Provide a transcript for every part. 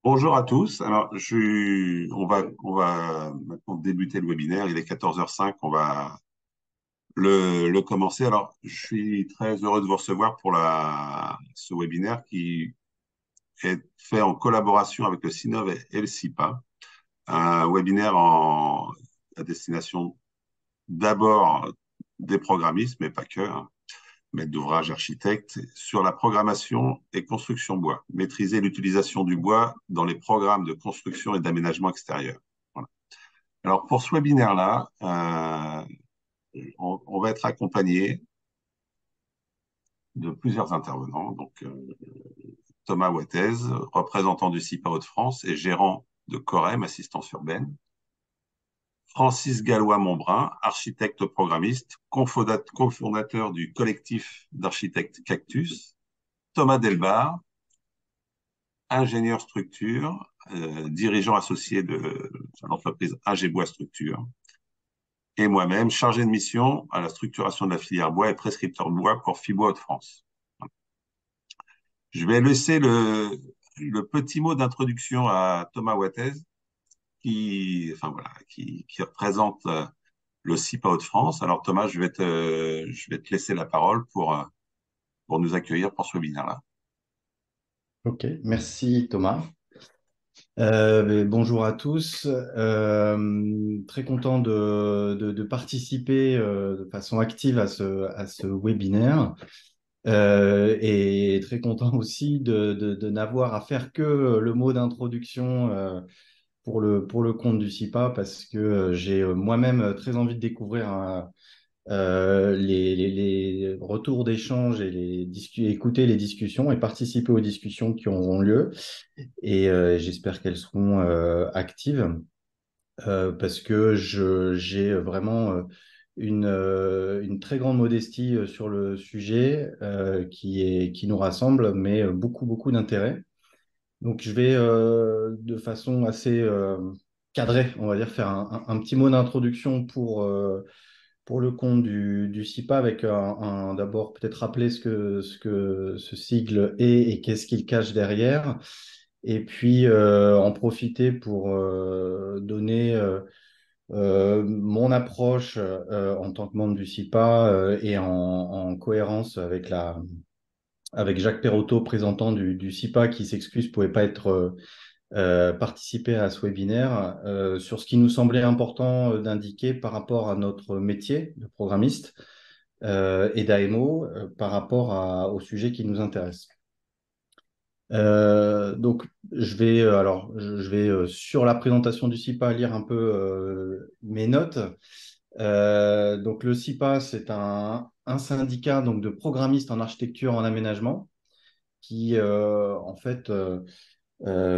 Bonjour à tous. Alors, on va maintenant débuter le webinaire. Il est 14h05. On va le commencer. Alors, je suis très heureux de vous recevoir pour ce webinaire qui est fait en collaboration avec le CINOV et le CIPA. Un webinaire à destination d'abord des programmistes, mais pas que, hein, maître d'ouvrage, architecte, sur la programmation et construction bois. Maîtriser l'utilisation du bois dans les programmes de construction et d'aménagement extérieur. Voilà. Alors, pour ce webinaire-là, on va être accompagné de plusieurs intervenants. Donc, Thomas Wattez, représentant du CIPA Hauts-de-France et gérant de Corem, assistance urbaine. Francis Gallois-Montbrun, architecte programmiste, cofondateur du collectif d'architectes Cactus. Thomas Delbar, ingénieur structure, dirigeant associé de l'entreprise AG Bois Structure, et moi-même, chargé de mission à la structuration de la filière bois et prescripteur de bois pour FIBOA Hauts-de-France. Je vais laisser le petit mot d'introduction à Thomas Wattez, qui représente le CIPA Hauts-de-France. Alors Thomas, je vais te laisser la parole pour nous accueillir pour ce webinaire-là. Ok, merci Thomas. Bonjour à tous. Très content de participer de façon active à ce webinaire. Et très content aussi de n'avoir à faire que le mot d'introduction pour le compte du CIPA parce que j'ai moi-même très envie de découvrir les retours d'échange et écouter les discussions et participer aux discussions qui auront lieu. Et j'espère qu'elles seront actives parce que j'ai vraiment une très grande modestie sur le sujet qui nous rassemble, mais beaucoup d'intérêt. Donc, je vais de façon assez cadrée, on va dire, faire un petit mot d'introduction pour le compte du CIPA, avec d'abord peut-être rappeler ce que ce sigle est et qu'est-ce qu'il cache derrière, et puis en profiter pour donner mon approche en tant que membre du CIPA et en cohérence avec avec Jacques Perrotto, présentant du CIPA, qui s'excuse, ne pouvait pas être participer à ce webinaire sur ce qui nous semblait important d'indiquer par rapport à notre métier de programmiste et d'AMO par rapport au sujet qui nous intéresse. Donc, je vais sur la présentation du CIPA lire un peu mes notes. Donc, le CIPA, c'est un syndicat donc, de programmistes en architecture en aménagement qui, en fait,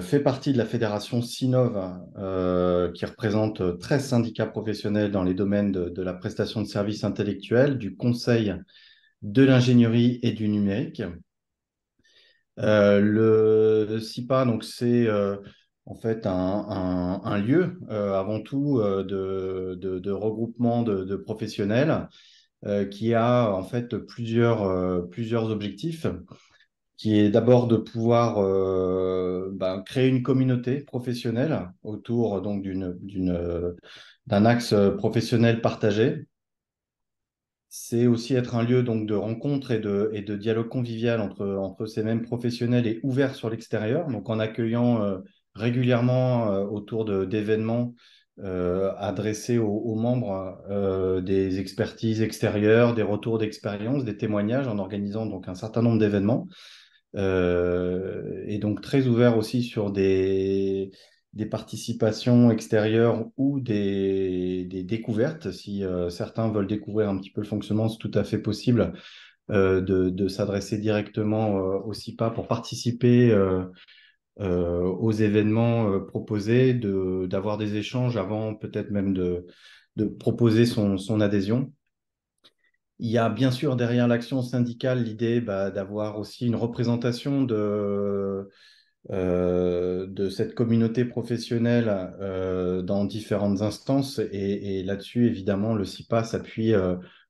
fait partie de la fédération Sinov, qui représente 13 syndicats professionnels dans les domaines de la prestation de services intellectuels, du conseil, de l'ingénierie et du numérique. Le CIPA, donc, c'est en fait un lieu, avant tout, de regroupement de professionnels qui a en fait plusieurs objectifs, qui est d'abord de pouvoir créer une communauté professionnelle autour donc d'un axe professionnel partagé. C'est aussi être un lieu donc de rencontre et de dialogue convivial entre ces mêmes professionnels et ouvert sur l'extérieur, donc en accueillant régulièrement autour d'événements adressés aux membres des expertises extérieures, des retours d'expérience, des témoignages, en organisant donc un certain nombre d'événements. Et donc très ouvert aussi sur des participations extérieures ou des découvertes. Si certains veulent découvrir un petit peu le fonctionnement, c'est tout à fait possible de s'adresser directement au CIPA pour participer aux événements proposés, d'avoir des échanges avant peut-être même de proposer son adhésion. Il y a bien sûr derrière l'action syndicale l'idée d'avoir aussi une représentation de cette communauté professionnelle dans différentes instances. Et là-dessus, évidemment, le CIPA s'appuie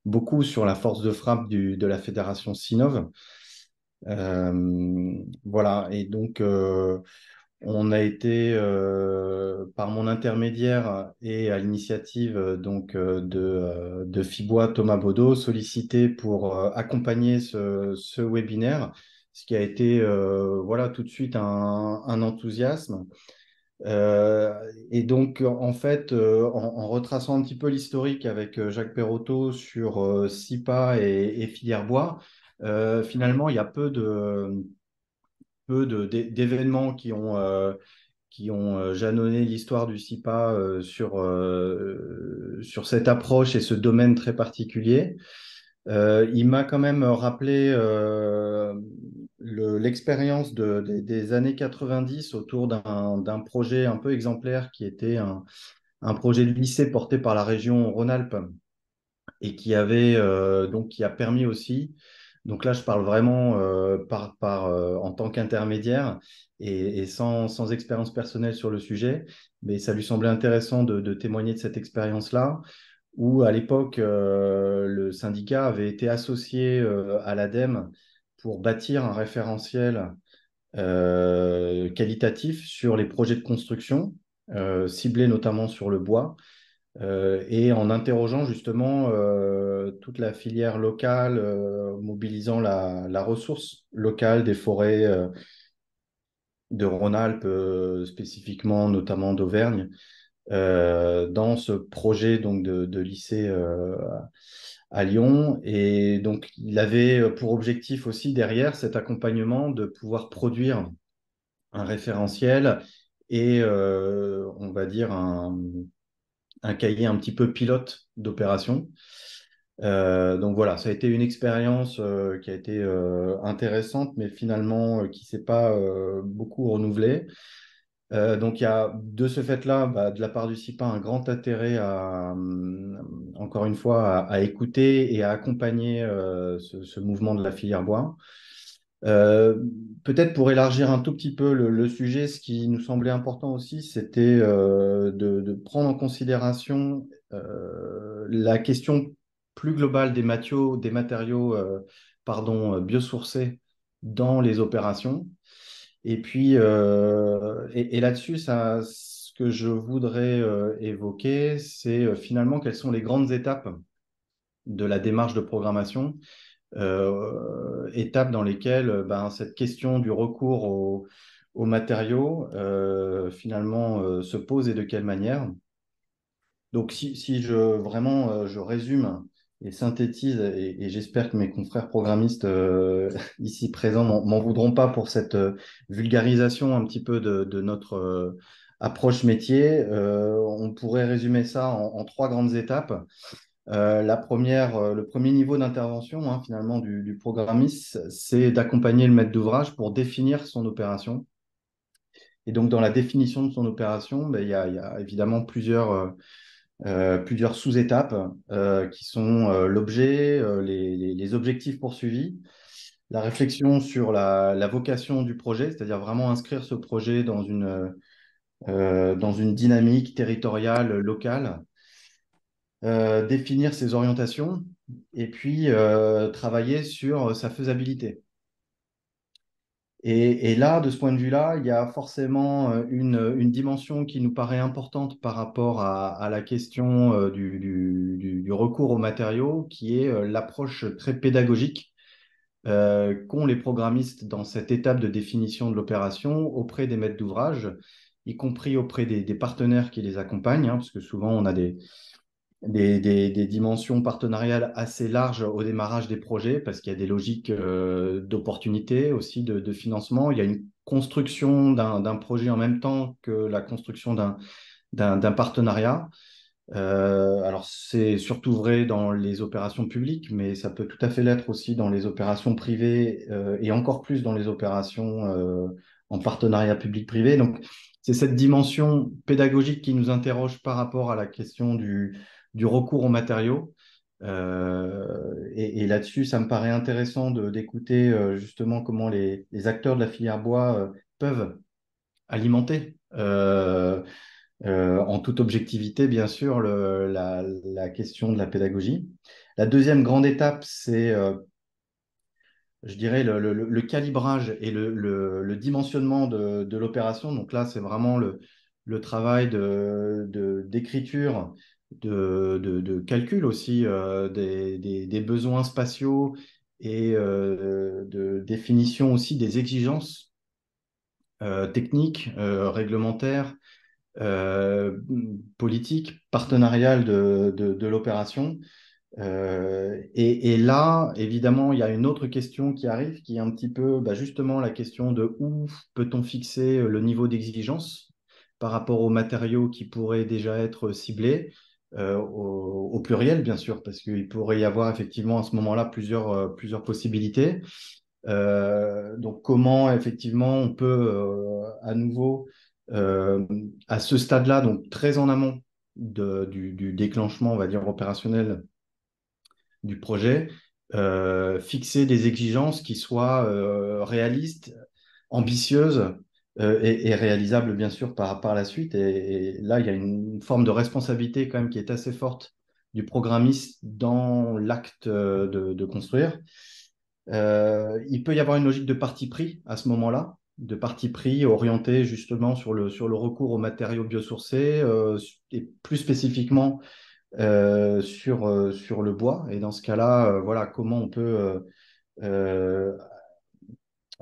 beaucoup sur la force de frappe de la fédération Sinov. Voilà, et donc On a été, par mon intermédiaire et à l'initiative de Fibois Thomas Baudot, sollicité pour accompagner ce webinaire, ce qui a été voilà, tout de suite un enthousiasme. Et donc, en fait, en retraçant un petit peu l'historique avec Jacques Perrotto sur SIPA et filière bois, finalement, il y a d'événements qui ont jalonné l'histoire du SIPA sur cette approche et ce domaine très particulier. Il m'a quand même rappelé l'expérience des années 90 autour d'un projet un peu exemplaire qui était un projet de lycée porté par la région Rhône-Alpes et qui a permis aussi, donc là je parle vraiment en tant qu'intermédiaire et sans expérience personnelle sur le sujet, mais ça lui semblait intéressant de témoigner de cette expérience-là, où à l'époque le syndicat avait été associé à l'ADEME pour bâtir un référentiel qualitatif sur les projets de construction, ciblés notamment sur le bois et en interrogeant justement toute la filière locale, mobilisant la ressource locale des forêts de Rhône-Alpes, spécifiquement, notamment d'Auvergne, dans ce projet donc, de lycée à Lyon. Et donc, il avait pour objectif aussi derrière cet accompagnement de pouvoir produire un référentiel et, on va dire, un cahier un petit peu pilote d'opération. Donc voilà, ça a été une expérience qui a été intéressante, mais finalement qui s'est pas beaucoup renouvelée. Donc il y a de ce fait-là, de la part du CIPA, un grand intérêt encore une fois, à écouter et à accompagner ce mouvement de la filière bois. Euh, Peut-être pour élargir un tout petit peu le sujet, ce qui nous semblait important aussi, c'était de prendre en considération la question plus globale des matériaux pardon, biosourcés dans les opérations. Et puis, et là-dessus, ce que je voudrais évoquer, c'est finalement quelles sont les grandes étapes de la démarche de programmation, étapes dans lesquelles cette question du recours aux matériaux finalement se pose et de quelle manière. Donc, si je résume et synthétise, et j'espère que mes confrères programmistes ici présents m'en voudront pas pour cette vulgarisation un petit peu de notre approche métier, on pourrait résumer ça en trois grandes étapes. La première, le premier niveau d'intervention finalement du programmiste, c'est d'accompagner le maître d'ouvrage pour définir son opération. Et donc, dans la définition de son opération, il y a évidemment plusieurs sous-étapes qui sont l'objet, les objectifs poursuivis, la réflexion sur la vocation du projet, c'est-à-dire vraiment inscrire ce projet dans une dynamique territoriale, locale, définir ses orientations et puis travailler sur sa faisabilité. Et là, de ce point de vue-là, il y a forcément une dimension qui nous paraît importante par rapport à la question du recours aux matériaux, qui est l'approche très pédagogique qu'ont les programmistes dans cette étape de définition de l'opération auprès des maîtres d'ouvrage, y compris auprès des partenaires qui les accompagnent, parce que souvent on a des dimensions partenariales assez larges au démarrage des projets parce qu'il y a des logiques d'opportunité aussi de financement. Il y a une construction d'un projet en même temps que la construction d'un partenariat. Alors, c'est surtout vrai dans les opérations publiques, mais ça peut tout à fait l'être aussi dans les opérations privées et encore plus dans les opérations en partenariat public-privé. Donc, c'est cette dimension pédagogique qui nous interroge par rapport à la question du recours aux matériaux. Et là-dessus, ça me paraît intéressant d'écouter justement comment les acteurs de la filière bois peuvent alimenter en toute objectivité, bien sûr, la question de la pédagogie. La deuxième grande étape, c'est je dirais, le calibrage et le dimensionnement de l'opération. Donc là, c'est vraiment le travail d'écriture, de calcul aussi des besoins spatiaux et de définition aussi des exigences techniques, réglementaires, euh, politiques, partenariales de l'opération. Et là, évidemment, il y a une autre question qui arrive, qui est un petit peu bah, justement la question de où peut-on fixer le niveau d'exigence par rapport aux matériaux qui pourraient déjà être ciblés, au pluriel, bien sûr, parce qu'il pourrait y avoir effectivement à ce moment-là plusieurs possibilités. Donc, comment effectivement on peut à nouveau, euh, à ce stade-là, donc très en amont du déclenchement, on va dire, opérationnel du projet, fixer des exigences qui soient réalistes, ambitieuses et réalisables, bien sûr, par la suite. Et là, il y a une forme de responsabilité quand même qui est assez forte du programmiste dans l'acte de construire. Il peut y avoir une logique de parti pris à ce moment-là, de parti pris orienté justement sur le recours aux matériaux biosourcés et plus spécifiquement sur le bois. Et dans ce cas-là, voilà, comment on peut euh,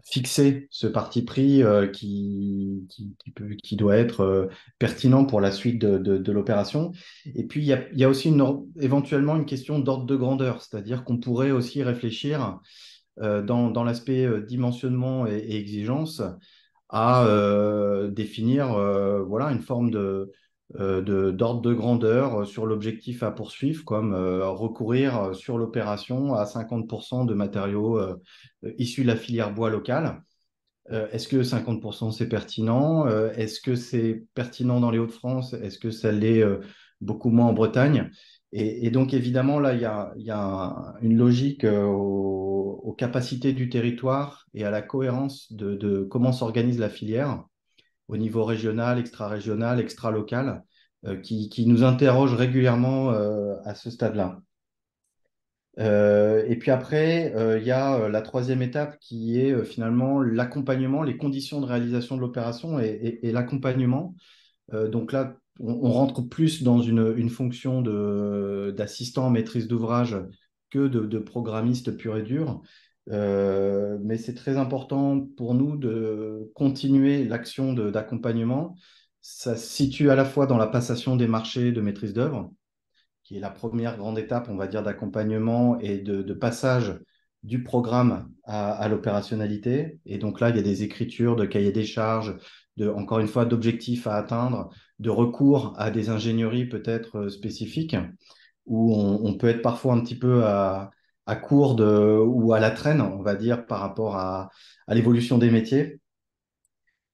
fixer ce parti pris qui doit être pertinent pour la suite de l'opération. Et puis, il y a aussi éventuellement une question d'ordre de grandeur, c'est-à-dire qu'on pourrait aussi réfléchir dans l'aspect dimensionnement et exigence à définir voilà, une forme d'ordre de grandeur sur l'objectif à poursuivre, comme recourir sur l'opération à 50% de matériaux issus de la filière bois locale. Est-ce que 50% c'est pertinent? Est-ce que c'est pertinent dans les Hauts-de-France? Est-ce que ça l'est beaucoup moins en Bretagne? Et donc évidemment, là, il y a une logique aux capacités du territoire et à la cohérence de comment s'organise la filière au niveau régional, extra-régional, extra-local, qui nous interroge régulièrement à ce stade-là. Et puis après, il y a la troisième étape qui est finalement l'accompagnement, les conditions de réalisation de l'opération et l'accompagnement. Donc là, on rentre plus dans une fonction d'assistant en maîtrise d'ouvrage que de programmiste pur et dur. Mais c'est très important pour nous de continuer l'action d'accompagnement. Ça se situe à la fois dans la passation des marchés de maîtrise d'œuvre, qui est la première grande étape, on va dire, d'accompagnement et de passage du programme à l'opérationnalité. Et donc là, il y a des écritures de cahiers des charges, encore une fois, d'objectifs à atteindre, de recours à des ingénieries peut-être spécifiques, où on peut être parfois un petit peu à court ou à la traîne, on va dire, par rapport à l'évolution des métiers.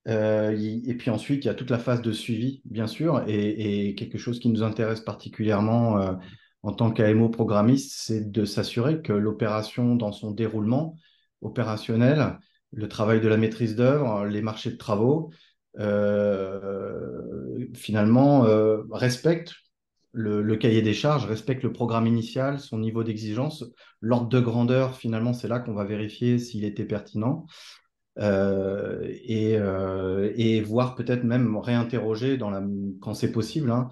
Et puis ensuite, il y a toute la phase de suivi, bien sûr, et quelque chose qui nous intéresse particulièrement en tant qu'AMO programmiste, c'est de s'assurer que l'opération dans son déroulement opérationnel, le travail de la maîtrise d'œuvre, les marchés de travaux, finalement, respectent le cahier des charges, respectent le programme initial, son niveau d'exigence, l'ordre de grandeur, finalement, c'est là qu'on va vérifier s'il était pertinent et voire peut-être même réinterroger quand c'est possible, hein.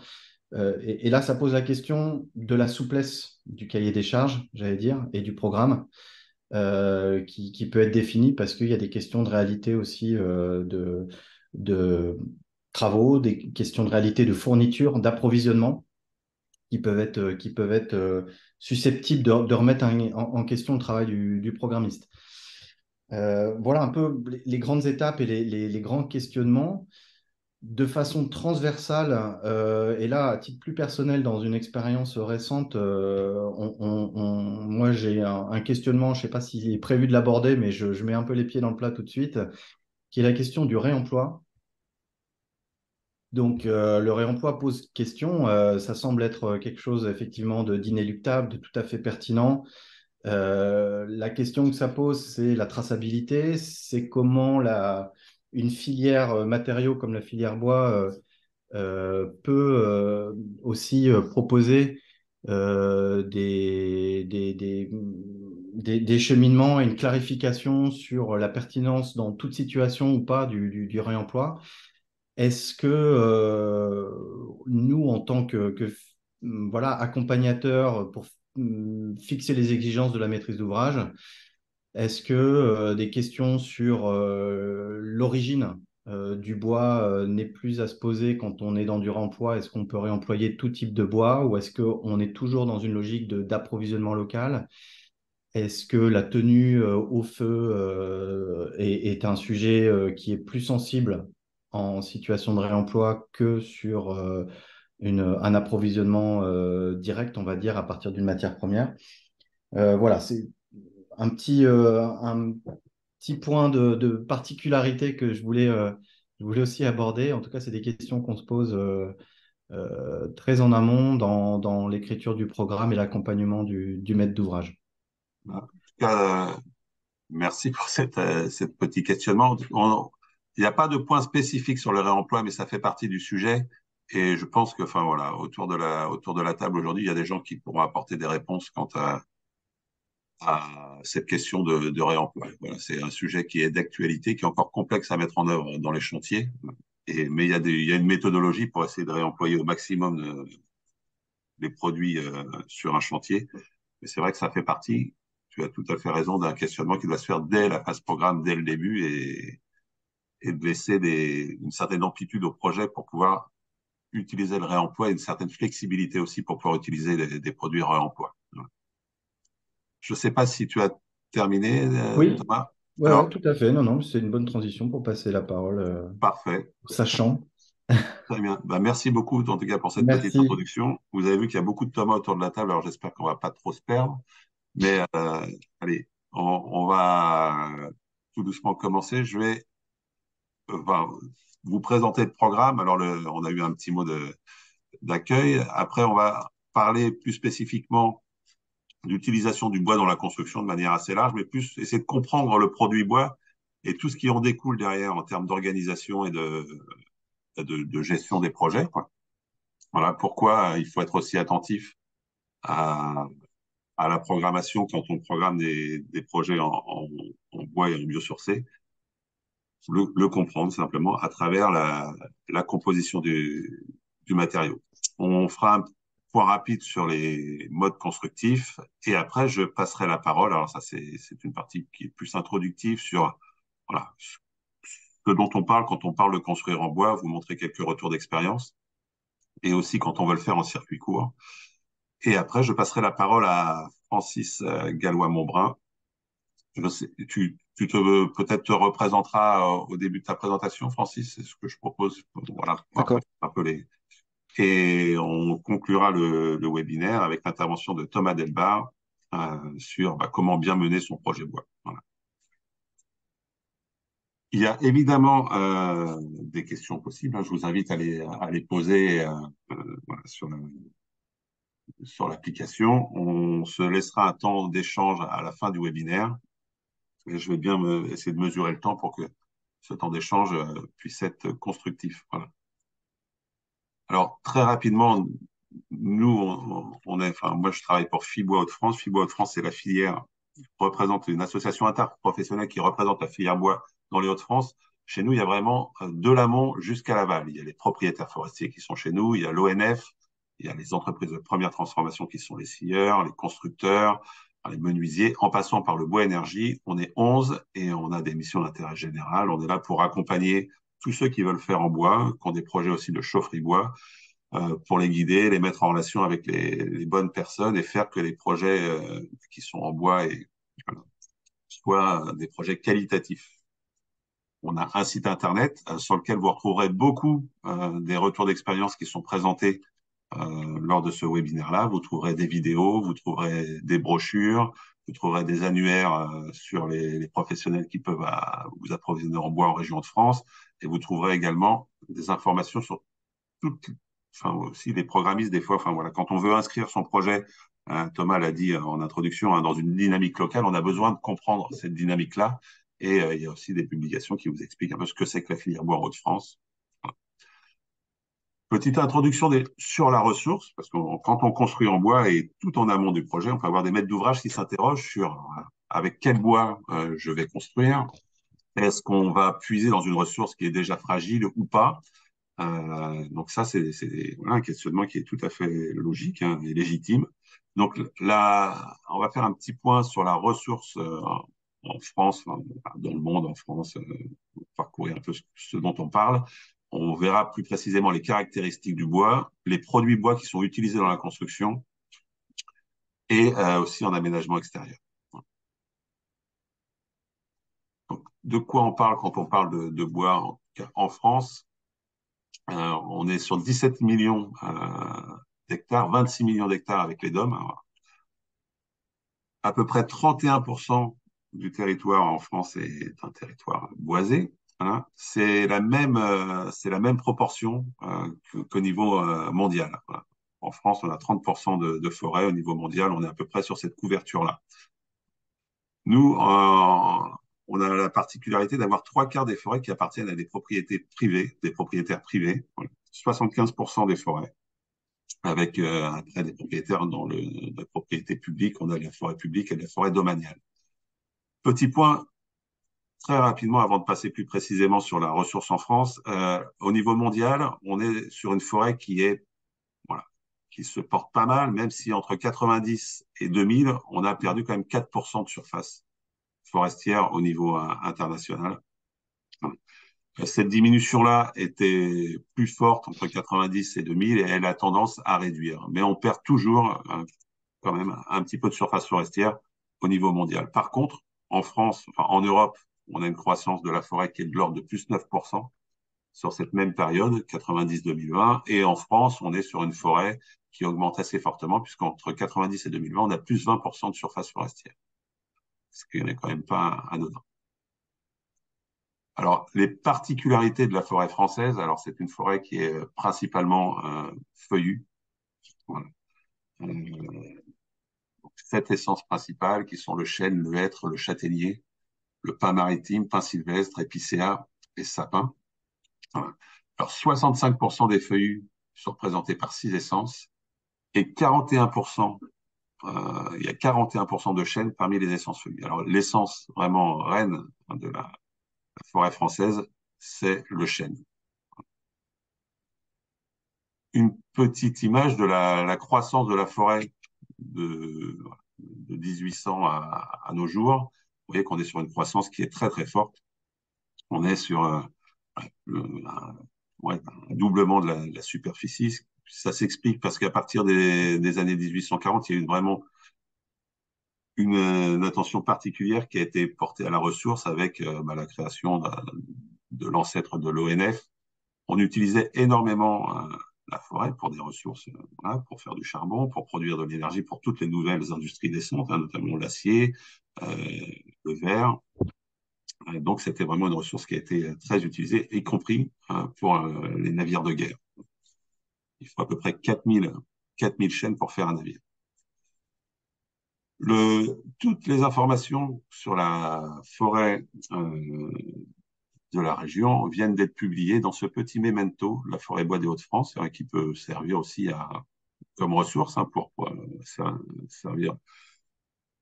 Et là, ça pose la question de la souplesse du cahier des charges, j'allais dire, et du programme qui peut être défini parce qu'il y a des questions de réalité aussi de travaux, des questions de réalité de fourniture, d'approvisionnement qui peuvent être susceptibles de remettre en question le travail du programmiste. Voilà un peu les grandes étapes et les grands questionnements de façon transversale. Et là, à titre plus personnel, dans une expérience récente, moi j'ai un questionnement, je ne sais pas s'il est prévu de l'aborder, mais je mets un peu les pieds dans le plat tout de suite, qui est la question du réemploi. Donc, le réemploi pose question. Ça semble être quelque chose effectivement d'inéluctable, de tout à fait pertinent. La question que ça pose, c'est la traçabilité, c'est comment une filière matériaux comme la filière bois peut aussi proposer des des cheminements et une clarification sur la pertinence dans toute situation ou pas du réemploi. Est-ce que nous, en tant voilà, accompagnateurs pour fixer les exigences de la maîtrise d'ouvrage, est-ce que des questions sur l'origine du bois n'est plus à se poser quand on est dans du réemploi? Est-ce qu'on peut réemployer tout type de bois ou est-ce qu'on est toujours dans une logique d'approvisionnement local? Est-ce que la tenue au feu est un sujet qui est plus sensible en situation de réemploi que sur un approvisionnement direct, on va dire, à partir d'une matière première? Voilà, c'est un petit point de particularité que je voulais aussi aborder. En tout cas, c'est des questions qu'on se pose très en amont dans l'écriture du programme et l'accompagnement du maître d'ouvrage. En tout cas, merci pour cette petit questionnement. Il n'y a pas de point spécifique sur le réemploi, mais ça fait partie du sujet. Et je pense que, enfin voilà, autour de la table aujourd'hui, il y a des gens qui pourront apporter des réponses quant à cette question de réemploi. Voilà, c'est un sujet qui est d'actualité, qui est encore complexe à mettre en œuvre dans les chantiers. Mais il y a une méthodologie pour essayer de réemployer au maximum les produits sur un chantier. Mais c'est vrai que ça fait partie, tu as tout à fait raison, d'un questionnement qui doit se faire dès la phase programme, dès le début, et de laisser une certaine amplitude au projet pour pouvoir utiliser le réemploi et une certaine flexibilité aussi pour pouvoir utiliser des produits réemploi. Je ne sais pas si tu as terminé, Oui, Thomas. ouais, ouais, Alors, tout à fait. Non, non, c'est une bonne transition pour passer la parole parfait. aux sachants. Très bien. Bah, merci beaucoup, en tout cas, pour cette petite Merci. introduction. Vous avez vu qu'il y a beaucoup de Thomas autour de la table, alors j'espère qu'on ne va pas trop se perdre. Mais allez, on va tout doucement commencer. Je vais enfin, vous présenter le programme. Alors, on a eu un petit mot d'accueil. Après, on va parler plus spécifiquement d'utilisation du bois dans la construction de manière assez large, mais plus essayer de comprendre le produit bois et tout ce qui en découle derrière en termes d'organisation et de gestion des projets, quoi. Voilà pourquoi il faut être aussi attentif à, à la programmation quand on programme des projets en bois et en biosourcé, le comprendre simplement à travers la composition du matériau. On fera un point rapide sur les modes constructifs et après je passerai la parole. Alors ça c'est une partie qui est plus introductive sur voilà ce dont on parle quand on parle de construire en bois, vous montrer quelques retours d'expérience et aussi quand on veut le faire en circuit court. Et après je passerai la parole à Francis Gallois-Montbrun. Tu peut-être te représenteras au début de ta présentation, Francis, c'est ce que je propose. Voilà, pour après D'accord. un peu et on conclura le webinaire avec l'intervention de Thomas Delbar sur comment bien mener son projet bois. Voilà. Il y a évidemment des questions possibles, hein. Je vous invite à les poser voilà, sur l'application. On se laissera un temps d'échange à la fin du webinaire. Et je vais bien essayer de mesurer le temps pour que ce temps d'échange puisse être constructif. Voilà. Alors, très rapidement, nous, enfin, moi, je travaille pour Fibois Hauts-de-France. Fibois Hauts-de-France, c'est la filière qui représente une association interprofessionnelle qui représente la filière bois dans les Hauts-de-France. Chez nous, il y a vraiment de l'amont jusqu'à l'aval. Il y a les propriétaires forestiers qui sont chez nous, il y a l'ONF, il y a les entreprises de première transformation qui sont les scieurs, les constructeurs, les menuisiers, en passant par le bois énergie. On est 11 et on a des missions d'intérêt général. On est là pour accompagner tous ceux qui veulent faire en bois, qui ont des projets aussi de chaufferie bois, pour les guider, les mettre en relation avec les bonnes personnes et faire que les projets qui sont en bois soient des projets qualitatifs. On a un site internet sur lequel vous retrouverez beaucoup des retours d'expérience qui sont présentés lors de ce webinaire-là. Vous trouverez des vidéos, vous trouverez des brochures, vous trouverez des annuaires sur les professionnels qui peuvent vous approvisionner en bois en région de France. Et vous trouverez également des informations sur toutes, enfin aussi les programmistes des fois. Enfin voilà, quand on veut inscrire son projet, Thomas l'a dit en introduction, hein, dans une dynamique locale, on a besoin de comprendre cette dynamique-là. Et il y a aussi des publications qui vous expliquent un peu ce que c'est que la filière bois en Hauts-de-France. Petite introduction sur la ressource, parce que quand on construit en bois et tout en amont du projet, on peut avoir des maîtres d'ouvrage qui s'interrogent sur avec quel bois je vais construire. Est-ce qu'on va puiser dans une ressource qui est déjà fragile ou pas? Donc ça, c'est voilà, un questionnement qui est tout à fait logique, hein, et légitime. Donc là, on va faire un petit point sur la ressource en France, enfin, dans le monde, en France, parcourir un peu ce dont on parle. On verra plus précisément les caractéristiques du bois, les produits bois qui sont utilisés dans la construction et aussi en aménagement extérieur. Donc, de quoi on parle quand on parle de bois en France? On est sur 17 millions d'hectares, 26 millions d'hectares avec les DOM. Alors, à peu près 31% du territoire en France est un territoire boisé. Voilà. C'est la même proportion qu'au niveau mondial. Voilà. En France, on a 30% de forêt. Au niveau mondial, on est à peu près sur cette couverture-là. Nous, on a la particularité d'avoir trois quarts des forêts qui appartiennent à des propriétés privées, des propriétaires privés. Voilà. 75% des forêts avec après des propriétaires dans la propriété publique, on a la forêt publique et la forêt domaniale. Petit point, très rapidement, avant de passer plus précisément sur la ressource en France, au niveau mondial, on est sur une forêt qui est, voilà, qui se porte pas mal, même si entre 90 et 2000, on a perdu quand même 4% de surface forestière au niveau international. Cette diminution-là était plus forte entre 90 et 2000 et elle a tendance à réduire. Mais on perd toujours quand même un petit peu de surface forestière au niveau mondial. Par contre, en France, enfin, en Europe, on a une croissance de la forêt qui est de l'ordre de plus 9% sur cette même période, 90-2020. Et en France, on est sur une forêt qui augmente assez fortement, puisqu'entre 90 et 2020, on a plus 20% de surface forestière. Ce qui n'est quand même pas anodin. Alors, les particularités de la forêt française, alors c'est une forêt qui est principalement feuillue. Voilà. Sept essences principales qui sont le chêne, le hêtre, le châtaignier, le pin maritime, pin sylvestre, épicéa et sapin. Voilà. Alors, 65% des feuillus sont représentés par six essences et 41%, il y a 41% de chêne parmi les essences feuillues. Alors, l'essence vraiment reine de la forêt française, c'est le chêne. Une petite image de la croissance de la forêt de 1800 à nos jours. Vous voyez qu'on est sur une croissance qui est très très forte. On est sur ouais, un doublement de la superficie. Ça s'explique parce qu'à partir des années 1840, il y a eu vraiment une attention particulière qui a été portée à la ressource avec la création de l'ancêtre de l'ONF. On utilisait énormément la forêt pour des ressources, voilà, pour faire du charbon, pour produire de l'énergie pour toutes les nouvelles industries naissantes, hein, notamment l'acier, le verre. Donc, c'était vraiment une ressource qui a été très utilisée, y compris pour les navires de guerre. Il faut à peu près 4000 chaînes pour faire un navire. Toutes les informations sur la forêt de la région viennent d'être publiées dans ce petit memento, la forêt bois des Hauts-de-France, hein, qui peut servir aussi comme ressource hein, pour servir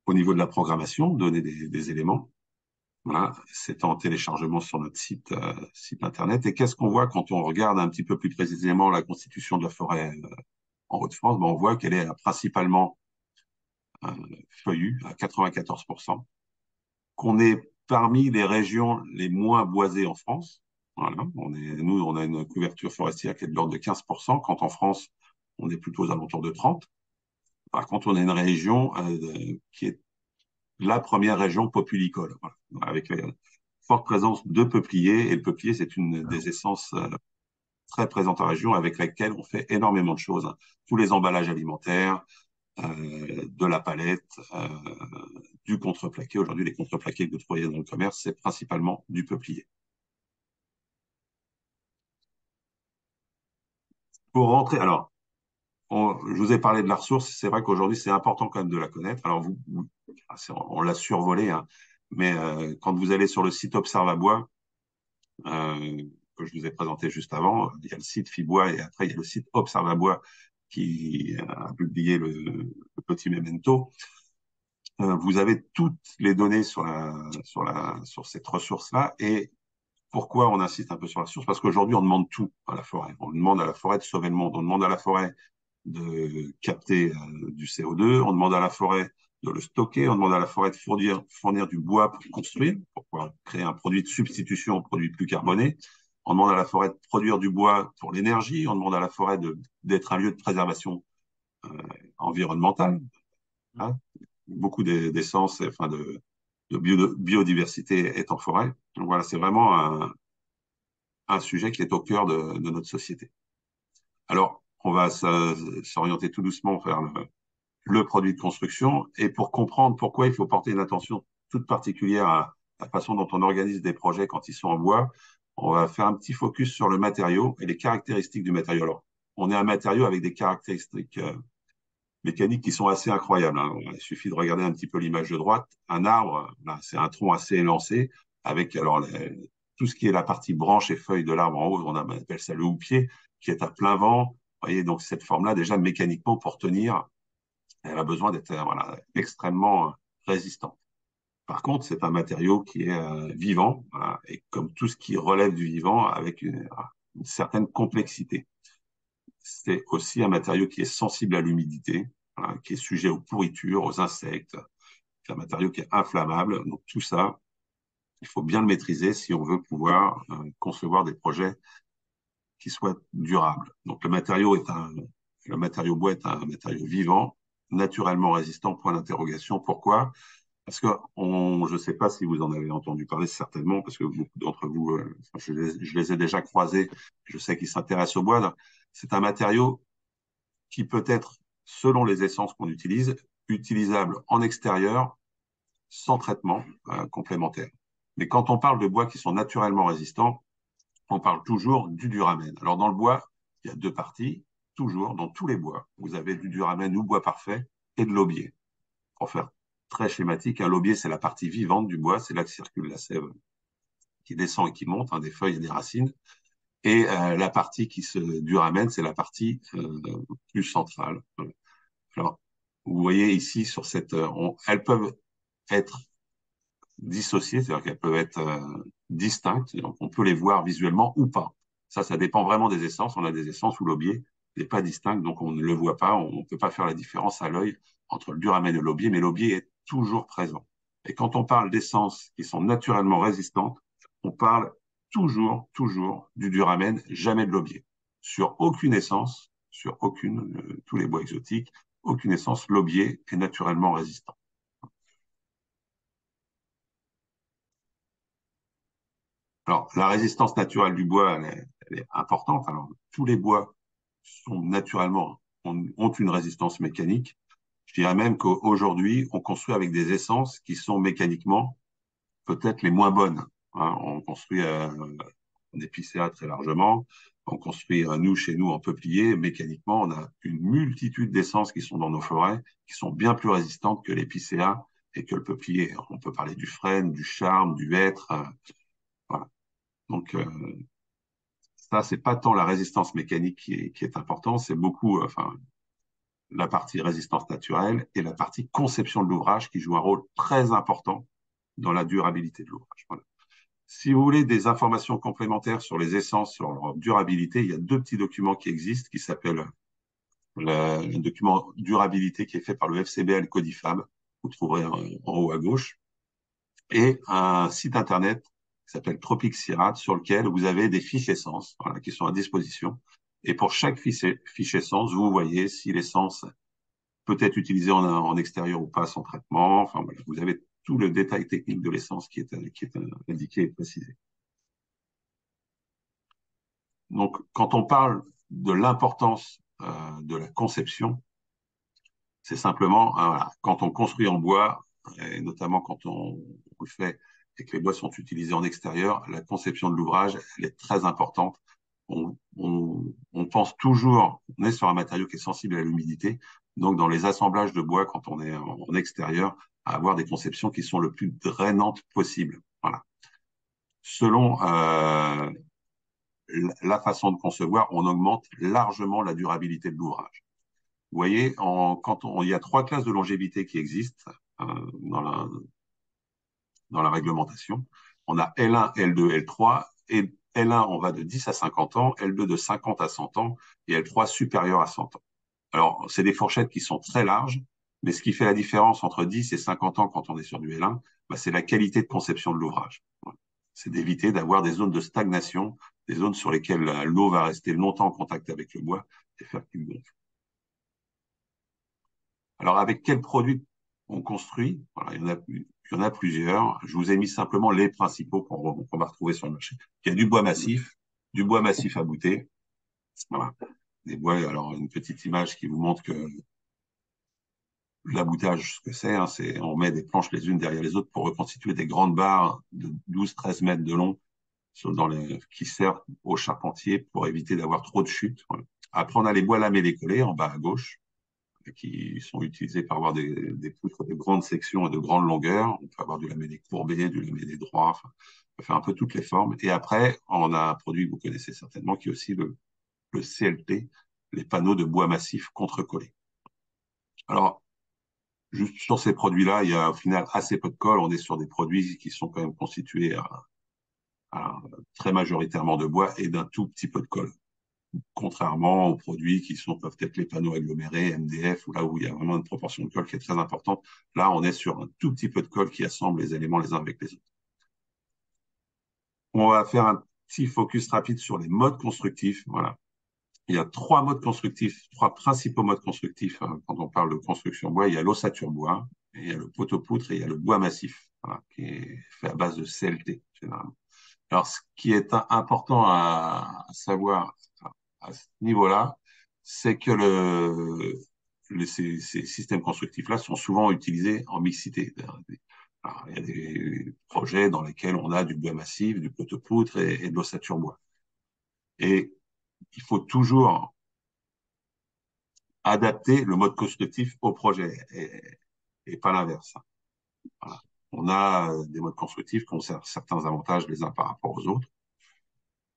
au niveau de la programmation, donner des éléments. Voilà, c'est en téléchargement sur notre site internet. Et qu'est-ce qu'on voit quand on regarde un petit peu plus précisément la constitution de la forêt en Hauts-de-France? On voit qu'elle est principalement feuillue à 94%, qu'on est parmi les régions les moins boisées en France. Voilà, nous, on a une couverture forestière qui est de l'ordre de 15%, quand en France, on est plutôt aux alentours de 30%. Par contre, on a une région qui est la première région populicole, voilà, avec une forte présence de peupliers. Et le peuplier, c'est une des essences très présentes en région avec laquelle on fait énormément de choses. Hein. Tous les emballages alimentaires, de la palette, du contreplaqué. Aujourd'hui, les contreplaqués que vous trouvez dans le commerce, c'est principalement du peuplier. Pour rentrer, alors, je vous ai parlé de la ressource, c'est vrai qu'aujourd'hui, c'est important quand même de la connaître. Alors, on l'a survolé, hein, mais quand vous allez sur le site Observabois, que je vous ai présenté juste avant. Il y a le site Fibois et après, il y a le site Observabois qui a publié le petit memento. Vous avez toutes les données sur cette ressource-là. Et pourquoi on insiste un peu sur la ressource? Parce qu'aujourd'hui, on demande tout à la forêt. On demande à la forêt de sauver le monde. On demande à la forêt de capter du CO2. On demande à la forêt de le stocker. On demande à la forêt de fournir du bois pour construire, pour pouvoir créer un produit de substitution au produit plus carboné. On demande à la forêt de produire du bois pour l'énergie. On demande à la forêt d'être un lieu de préservation euh, environnementale. Hein. Beaucoup d'essence, enfin de biodiversité est en forêt. Donc voilà, c'est vraiment un sujet qui est au cœur de notre société. Alors, on va s'orienter tout doucement vers le produit de construction et pour comprendre pourquoi il faut porter une attention toute particulière à la façon dont on organise des projets quand ils sont en bois, on va faire un petit focus sur le matériau et les caractéristiques du matériau. Alors, on est un matériau avec des caractéristiques mécaniques qui sont assez incroyables. Hein. Il suffit de regarder un petit peu l'image de droite. Un arbre, c'est un tronc assez élancé avec alors tout ce qui est la partie branche et feuilles de l'arbre en haut, on appelle ça le houppier, qui est à plein vent. Vous voyez, donc cette forme-là, déjà mécaniquement, pour tenir, elle a besoin d'être voilà, extrêmement résistante. Par contre, c'est un matériau qui est vivant, voilà, et comme tout ce qui relève du vivant, avec une certaine complexité. C'est aussi un matériau qui est sensible à l'humidité, voilà, qui est sujet aux pourritures, aux insectes. C'est un matériau qui est inflammable. Donc tout ça, il faut bien le maîtriser si on veut pouvoir concevoir des projets qui soient durables. Donc le matériau bois est un matériau vivant, naturellement résistant. Point d'interrogation. Pourquoi? Parce que je ne sais pas si vous en avez entendu parler, certainement, parce que beaucoup d'entre vous, je les ai déjà croisés, je sais qu'ils s'intéressent au bois. C'est un matériau qui peut être, selon les essences qu'on utilise, utilisable en extérieur sans traitement complémentaire. Mais quand on parle de bois qui sont naturellement résistants, on parle toujours du duramène. Alors dans le bois, il y a deux parties, toujours, dans tous les bois. Vous avez du duramène ou bois parfait et de l'aubier. Pour faire très schématique, un laubier, c'est la partie vivante du bois, c'est là que circule la sève qui descend et qui monte, hein, des feuilles et des racines. Et la partie qui se duramène, c'est la partie plus centrale. Alors, vous voyez ici sur cette, elles peuvent être dissociées, c'est-à-dire qu'elles peuvent être distinctes, donc on peut les voir visuellement ou pas. Ça dépend vraiment des essences. On a des essences où l'aubier n'est pas distinct, donc on ne le voit pas, on ne peut pas faire la différence à l'œil entre le duramène et l'aubier, mais l'aubier est toujours présent. Et quand on parle d'essences qui sont naturellement résistantes, on parle toujours du duramène, jamais de l'aubier. Sur aucune essence, sur tous les bois exotiques, aucune essence, l'aubier est naturellement résistant. Alors, la résistance naturelle du bois, elle est importante. Alors, tous les bois sont naturellement, ont une résistance mécanique. Je dirais même qu'aujourd'hui, on construit avec des essences qui sont mécaniquement peut-être les moins bonnes. Hein. On construit en épicéa très largement. On construit, nous, chez nous, en peuplier. Mécaniquement, on a une multitude d'essences qui sont dans nos forêts, qui sont bien plus résistantes que l'épicéa et que le peuplier. On peut parler du frêne, du charme, du hêtre. Voilà. Donc, ça, c'est pas tant la résistance mécanique qui est importante, c'est beaucoup, enfin, la partie résistance naturelle et la partie conception de l'ouvrage qui joue un rôle très important dans la durabilité de l'ouvrage. Voilà. Si vous voulez des informations complémentaires sur les essences, sur leur durabilité, il y a deux petits documents qui existent qui s'appellent le document durabilité qui est fait par le FCBL Codifab, vous trouverez en haut à gauche, et un site internet qui s'appelle Tropic Sirat, sur lequel vous avez des fiches essence voilà, qui sont à disposition. Et pour chaque fiche essence, vous voyez si l'essence peut être utilisée en extérieur ou pas sans traitement. Enfin, voilà, vous avez tout le détail technique de l'essence qui est indiqué et précisé. Donc, quand on parle de l'importance de la conception, c'est simplement, voilà, quand on construit en bois, et notamment quand on le fait et que les bois sont utilisés en extérieur, la conception de l'ouvrage, elle est très importante. On pense toujours, on est sur un matériau qui est sensible à l'humidité, donc dans les assemblages de bois, quand on est en extérieur, à avoir des conceptions qui sont le plus drainantes possible. Voilà. Selon la façon de concevoir, on augmente largement la durabilité de l'ouvrage. Vous voyez, il y a 3 classes de longévité qui existent dans la réglementation. On a L1, L2, L3, et L1, on va de 10 à 50 ans, L2 de 50 à 100 ans, et L3 supérieur à 100 ans. Alors, c'est des fourchettes qui sont très larges, mais ce qui fait la différence entre 10 et 50 ans quand on est sur du L1, bah, c'est la qualité de conception de l'ouvrage. C'est d'éviter d'avoir des zones de stagnation, des zones sur lesquelles l'eau va rester longtemps en contact avec le bois et faire qu'il gonfle. Alors, avec quels produits on construit? Voilà, il y en a plusieurs. Je vous ai mis simplement les principaux qu'on va retrouver sur le marché. Il y a du bois massif abouté. Voilà. Des bois, alors une petite image qui vous montre que l'aboutage, ce que c'est, hein, on met des planches les unes derrière les autres pour reconstituer des grandes barres de 12-13 mètres de long qui servent aux charpentiers pour éviter d'avoir trop de chutes. Voilà. Après, on a les bois lamés décollés en bas à gauche, qui sont utilisés pour avoir des poutres de grandes sections et de grandes longueurs. On peut avoir du lamellé courbé, du lamellé droit, enfin, on peut faire un peu toutes les formes. Et après, on a un produit que vous connaissez certainement, qui est aussi le CLT, les panneaux de bois massif contre-collés. Alors, juste sur ces produits-là, il y a au final assez peu de colle. On est sur des produits qui sont quand même constitués très majoritairement de bois et d'un tout petit peu de colle. Contrairement aux produits qui peuvent être les panneaux agglomérés, MDF, ou là où il y a vraiment une proportion de colle qui est très importante. Là, on est sur un tout petit peu de colle qui assemble les éléments les uns avec les autres. On va faire un petit focus rapide sur les modes constructifs. Voilà. Il y a 3 principaux modes constructifs quand on parle de construction bois. Il y a l'ossature bois, il y a le poteau-poutre et il y a le bois massif, voilà, qui est fait à base de CLT, généralement. Alors, ce qui est important à savoir à ce niveau-là, c'est que ces systèmes constructifs-là sont souvent utilisés en mixité. Alors, il y a des projets dans lesquels on a du bois massif, du poteau-poutre et de l'ossature bois. Et il faut toujours adapter le mode constructif au projet et pas l'inverse. Voilà. On a des modes constructifs qui ont certains avantages les uns par rapport aux autres.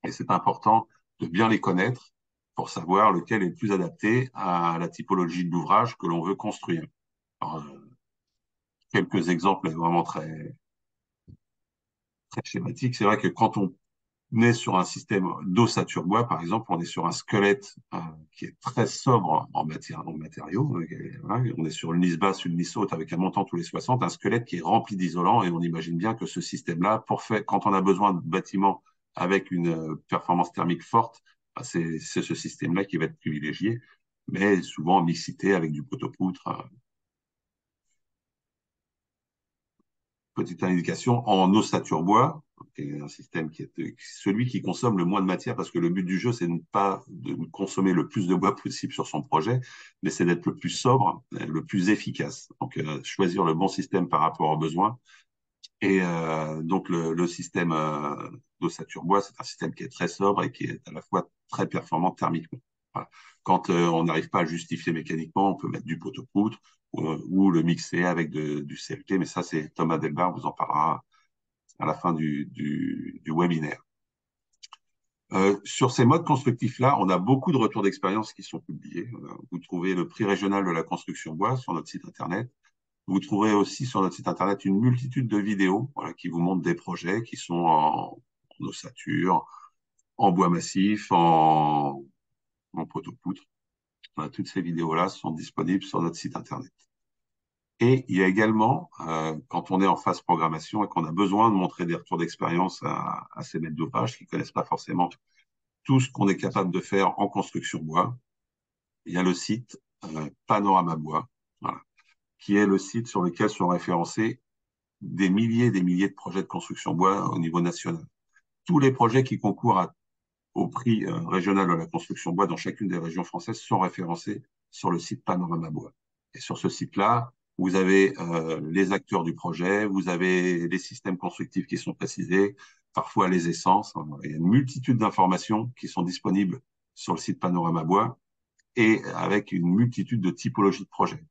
Et c'est important de bien les connaître pour savoir lequel est le plus adapté à la typologie de l'ouvrage que l'on veut construire. Alors, quelques exemples vraiment très schématiques. C'est vrai que quand on est sur un système d'ossature bois, par exemple, on est sur un squelette qui est très sobre en matériaux. Voilà. On est sur une lisse basse, une lisse haute avec un montant tous les 60, un squelette qui est rempli d'isolants. Et on imagine bien que ce système-là, quand on a besoin de bâtiments avec une performance thermique forte, c'est ce système-là qui va être privilégié, mais souvent en mixité avec du poteau-poutre. Petite indication, en ossature bois, qui est un système qui est celui qui consomme le moins de matière, parce que le but du jeu, c'est pas de consommer le plus de bois possible sur son projet, mais c'est d'être le plus sobre, le plus efficace. Donc, choisir le bon système par rapport aux besoins. Et donc, le système d'ossature bois, c'est un système qui est très sobre et qui est à la fois très performant thermiquement. Voilà. Quand on n'arrive pas à le justifier mécaniquement, on peut mettre du poteau-poutre ou le mixer avec du CLT, mais ça, c'est Thomas Delbar vous en parlera à la fin du webinaire. Sur ces modes constructifs-là, on a beaucoup de retours d'expérience qui sont publiés. Vous trouvez le prix régional de la construction bois sur notre site Internet. Vous trouverez aussi sur notre site Internet une multitude de vidéos voilà, qui vous montrent des projets qui sont en ossature, en bois massif, en poteau-poutre. Voilà, toutes ces vidéos-là sont disponibles sur notre site Internet. Et il y a également, quand on est en phase programmation et qu'on a besoin de montrer des retours d'expérience à ces maîtres d'ouvrage qui ne connaissent pas forcément tout ce qu'on est capable de faire en construction bois, il y a le site Panorama Bois, voilà, qui est le site sur lequel sont référencés des milliers et des milliers de projets de construction bois au niveau national. Tous les projets qui concourent au prix régional de la construction bois dans chacune des régions françaises sont référencés sur le site Panorama Bois. Et sur ce site-là, vous avez les acteurs du projet, vous avez les systèmes constructifs qui sont précisés, parfois les essences. Il y a une multitude d'informations qui sont disponibles sur le site Panorama Bois et avec une multitude de typologies de projets.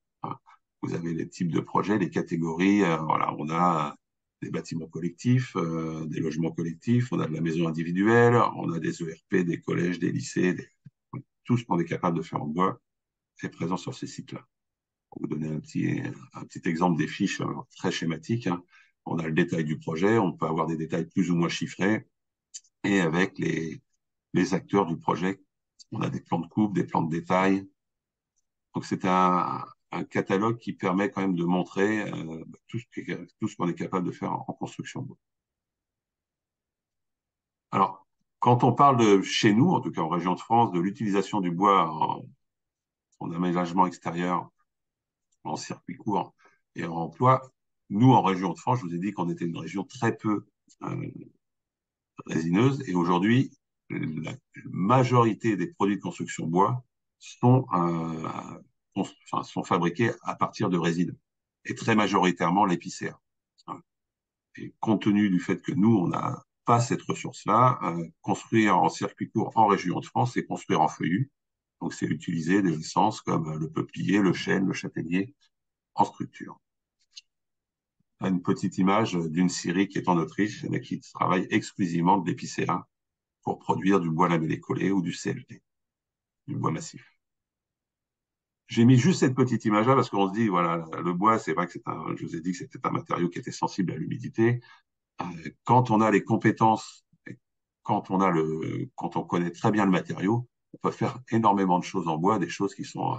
Vous avez les types de projets, les catégories. Voilà, on a des bâtiments collectifs, des logements collectifs, on a de la maison individuelle, on a des ERP, des collèges, des lycées, tout ce qu'on est capable de faire en bois est présent sur ces sites-là. Pour vous donner un petit exemple des fiches très schématiques, hein. On a le détail du projet, on peut avoir des détails plus ou moins chiffrés, et avec les acteurs du projet, on a des plans de coupe, des plans de détail. Donc c'est un catalogue qui permet quand même de montrer tout ce qu'on est capable de faire en construction. Alors, quand on parle de chez nous, en tout cas en région de France, de l'utilisation du bois en aménagement extérieur, en circuit court et en emploi, nous, en région de France, je vous ai dit qu'on était une région très peu résineuse. Et aujourd'hui, la majorité des produits de construction bois sont fabriqués à partir de résine, et très majoritairement l'épicéa. Et compte tenu du fait que nous, on n'a pas cette ressource-là, construire en circuit court en région de France, c'est construire en feuillu. Donc, c'est utiliser des essences comme le peuplier, le chêne, le châtaignier en structure. Une petite image d'une scierie qui est en Autriche, mais qui travaille exclusivement de l'épicéa pour produire du bois lamellé collé ou du CLT, du bois massif. J'ai mis juste cette petite image-là parce qu'on se dit, voilà, le bois, c'est vrai que je vous ai dit que c'était un matériau qui était sensible à l'humidité. Quand on a les compétences, quand on connaît très bien le matériau, on peut faire énormément de choses en bois, des choses qui sont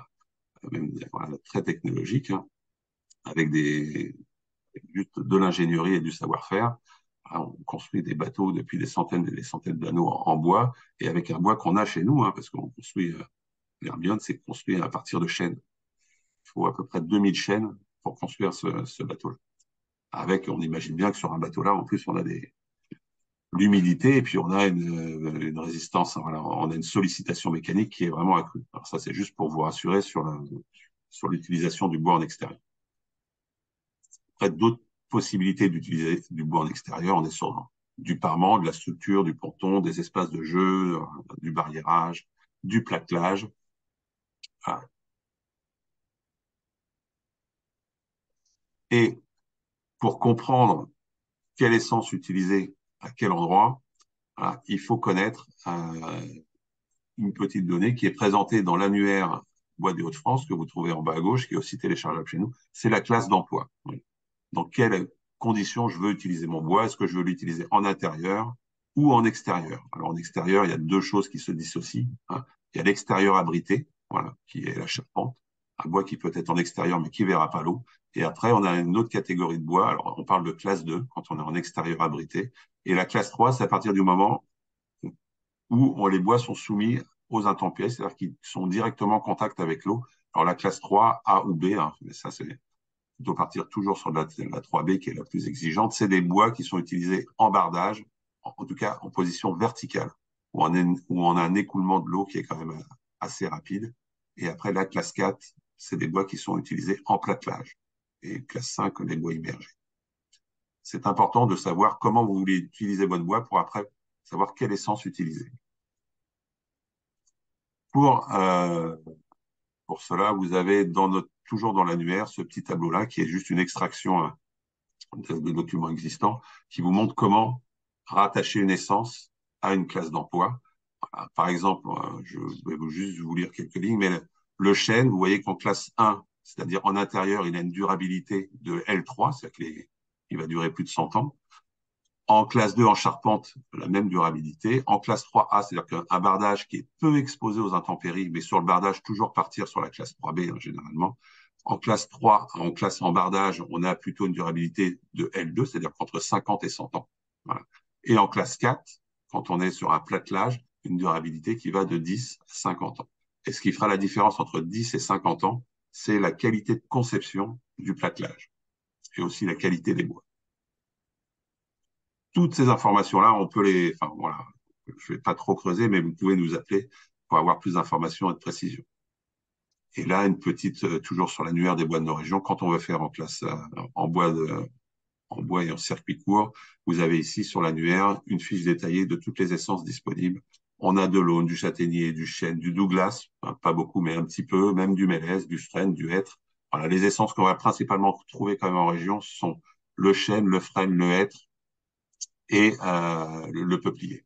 même voilà, très technologiques, hein, avec juste de l'ingénierie et du savoir-faire. On construit des bateaux depuis des centaines et des centaines d'années en bois, et avec un bois qu'on a chez nous, hein, parce qu'on construit, l'Hermione, c'est construit à partir de chênes. Il faut à peu près 2000 chênes pour construire ce bateau-là. On imagine bien que sur un bateau-là, en plus, on a l'humidité et puis on a une résistance, voilà, on a une sollicitation mécanique qui est vraiment accrue. Alors ça, c'est juste pour vous rassurer sur l'utilisation du bois en extérieur. Après, d'autres possibilités d'utiliser du bois en extérieur, on est sur du parement, de la structure, du ponton, des espaces de jeu, du barriérage, du plaquelage. Voilà. Et pour comprendre quelle essence utiliser à quel endroit, voilà, il faut connaître une petite donnée qui est présentée dans l'annuaire Bois des Hauts-de-France que vous trouvez en bas à gauche, qui est aussi téléchargeable chez nous. C'est la classe d'emploi. Dans quelles conditions je veux utiliser mon bois? Est-ce que je veux l'utiliser en intérieur ou en extérieur? Alors en extérieur, il y a deux choses qui se dissocient, hein. Il y a l'extérieur abrité, voilà, qui est la charpente, un bois qui peut être en extérieur mais qui ne verra pas l'eau. Et après, on a une autre catégorie de bois. Alors, on parle de classe 2 quand on est en extérieur abrité. Et la classe 3, c'est à partir du moment où les bois sont soumis aux intempéries, c'est-à-dire qu'ils sont directement en contact avec l'eau. Alors, la classe 3, A ou B, hein, mais ça, il faut partir toujours sur la 3B qui est la plus exigeante. C'est des bois qui sont utilisés en bardage, en tout cas en position verticale, où on a un écoulement de l'eau qui est quand même assez rapide. Et après, la classe 4, c'est des bois qui sont utilisés en platelage. Et classe 5, les bois immergés. C'est important de savoir comment vous voulez utiliser votre bois pour après savoir quelle essence utiliser. Pour, euh, pour cela, vous avez toujours dans l'annuaire ce petit tableau-là qui est juste une extraction de documents existants qui vous montre comment rattacher une essence à une classe d'emploi. Par exemple, je vais juste vous lire quelques lignes, mais le chêne, vous voyez qu'en classe 1, c'est-à-dire en intérieur, il a une durabilité de L3, c'est-à-dire qu'il va durer plus de 100 ans. En classe 2, en charpente, la même durabilité. En classe 3A, c'est-à-dire qu'un bardage qui est peu exposé aux intempéries, mais sur le bardage, toujours partir sur la classe 3B, hein, généralement. En classe 3, en bardage, on a plutôt une durabilité de L2, c'est-à-dire qu'entre 50 et 100 ans. Voilà. Et en classe 4, quand on est sur un platelage, une durabilité qui va de 10 à 50 ans. Et ce qui fera la différence entre 10 et 50 ans, c'est la qualité de conception du platelage et aussi la qualité des bois. Toutes ces informations-là, enfin voilà, je ne vais pas trop creuser, mais vous pouvez nous appeler pour avoir plus d'informations et de précision. Et là, toujours sur l'annuaire des bois de nos régions, quand on veut faire en classe en bois et en circuit court, vous avez ici sur l'annuaire une fiche détaillée de toutes les essences disponibles. On a de l'aulne, du châtaignier, du chêne, du douglas, hein, pas beaucoup, mais un petit peu, même du mélèze, du frêne, du hêtre. Voilà, les essences qu'on va principalement trouver quand même en région sont le chêne, le frêne, le hêtre et le peuplier.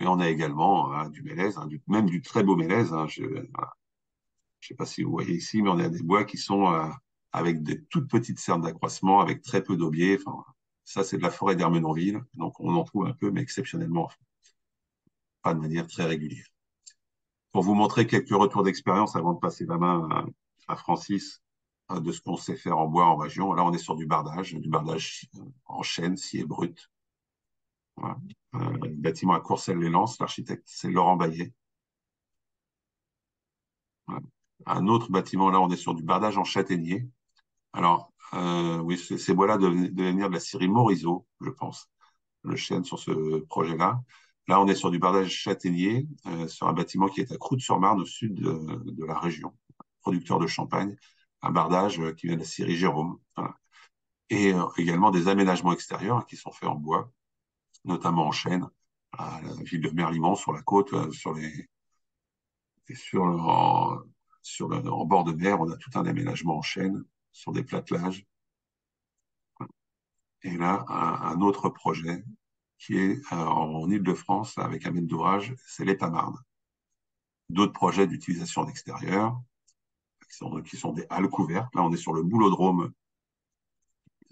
Et on a également du mélèze, même du très beau mélèze. Je sais pas si vous voyez ici, mais on a des bois qui sont avec des toutes petites cernes d'accroissement, avec très peu d'aubiers. Enfin, ça, c'est de la forêt d'Ermenonville. Donc, on en trouve un peu, mais exceptionnellement, pas de manière très régulière. Pour vous montrer quelques retours d'expérience avant de passer la main à Francis de ce qu'on sait faire en bois en région. Là, on est sur du bardage en chêne, scié brut. Voilà. Le bâtiment à Courcelles-les-Lances, l'architecte, c'est Laurent Baillet. Voilà. Un autre bâtiment, là, on est sur du bardage en châtaignier. Alors, oui, ces bois-là devaient venir de la scierie Morisot, je pense, le chêne sur ce projet-là. Là, on est sur du bardage châtaignier, sur un bâtiment qui est à Croûte-sur-Marne, au sud de la région, producteur de champagne, un bardage qui vient de la scierie Jérôme. Voilà. Et également des aménagements extérieurs qui sont faits en bois, notamment en chêne, à la ville de Merlimont, sur la côte, en bord de mer, on a tout un aménagement en chêne, sur des plâtelages. Et là, un autre projet qui est en Île-de-France avec un maître d'ouvrage, c'est l'État-Marne. D'autres projets d'utilisation en extérieur, qui sont des halles couvertes. Là, on est sur le boulodrome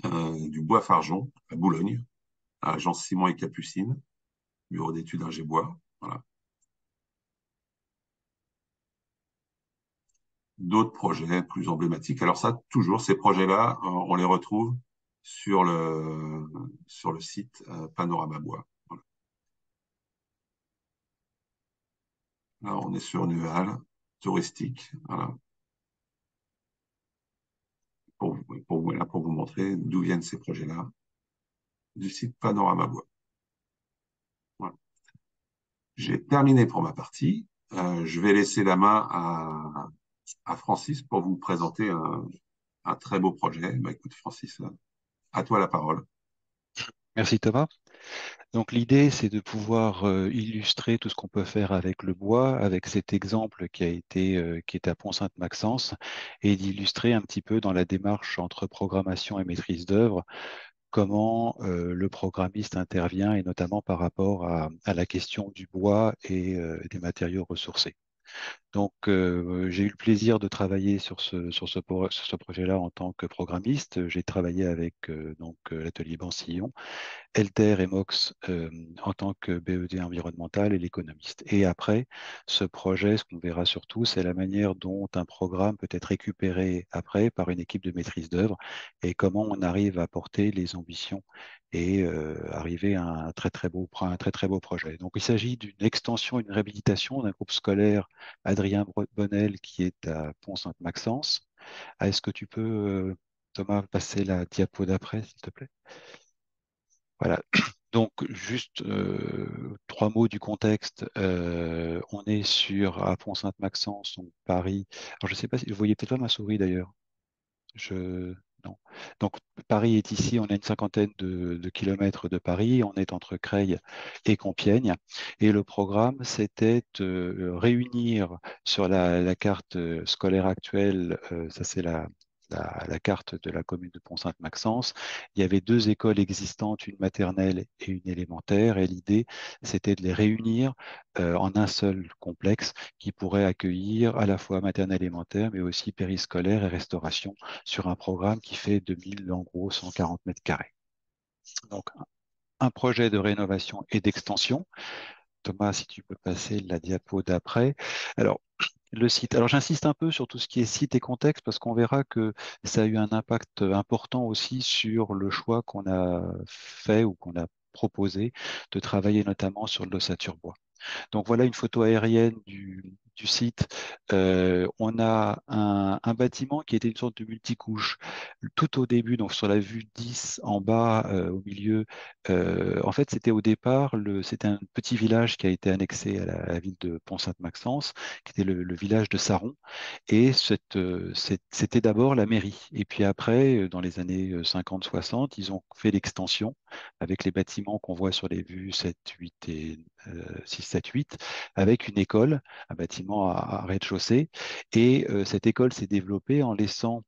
du Bois-Fargeon, à Boulogne, à Jean Simon et Capucine, bureau d'études Ingé Bois. Voilà. D'autres projets plus emblématiques. Alors ça, toujours, ces projets-là, on les retrouve sur le site Panorama Bois. Voilà. Là, on est sur une halle touristique. Voilà. Pour vous montrer d'où viennent ces projets-là, du site Panorama Bois. Voilà. J'ai terminé pour ma partie. Je vais laisser la main à Francis pour vous présenter un très beau projet. Bah, écoute, Francis, à toi la parole. Merci Thomas. Donc l'idée, c'est de pouvoir illustrer tout ce qu'on peut faire avec le bois, avec cet exemple qui est à Pont-Sainte-Maxence, et d'illustrer un petit peu dans la démarche entre programmation et maîtrise d'œuvre comment le programmiste intervient, et notamment par rapport à la question du bois et des matériaux ressourcés. Donc, j'ai eu le plaisir de travailler sur ce projet-là en tant que programmiste. J'ai travaillé avec l'atelier Bansillon, Elter et Mox en tant que BED environnemental et l'économiste. Et après, ce projet, ce qu'on verra surtout, c'est la manière dont un programme peut être récupéré après par une équipe de maîtrise d'œuvre et comment on arrive à porter les ambitions et arriver à un très très beau projet. Donc, il s'agit d'une extension, une réhabilitation d'un groupe scolaire Adrien Bonnel qui est à Pont-Sainte-Maxence. Est-ce que tu peux, Thomas, passer la diapo d'après, s'il te plaît? Voilà. Donc, juste trois mots du contexte. On est à Pont-Sainte-Maxence, donc Paris. Alors, je ne sais pas si vous voyez peut-être pas ma souris d'ailleurs. Non. Donc, Paris est ici, on a une cinquantaine de kilomètres de Paris, on est entre Creil et Compiègne. Et le programme, c'était de réunir sur la carte scolaire actuelle, ça c'est la carte de la commune de Pont-Sainte-Maxence. Il y avait deux écoles existantes, une maternelle et une élémentaire, et l'idée, c'était de les réunir en un seul complexe qui pourrait accueillir à la fois maternelle élémentaire, mais aussi périscolaire et restauration sur un programme qui fait 2000, en gros, 140 mètres carrés. Donc, un projet de rénovation et d'extension. Thomas, si tu peux passer la diapo d'après. Alors, le site. Alors, j'insiste un peu sur tout ce qui est site et contexte parce qu'on verra que ça a eu un impact important aussi sur le choix qu'on a fait ou qu'on a proposé de travailler notamment sur l'ossature bois. Donc voilà une photo aérienne du site. On a un bâtiment qui était une sorte de multicouche. Tout au début, donc sur la vue 10 en bas, au milieu, en fait c'était au départ, c'était un petit village qui a été annexé à la ville de Pont-Sainte-Maxence, qui était le village de Saron. Et c'était d'abord la mairie. Et puis après, dans les années 50-60, ils ont fait l'extension avec les bâtiments qu'on voit sur les vues 7, 8 et 6, 7, 8, avec une école, un bâtiment à rez-de-chaussée. Et cette école s'est développée en laissant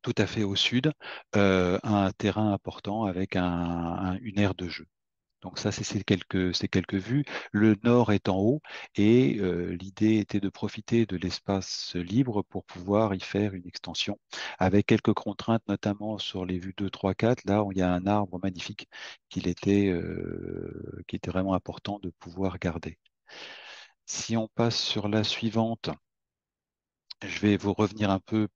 tout à fait au sud, un terrain important avec une aire de jeu. Donc ça, c'est ces quelques vues. Le nord est en haut et l'idée était de profiter de l'espace libre pour pouvoir y faire une extension avec quelques contraintes, notamment sur les vues 2, 3, 4. Là où il y a un arbre magnifique qui était vraiment important de pouvoir garder. Si on passe sur la suivante, je vais vous revenir un peu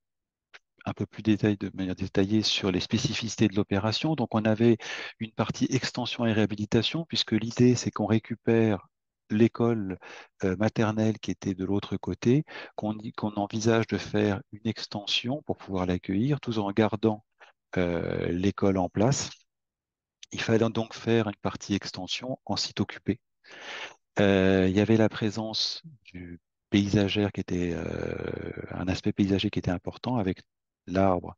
plus de manière détaillée sur les spécificités de l'opération. Donc, on avait une partie extension et réhabilitation, puisque l'idée, c'est qu'on récupère l'école maternelle qui était de l'autre côté, qu'on envisage de faire une extension pour pouvoir l'accueillir, tout en gardant l'école en place. Il fallait donc faire une partie extension en site occupé. Il y avait la présence du paysagère qui était un aspect paysager qui était important avec l'arbre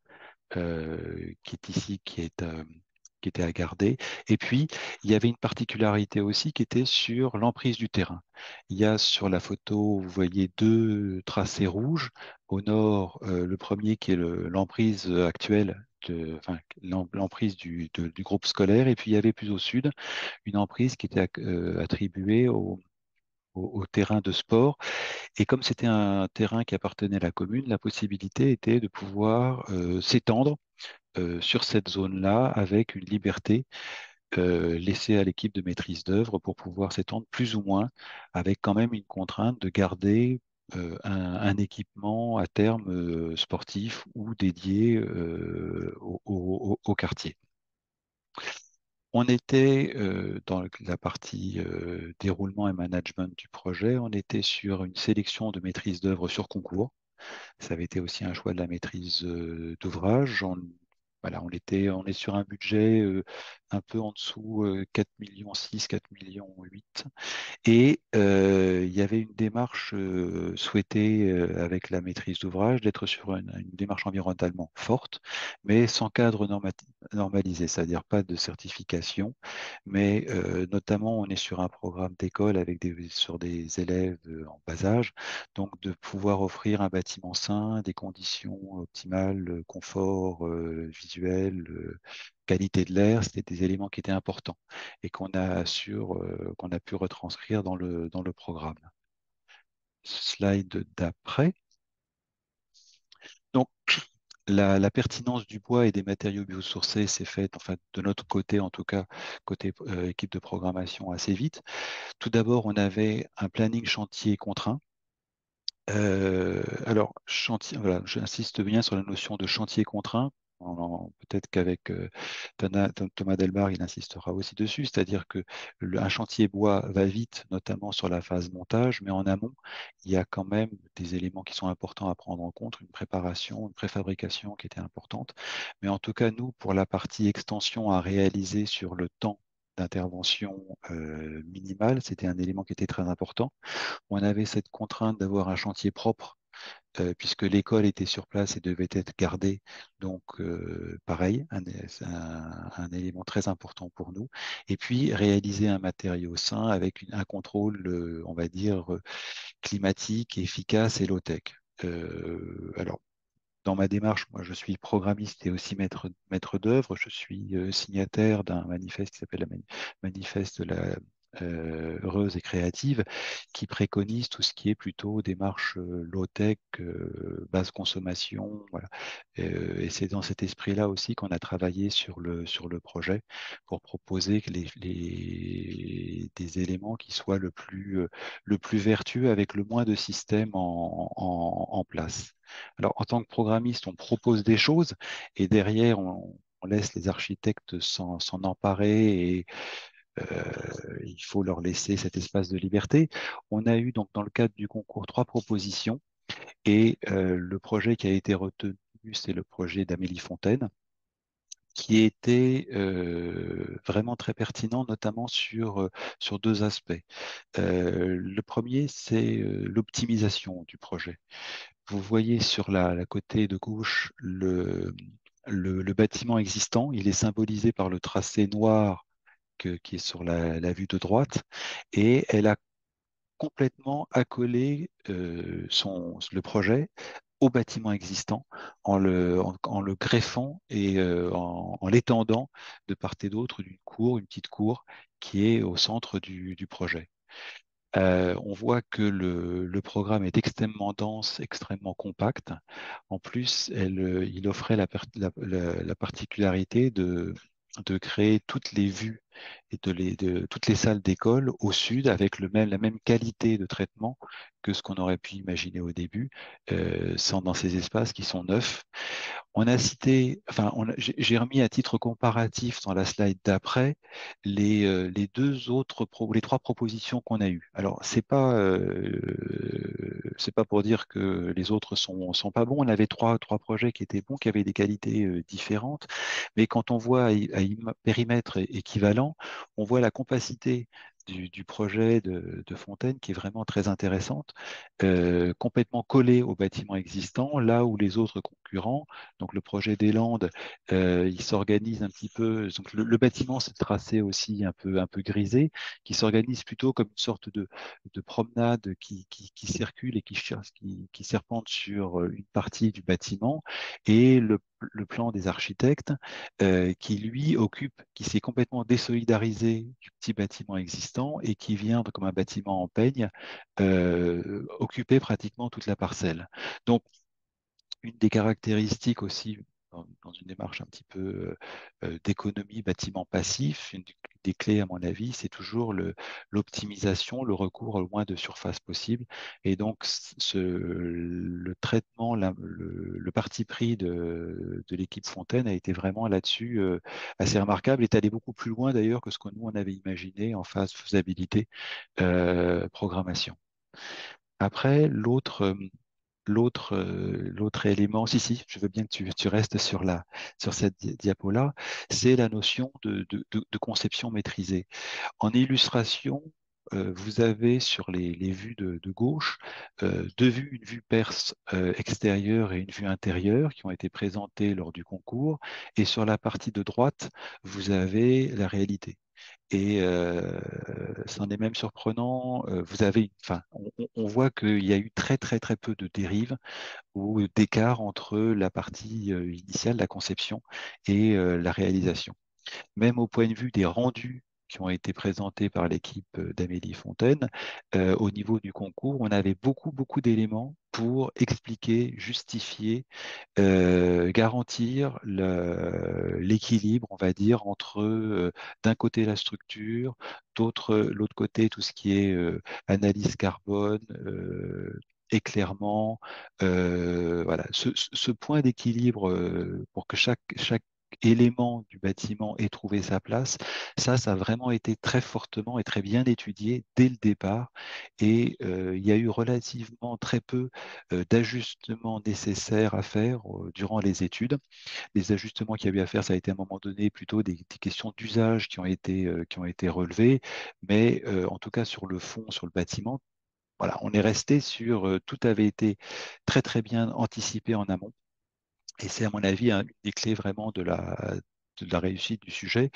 qui est ici, qui était à garder. Et puis, il y avait une particularité aussi qui était sur l'emprise du terrain. Il y a sur la photo, vous voyez deux tracés rouges. Au nord, le premier qui est l'emprise actuelle. Enfin, l'emprise du groupe scolaire, et puis il y avait plus au sud une emprise qui était attribuée au terrain de sport. Et comme c'était un terrain qui appartenait à la commune, la possibilité était de pouvoir s'étendre sur cette zone-là avec une liberté laissée à l'équipe de maîtrise d'œuvre pour pouvoir s'étendre plus ou moins, avec quand même une contrainte de garder un équipement à terme sportif ou dédié au quartier. On était dans la partie déroulement et management du projet, on était sur une sélection de maîtrise d'œuvre sur concours. Ça avait été aussi un choix de la maîtrise d'ouvrage. Voilà, on est sur un budget un peu en dessous 4 millions 6, 4 millions 8. Et il y avait une démarche souhaitée avec la maîtrise d'ouvrage d'être sur une démarche environnementalement forte, mais sans cadre normalisé, c'est-à-dire pas de certification, mais notamment on est sur un programme d'école avec sur des élèves en bas âge, donc de pouvoir offrir un bâtiment sain, des conditions optimales, confort visuel, qualité de l'air, c'était des éléments qui étaient importants et qu'on a pu retranscrire dans le programme. Slide d'après. Donc, la pertinence du bois et des matériaux biosourcés s'est faite, enfin, de notre côté, en tout cas, côté équipe de programmation, assez vite. Tout d'abord, on avait un planning chantier contraint. Alors, chantier, voilà, j'insiste bien sur la notion de chantier contraint. Peut-être qu'avec Thomas Delbar, il insistera aussi dessus, c'est-à-dire que un chantier bois va vite, notamment sur la phase montage, mais en amont, il y a quand même des éléments qui sont importants à prendre en compte, une préparation, une préfabrication qui était importante. Mais en tout cas, nous, pour la partie extension à réaliser sur le temps d'intervention minimale, c'était un élément qui était très important. On avait cette contrainte d'avoir un chantier propre, puisque l'école était sur place et devait être gardée. Donc, pareil, un élément très important pour nous. Et puis, réaliser un matériau sain avec un contrôle, on va dire, climatique, efficace et low-tech. Alors, dans ma démarche, moi, je suis programmiste et aussi maître d'œuvre. Je suis signataire d'un manifeste qui s'appelle Manifeste de la heureuse et créative, qui préconise tout ce qui est plutôt démarche low-tech, basse consommation. Voilà. Et c'est dans cet esprit-là aussi qu'on a travaillé sur le projet pour proposer des éléments qui soient le plus vertueux avec le moins de systèmes en place. Alors, en tant que programmiste, on propose des choses et derrière, on laisse les architectes s'en emparer et il faut leur laisser cet espace de liberté. On a eu donc dans le cadre du concours 3 propositions et le projet qui a été retenu, c'est le projet d'Amélie Fontaine qui était vraiment très pertinent, notamment sur 2 aspects. Le premier, c'est l'optimisation du projet. Vous voyez sur la côté de gauche le bâtiment existant. Il est symbolisé par le tracé noir qui est sur la vue de droite. Et elle a complètement accolé le projet au bâtiment existant en le greffant et en l'étendant de part et d'autre d'une cour, une petite cour qui est au centre du projet. On voit que le programme est extrêmement dense, extrêmement compact. En plus, il offrait la particularité de créer toutes les vues et de toutes les salles d'école au sud avec la même qualité de traitement que ce qu'on aurait pu imaginer au début, dans ces espaces qui sont neufs. On a cité, enfin, j'ai remis à titre comparatif dans la slide d'après les trois propositions qu'on a eues. Alors, c'est pas pour dire que les autres sont pas bons. On avait trois projets qui étaient bons, qui avaient des qualités différentes, mais quand on voit à périmètre équivalent, on voit la compacité du projet de Fontaine qui est vraiment très intéressante, complètement collée au bâtiment existant, là où les autres concurrents, donc le projet des Landes, il s'organise un petit peu. Donc le bâtiment s'est tracé aussi un peu grisé, qui s'organise plutôt comme une sorte de promenade qui circule et qui serpente sur une partie du bâtiment. Et le plan des architectes, qui lui qui s'est complètement désolidarisé du petit bâtiment existant et qui vient comme un bâtiment en peigne, occuper pratiquement toute la parcelle. Donc, une des caractéristiques aussi dans une démarche un petit peu d'économie bâtiment passif, une des clés à mon avis, c'est toujours l'optimisation, le recours au moins de surface possible. Et donc le traitement, le parti pris de l'équipe Fontaine a été vraiment là-dessus assez remarquable, est allé beaucoup plus loin d'ailleurs que ce que nous on avait imaginé en phase faisabilité programmation. Après, l'autre élément, si, je veux bien que tu restes sur cette diapo-là, c'est la notion de conception maîtrisée. En illustration, vous avez sur les vues de gauche deux vues, une vue perse extérieure et une vue intérieure qui ont été présentées lors du concours. Et sur la partie de droite, vous avez la réalité. Et c'en est même surprenant. Enfin, on voit qu'il y a eu très très très peu de dérives ou d'écart entre la partie initiale, la conception, et la réalisation. Même au point de vue des rendus qui ont été présentés par l'équipe d'Amélie Fontaine, au niveau du concours, on avait beaucoup d'éléments pour expliquer, justifier, garantir l'équilibre, on va dire, entre d'un côté la structure, l'autre côté tout ce qui est analyse carbone, éclairement, voilà, ce point d'équilibre pour que chaque élément du bâtiment ait trouvé sa place, ça a vraiment été très fortement et très bien étudié dès le départ. Et il y a eu relativement très peu d'ajustements nécessaires à faire durant les études. Les ajustements qu'il y a eu à faire, ça a été à un moment donné plutôt des questions d'usage qui ont été relevées, mais en tout cas sur le fond, sur le bâtiment, voilà, on est resté sur tout avait été très très bien anticipé en amont. Et c'est à mon avis une des clés vraiment de la réussite du sujet,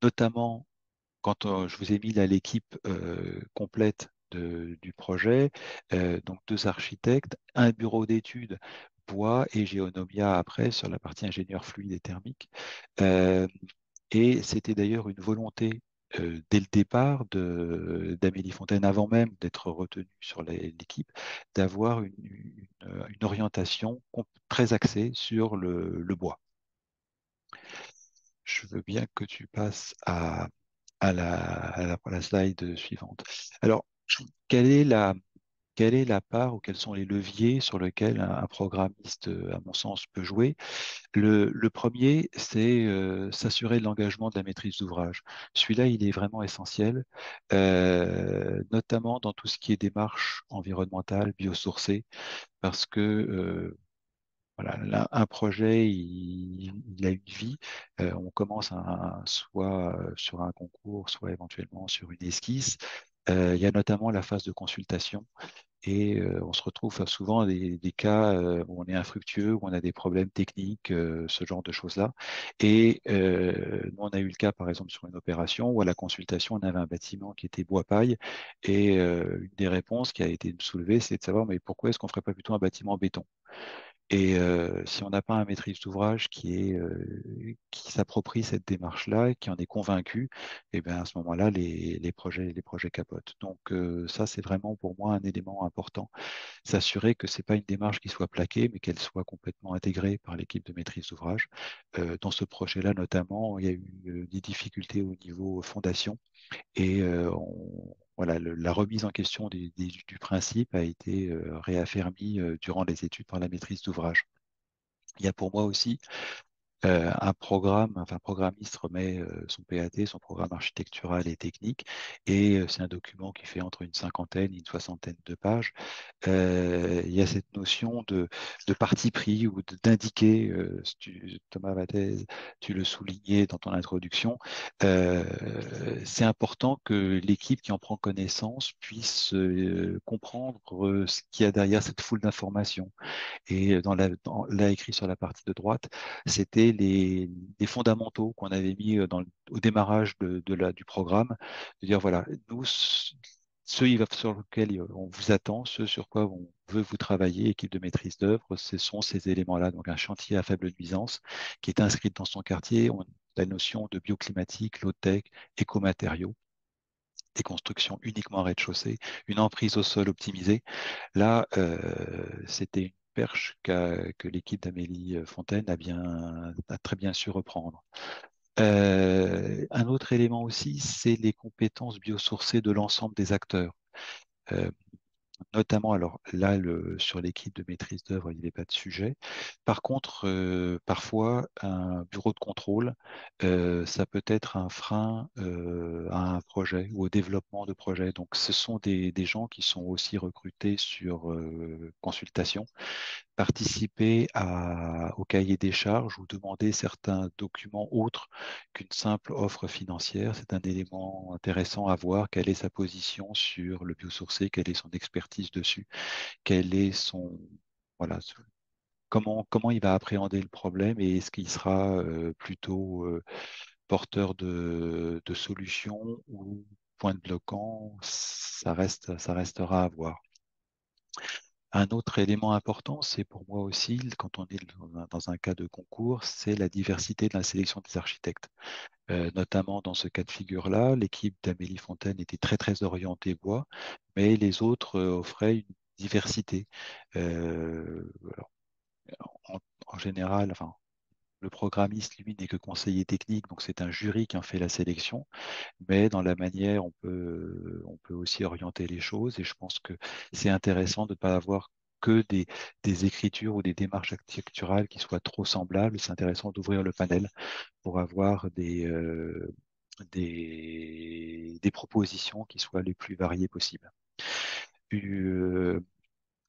notamment quand je vous ai mis là l'équipe complète du projet, donc deux architectes, un bureau d'études bois et Géonomia après sur la partie ingénieur fluide et thermique. Euh, et c'était d'ailleurs une volonté dès le départ d'Amélie Fontaine, avant même d'être retenue sur l'équipe, d'avoir une orientation très axée sur le bois. Je veux bien que tu passes à la slide suivante. Alors, quelle est la part ou quels sont les leviers sur lesquels un programmiste, à mon sens, peut jouer? Le premier, c'est s'assurer de l'engagement de la maîtrise d'ouvrage. Celui-là, il est vraiment essentiel, notamment dans tout ce qui est démarche environnementale, biosourcée, parce que voilà, là, un projet, il a une vie. On commence soit sur un concours, soit éventuellement sur une esquisse. Il y a notamment la phase de consultation. et on se retrouve souvent à des cas où on est infructueux, où on a des problèmes techniques, ce genre de choses-là. Et nous, on a eu le cas, par exemple, sur une opération où à la consultation, on avait un bâtiment qui était bois-paille, et une des réponses qui a été soulevée, c'est de savoir, mais pourquoi est-ce qu'on ne ferait pas plutôt un bâtiment en béton? Et si on n'a pas un maîtrise d'ouvrage qui s'approprie cette démarche-là, qui en est convaincu, et bien à ce moment-là, les projets capotent. Donc ça, c'est vraiment pour moi un élément important. S'assurer que ce n'est pas une démarche qui soit plaquée, mais qu'elle soit complètement intégrée par l'équipe de maîtrise d'ouvrage. Dans ce projet-là, notamment, il y a eu des difficultés au niveau fondation et voilà, la remise en question du principe a été réaffermie durant les études par la maîtrise d'ouvrage. Il y a pour moi aussi un programme, enfin, un programmiste remet son PAT, son programme architectural et technique, et c'est un document qui fait entre une cinquantaine et une soixantaine de pages. Il y a cette notion de parti pris ou d'indiquer, Thomas Vathès, tu le soulignais dans ton introduction, c'est important que l'équipe qui en prend connaissance puisse comprendre ce qu'il y a derrière cette foule d'informations. Et là, écrit sur la partie de droite, c'était les fondamentaux qu'on avait mis au démarrage du programme, de dire voilà, nous, sur lequel on vous attend, ce sur quoi on veut vous travailler, équipe de maîtrise d'œuvre, ce sont ces éléments-là. Donc un chantier à faible nuisance qui est inscrit dans son quartier. On a la notion de bioclimatique, low-tech, écomatériaux, des constructions uniquement en rez-de-chaussée, une emprise au sol optimisée. Là, c'était une perche que l'équipe d'Amélie Fontaine a très bien su reprendre. Un autre élément aussi, c'est les compétences biosourcées de l'ensemble des acteurs. Euh, Notamment, alors là, sur l'équipe de maîtrise d'œuvre, il n'y avait pas de sujet. Par contre, parfois, un bureau de contrôle, ça peut être un frein à un projet ou au développement de projet. Donc, ce sont des gens qui sont aussi recrutés sur consultation, participer au cahier des charges ou demander certains documents autres qu'une simple offre financière. C'est un élément intéressant à voir. Quelle est sa position sur le biosourcé? Quelle est son expertise dessus? Quel est voilà, comment il va appréhender le problème et est-ce qu'il sera plutôt porteur de solutions ou point de bloquant? Ça restera à voir. Un autre élément important, c'est pour moi aussi, quand on est dans un cas de concours, c'est la diversité de la sélection des architectes. Notamment dans ce cas de figure-là, l'équipe d'Amélie Fontaine était très très orientée bois, mais les autres offraient une diversité. Alors, en général, enfin, le programmiste, lui, n'est que conseiller technique, donc c'est un jury qui en fait la sélection, mais dans la manière, on peut aussi orienter les choses, et je pense que c'est intéressant de ne pas avoir que des écritures ou des démarches architecturales qui soient trop semblables. C'est intéressant d'ouvrir le panel pour avoir des propositions qui soient les plus variées possibles. Euh,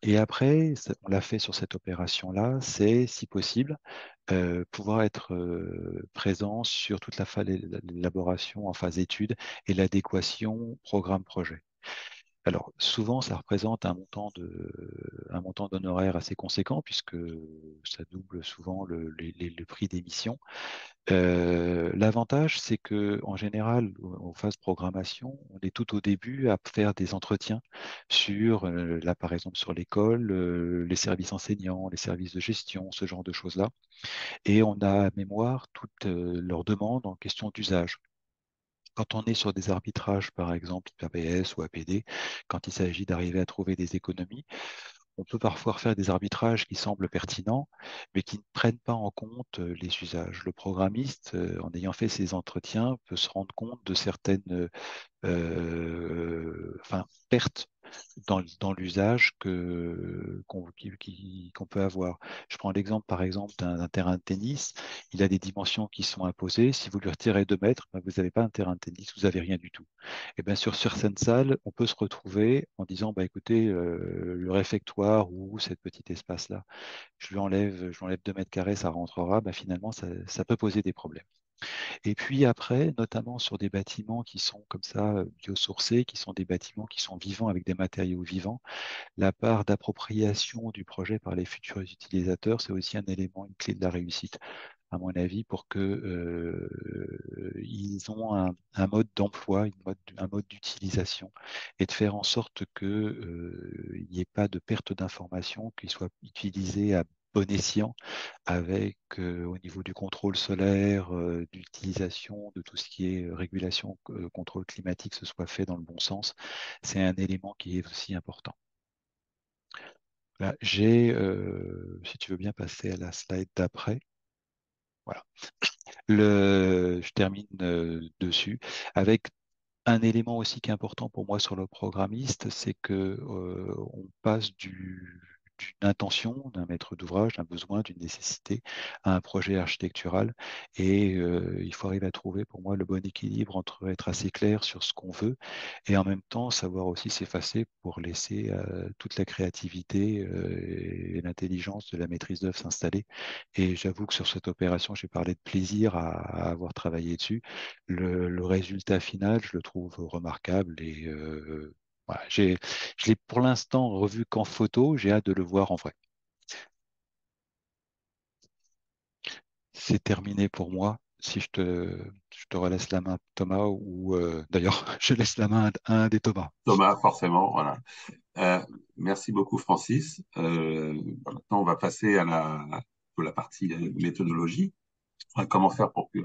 et après, on l'a fait sur cette opération-là, c'est, si possible, pouvoir être présent sur toute l'élaboration en phase étude et l'adéquation programme-projet. Alors, souvent, ça représente un montant d'honoraires assez conséquent, puisque ça double souvent le prix des missions. L'avantage, c'est que en général, en phase programmation, on est tout au début à faire des entretiens sur, là par exemple sur l'école, les services enseignants, les services de gestion, ce genre de choses-là. Et on a à mémoire toutes leurs demandes en question d'usage. Quand on est sur des arbitrages, par exemple APS ou APD, quand il s'agit d'arriver à trouver des économies, on peut parfois faire des arbitrages qui semblent pertinents, mais qui ne prennent pas en compte les usages. Le programmiste, en ayant fait ces entretiens, peut se rendre compte de certaines pertes dans l'usage qu'on peut avoir. Je prends l'exemple, par exemple, d'un terrain de tennis. Il a des dimensions qui sont imposées. Si vous lui retirez 2 mètres, ben, vous n'avez pas un terrain de tennis, vous n'avez rien du tout. Et bien sur certaines salles, on peut se retrouver en disant, bah, écoutez, le réfectoire ou cet petit espace-là, je lui enlève 2 mètres carrés, ça rentrera. Ben, finalement, ça peut poser des problèmes. Et puis après, notamment sur des bâtiments qui sont comme ça biosourcés, qui sont des bâtiments qui sont vivants avec des matériaux vivants, la part d'appropriation du projet par les futurs utilisateurs, c'est aussi un élément, une clé de la réussite, à mon avis, pour que ils ont un mode d'emploi, un mode d'utilisation, et de faire en sorte que il n'y ait pas de perte d'informations, qu'ils soient utilisés à bon escient, avec au niveau du contrôle solaire, d'utilisation, de tout ce qui est régulation, contrôle climatique, ce soit fait dans le bon sens. C'est un élément qui est aussi important. Là, si tu veux bien passer à la slide d'après. Voilà. Je termine dessus avec un élément aussi qui est important pour moi sur le programmiste, c'est que on passe d'une intention, d'un maître d'ouvrage, d'un besoin, d'une nécessité à un projet architectural. Et il faut arriver à trouver pour moi le bon équilibre entre être assez clair sur ce qu'on veut et en même temps savoir aussi s'effacer pour laisser toute la créativité et l'intelligence de la maîtrise d'œuvre s'installer. Et j'avoue que sur cette opération, j'ai parlé de plaisir à avoir travaillé dessus. Le résultat final, je le trouve remarquable et voilà, je l'ai pour l'instant revu qu'en photo, j'ai hâte de le voir en vrai. C'est terminé pour moi. Si je te relaisse la main, Thomas, ou d'ailleurs, je laisse la main à un des Thomas. Thomas, forcément, voilà. Euh, Merci beaucoup, Francis. Maintenant, on va passer à la partie méthodologie. Comment faire pour que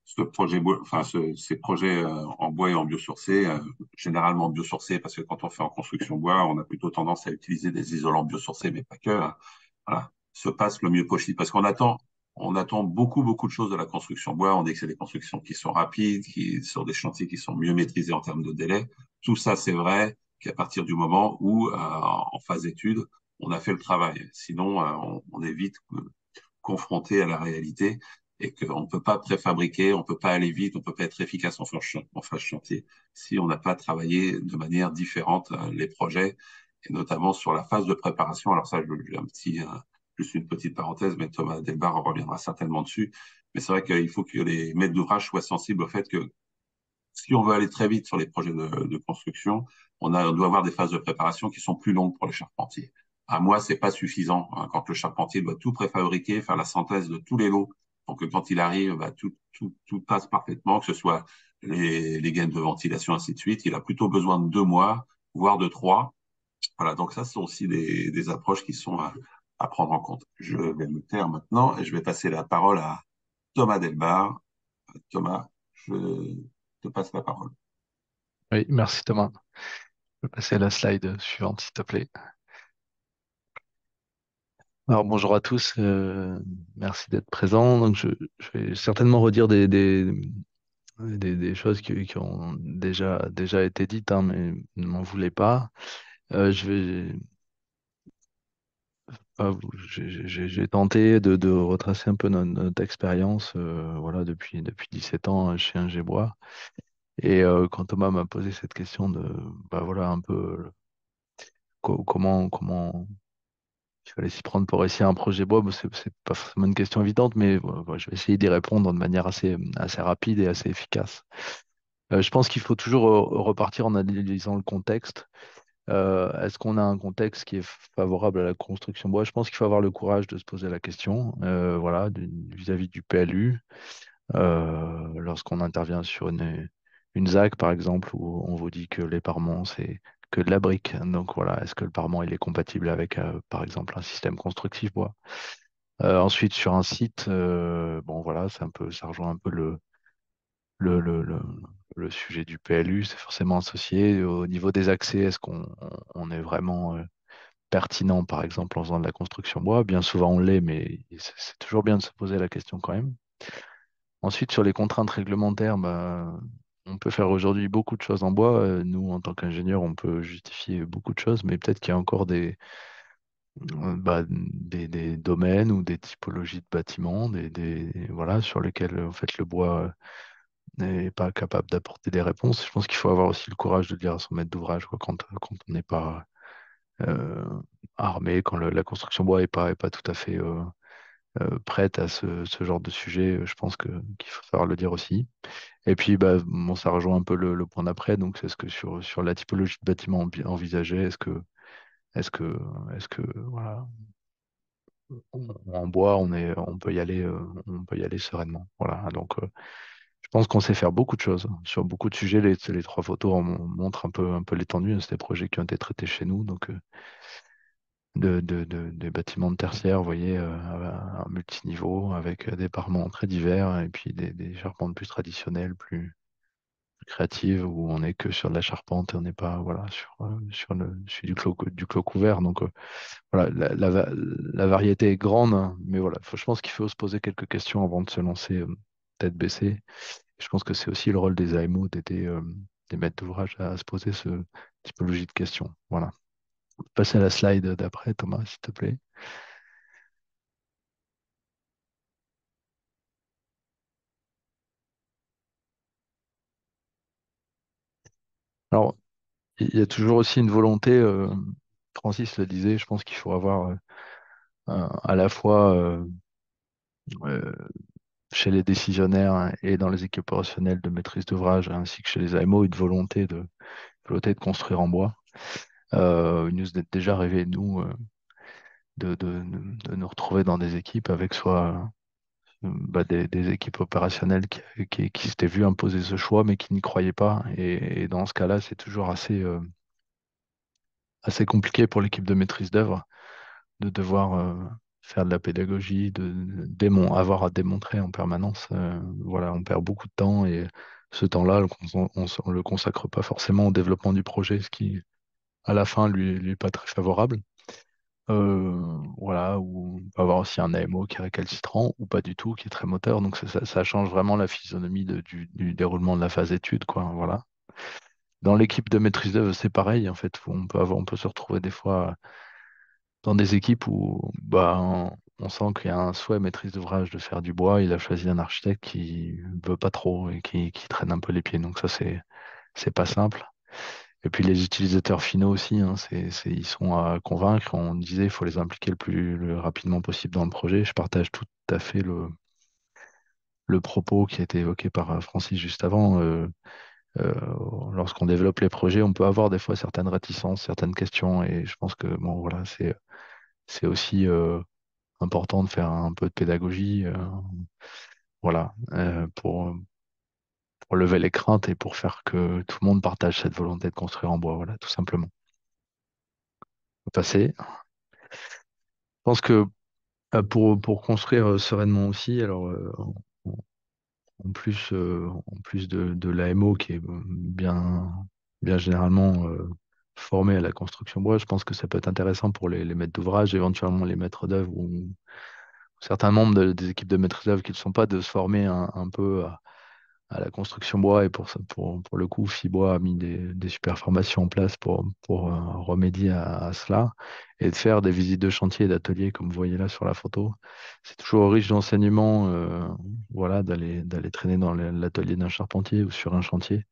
ce projet, enfin, ces projets en bois et en biosourcé, généralement biosourcés, parce que quand on fait en construction bois, on a plutôt tendance à utiliser des isolants biosourcés, mais pas que, hein. Voilà, se passe le mieux possible. Parce on attend beaucoup, beaucoup de choses de la construction bois. On dit que c'est des constructions qui sont rapides, qui sur des chantiers qui sont mieux maîtrisés en termes de délai. Tout ça, c'est vrai qu'à partir du moment où, en phase d'étude, on a fait le travail. Sinon, on est vite confronté à la réalité et qu'on ne peut pas préfabriquer, on ne peut pas aller vite, on ne peut pas être efficace en phase chantier si on n'a pas travaillé de manière différente les projets, et notamment sur la phase de préparation. Alors ça, j'ai juste une petite parenthèse, mais Thomas Delbar reviendra certainement dessus. Mais c'est vrai qu'il faut que les maîtres d'ouvrage soient sensibles au fait que si on veut aller très vite sur les projets de construction, on doit avoir des phases de préparation qui sont plus longues pour les charpentiers. À moi, c'est pas suffisant hein, quand le charpentier doit tout préfabriquer, faire la synthèse de tous les lots, pour que quand il arrive, bah, tout passe parfaitement, que ce soit les gaines de ventilation, ainsi de suite. Il a plutôt besoin de 2 mois, voire de 3. Voilà, donc ça, ce sont aussi des approches qui sont à prendre en compte. Je vais me taire maintenant et je vais passer la parole à Thomas Delbar. Thomas, je te passe la parole. Oui, merci Thomas. Je peux passer à la slide suivante, s'il te plaît. Alors bonjour à tous, merci d'être présents. Donc je vais certainement redire des choses qui ont déjà été dites, hein, mais ne m'en voulez pas. Je vais, j'ai tenté de retracer un peu notre expérience, voilà, depuis 17 ans chez Ingébois. Et quand Thomas m'a posé cette question de, bah voilà, un peu comment il fallait s'y prendre pour réussir un projet bois. Bon, c'est pas forcément une question évidente, mais voilà, je vais essayer d'y répondre de manière assez rapide et assez efficace. Je pense qu'il faut toujours repartir en analysant le contexte. Est-ce qu'on a un contexte qui est favorable à la construction bois? Je pense qu'il faut avoir le courage de se poser la question, voilà, vis-à-vis du PLU. Lorsqu'on intervient sur une ZAC, par exemple, où on vous dit que les parements, c'est que de la brique. Donc voilà, est-ce que le parement il est compatible avec, par exemple, un système constructif bois? Ensuite, sur un site, bon voilà, ça rejoint un peu le, le, le, le sujet du PLU, c'est forcément associé. Au niveau des accès, est-ce qu'on est vraiment pertinent, par exemple, en faisant de la construction bois? Bien souvent, on l'est, mais c'est toujours bien de se poser la question quand même. Ensuite, sur les contraintes réglementaires, bah, on peut faire aujourd'hui beaucoup de choses en bois. Nous, en tant qu'ingénieurs, on peut justifier beaucoup de choses, mais peut-être qu'il y a encore des domaines ou des typologies de bâtiments, voilà, sur lesquels en fait, le bois n'est pas capable d'apporter des réponses. Je pense qu'il faut avoir aussi le courage de dire à son maître d'ouvrage quoi, quand on n'est pas euh, armé, quand la construction bois n'est pas tout à fait prête à ce genre de sujet, je pense qu'il faut savoir le dire aussi. Et puis, bah, bon, ça rejoint un peu le point d'après. Donc, c'est ce que sur la typologie de bâtiment envisagée, est-ce que, voilà, en bois, on peut y aller sereinement. Voilà. Donc, je pense qu'on sait faire beaucoup de choses sur beaucoup de sujets. Les trois photos montrent un peu l'étendue de ces projets qui ont été traités chez nous. Donc, des bâtiments de tertiaire, vous voyez, à multiniveau, avec des parements très divers, et puis des charpentes plus traditionnelles, plus créatives, où on n'est que sur de la charpente et on n'est pas voilà, sur du clos couvert. Donc voilà, la variété est grande, hein, mais voilà, je pense qu'il faut se poser quelques questions avant de se lancer tête baissée. Je pense que c'est aussi le rôle des AMO d'aider des maîtres d'ouvrage à se poser ce typologie de questions. Voilà. Passer à la slide d'après, Thomas, s'il te plaît. Alors, il y a toujours aussi une volonté, Francis le disait, je pense qu'il faut avoir à la fois euh, chez les décisionnaires, hein, et dans les équipes opérationnelles de maîtrise d'ouvrage, ainsi que chez les AMO, une volonté de construire en bois. Il nous est déjà arrivé, nous, de nous retrouver dans des équipes avec soit bah, des équipes opérationnelles qui s'étaient vues imposer ce choix, mais qui n'y croyaient pas. Et dans ce cas-là, c'est toujours assez compliqué pour l'équipe de maîtrise d'œuvre de devoir faire de la pédagogie, avoir à démontrer en permanence. Voilà, on perd beaucoup de temps et ce temps-là, on le consacre pas forcément au développement du projet, ce qui, à la fin, lui est pas très favorable. Voilà, ou on peut avoir aussi un AMO qui est récalcitrant ou pas du tout, qui est très moteur. Donc ça change vraiment la physionomie du déroulement de la phase étude, quoi. Voilà. Dans l'équipe de maîtrise d'œuvre, c'est pareil, en fait. On peut se retrouver des fois dans des équipes où bah, on sent qu'il y a un souhait maîtrise d'ouvrage de faire du bois. Il a choisi un architecte qui veut pas trop et qui traîne un peu les pieds. Donc ça, c'est pas simple. Et puis les utilisateurs finaux aussi, hein, ils sont à convaincre. On disait il faut les impliquer le rapidement possible dans le projet. Je partage tout à fait le propos qui a été évoqué par Francis juste avant. Euh, Lorsqu'on développe les projets, on peut avoir des fois certaines réticences, certaines questions. Et je pense que bon, voilà, c'est aussi important de faire un peu de pédagogie, voilà, pour lever les craintes et pour faire que tout le monde partage cette volonté de construire en bois, voilà, tout simplement. On va passer. Je pense que pour construire sereinement aussi, alors en, en plus de l'AMO qui est bien généralement formé à la construction bois, je pense que ça peut être intéressant pour les maîtres d'ouvrage, éventuellement les maîtres d'œuvre ou certains membres des équipes de maîtres d'œuvre qui ne le sont pas, de se former un peu à la construction bois. Et pour le coup, Fibois a mis des super formations en place pour remédier à cela et de faire des visites de chantier et d'ateliers comme vous voyez là sur la photo. C'est toujours riche d'enseignements, voilà, d'aller traîner dans l'atelier d'un charpentier ou sur un chantier.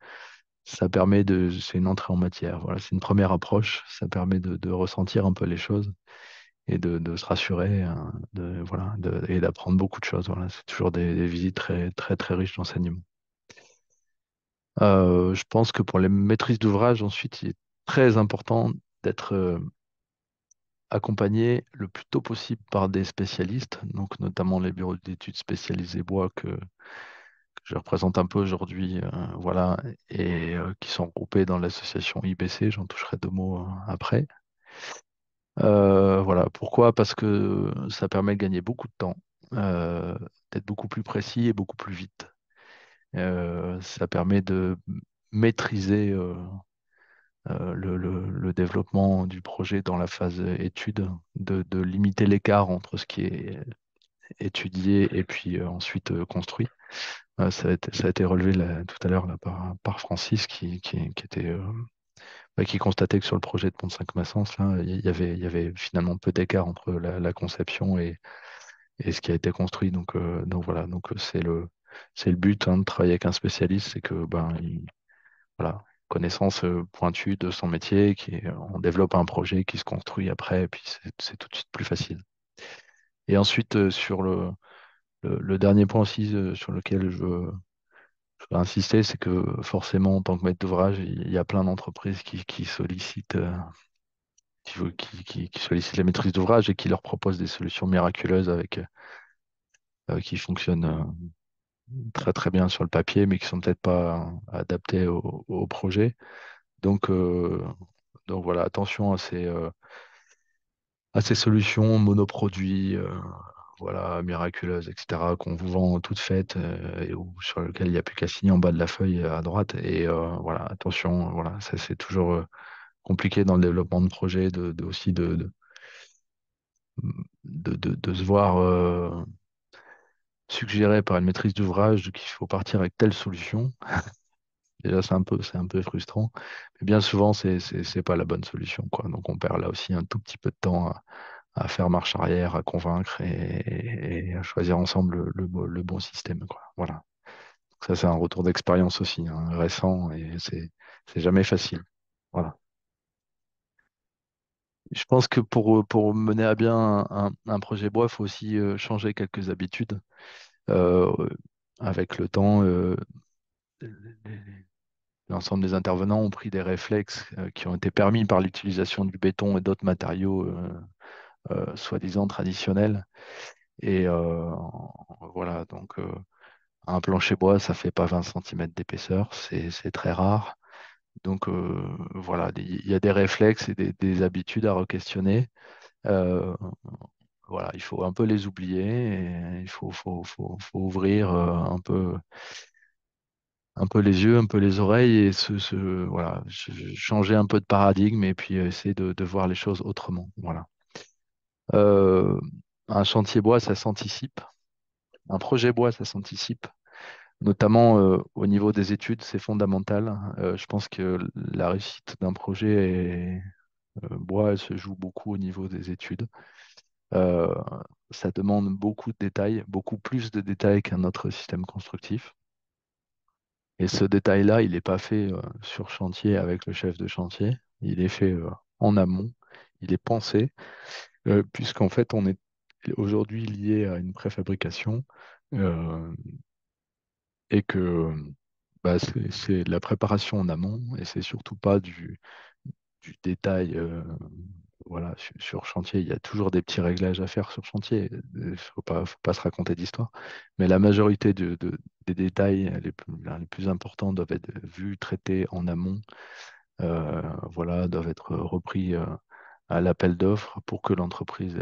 C'est une entrée en matière. Voilà, c'est une première approche. Ça permet de ressentir un peu les choses et de se rassurer, voilà, et d'apprendre beaucoup de choses. Voilà, c'est toujours des visites très, très, très riches d'enseignements. Je pense que pour les maîtrises d'ouvrage, ensuite, il est très important d'être accompagné le plus tôt possible par des spécialistes, donc notamment les bureaux d'études spécialisés bois que je représente un peu aujourd'hui, voilà, et qui sont regroupés dans l'association IBC. J'en toucherai deux mots après. Voilà, pourquoi? Parce que ça permet de gagner beaucoup de temps, euh, d'être beaucoup plus précis et beaucoup plus vite. Ça permet de maîtriser le développement du projet dans la phase étude, de limiter l'écart entre ce qui est étudié et puis ensuite construit. Ça a été relevé tout à l'heure là, par Francis qui était qui constatait que sur le projet de Pont-de-Saint-Maxence, là, il y avait finalement peu d'écart entre la conception et ce qui a été construit. Donc voilà, c'est le but, hein, de travailler avec un spécialiste, c'est que voilà, connaissance pointue de son métier, on développe un projet qui se construit après, et puis c'est tout de suite plus facile. Et ensuite, sur le dernier point aussi sur lequel je veux insister, c'est que forcément, en tant que maître d'ouvrage, il y a plein d'entreprises qui sollicitent, qui sollicitent la maîtrise d'ouvrage et qui leur proposent des solutions miraculeuses qui fonctionnent très très bien sur le papier, mais qui sont peut-être pas adaptées au projet. Donc, euh, donc voilà, attention à ces solutions monoproduits, voilà, miraculeuses, etc., qu'on vous vend toutes faites et sur lesquelles il n'y a plus qu'à signer en bas de la feuille à droite. Et voilà, attention, voilà, ça c'est toujours compliqué dans le développement de projet aussi de se voir suggéré par une maîtrise d'ouvrage qu'il faut partir avec telle solution. Déjà, c'est un peu frustrant. Mais bien souvent, c'est pas la bonne solution, quoi. Donc, on perd là aussi un tout petit peu de temps à faire marche arrière, à convaincre et à choisir ensemble le bon système, quoi. Voilà. Ça, c'est un retour d'expérience aussi, hein, récent et c'est jamais facile. Voilà. Je pense que pour mener à bien un projet bois, il faut aussi changer quelques habitudes. Euh, avec le temps, l'ensemble des intervenants ont pris des réflexes qui ont été permis par l'utilisation du béton et d'autres matériaux soi-disant traditionnels. Et voilà, donc un plancher bois, ça fait pas 20 centimètres d'épaisseur, c'est très rare. Donc voilà, il y a des réflexes et des habitudes à re-questionner. Euh, voilà, il faut un peu les oublier et il faut ouvrir un peu les yeux, un peu les oreilles et voilà, changer un peu de paradigme et puis essayer de voir les choses autrement. Voilà. Euh, un chantier bois, ça s'anticipe. Un projet bois, ça s'anticipe. Notamment au niveau des études, c'est fondamental. Je pense que la réussite d'un projet bois, elle se joue beaucoup au niveau des études. Euh, Ça demande beaucoup de détails, beaucoup plus de détails qu'un autre système constructif. Et ce détail-là, il n'est pas fait sur chantier avec le chef de chantier, il est fait en amont, il est pensé, puisqu'en fait, on est aujourd'hui lié à une préfabrication euh, et que bah, c'est de la préparation en amont et c'est surtout pas du détail. Voilà, sur chantier, il y a toujours des petits réglages à faire sur chantier. Il faut pas se raconter d'histoire. Mais la majorité des détails les plus importants doivent être vus, traités en amont. Voilà, doivent être repris à l'appel d'offres pour que l'entreprise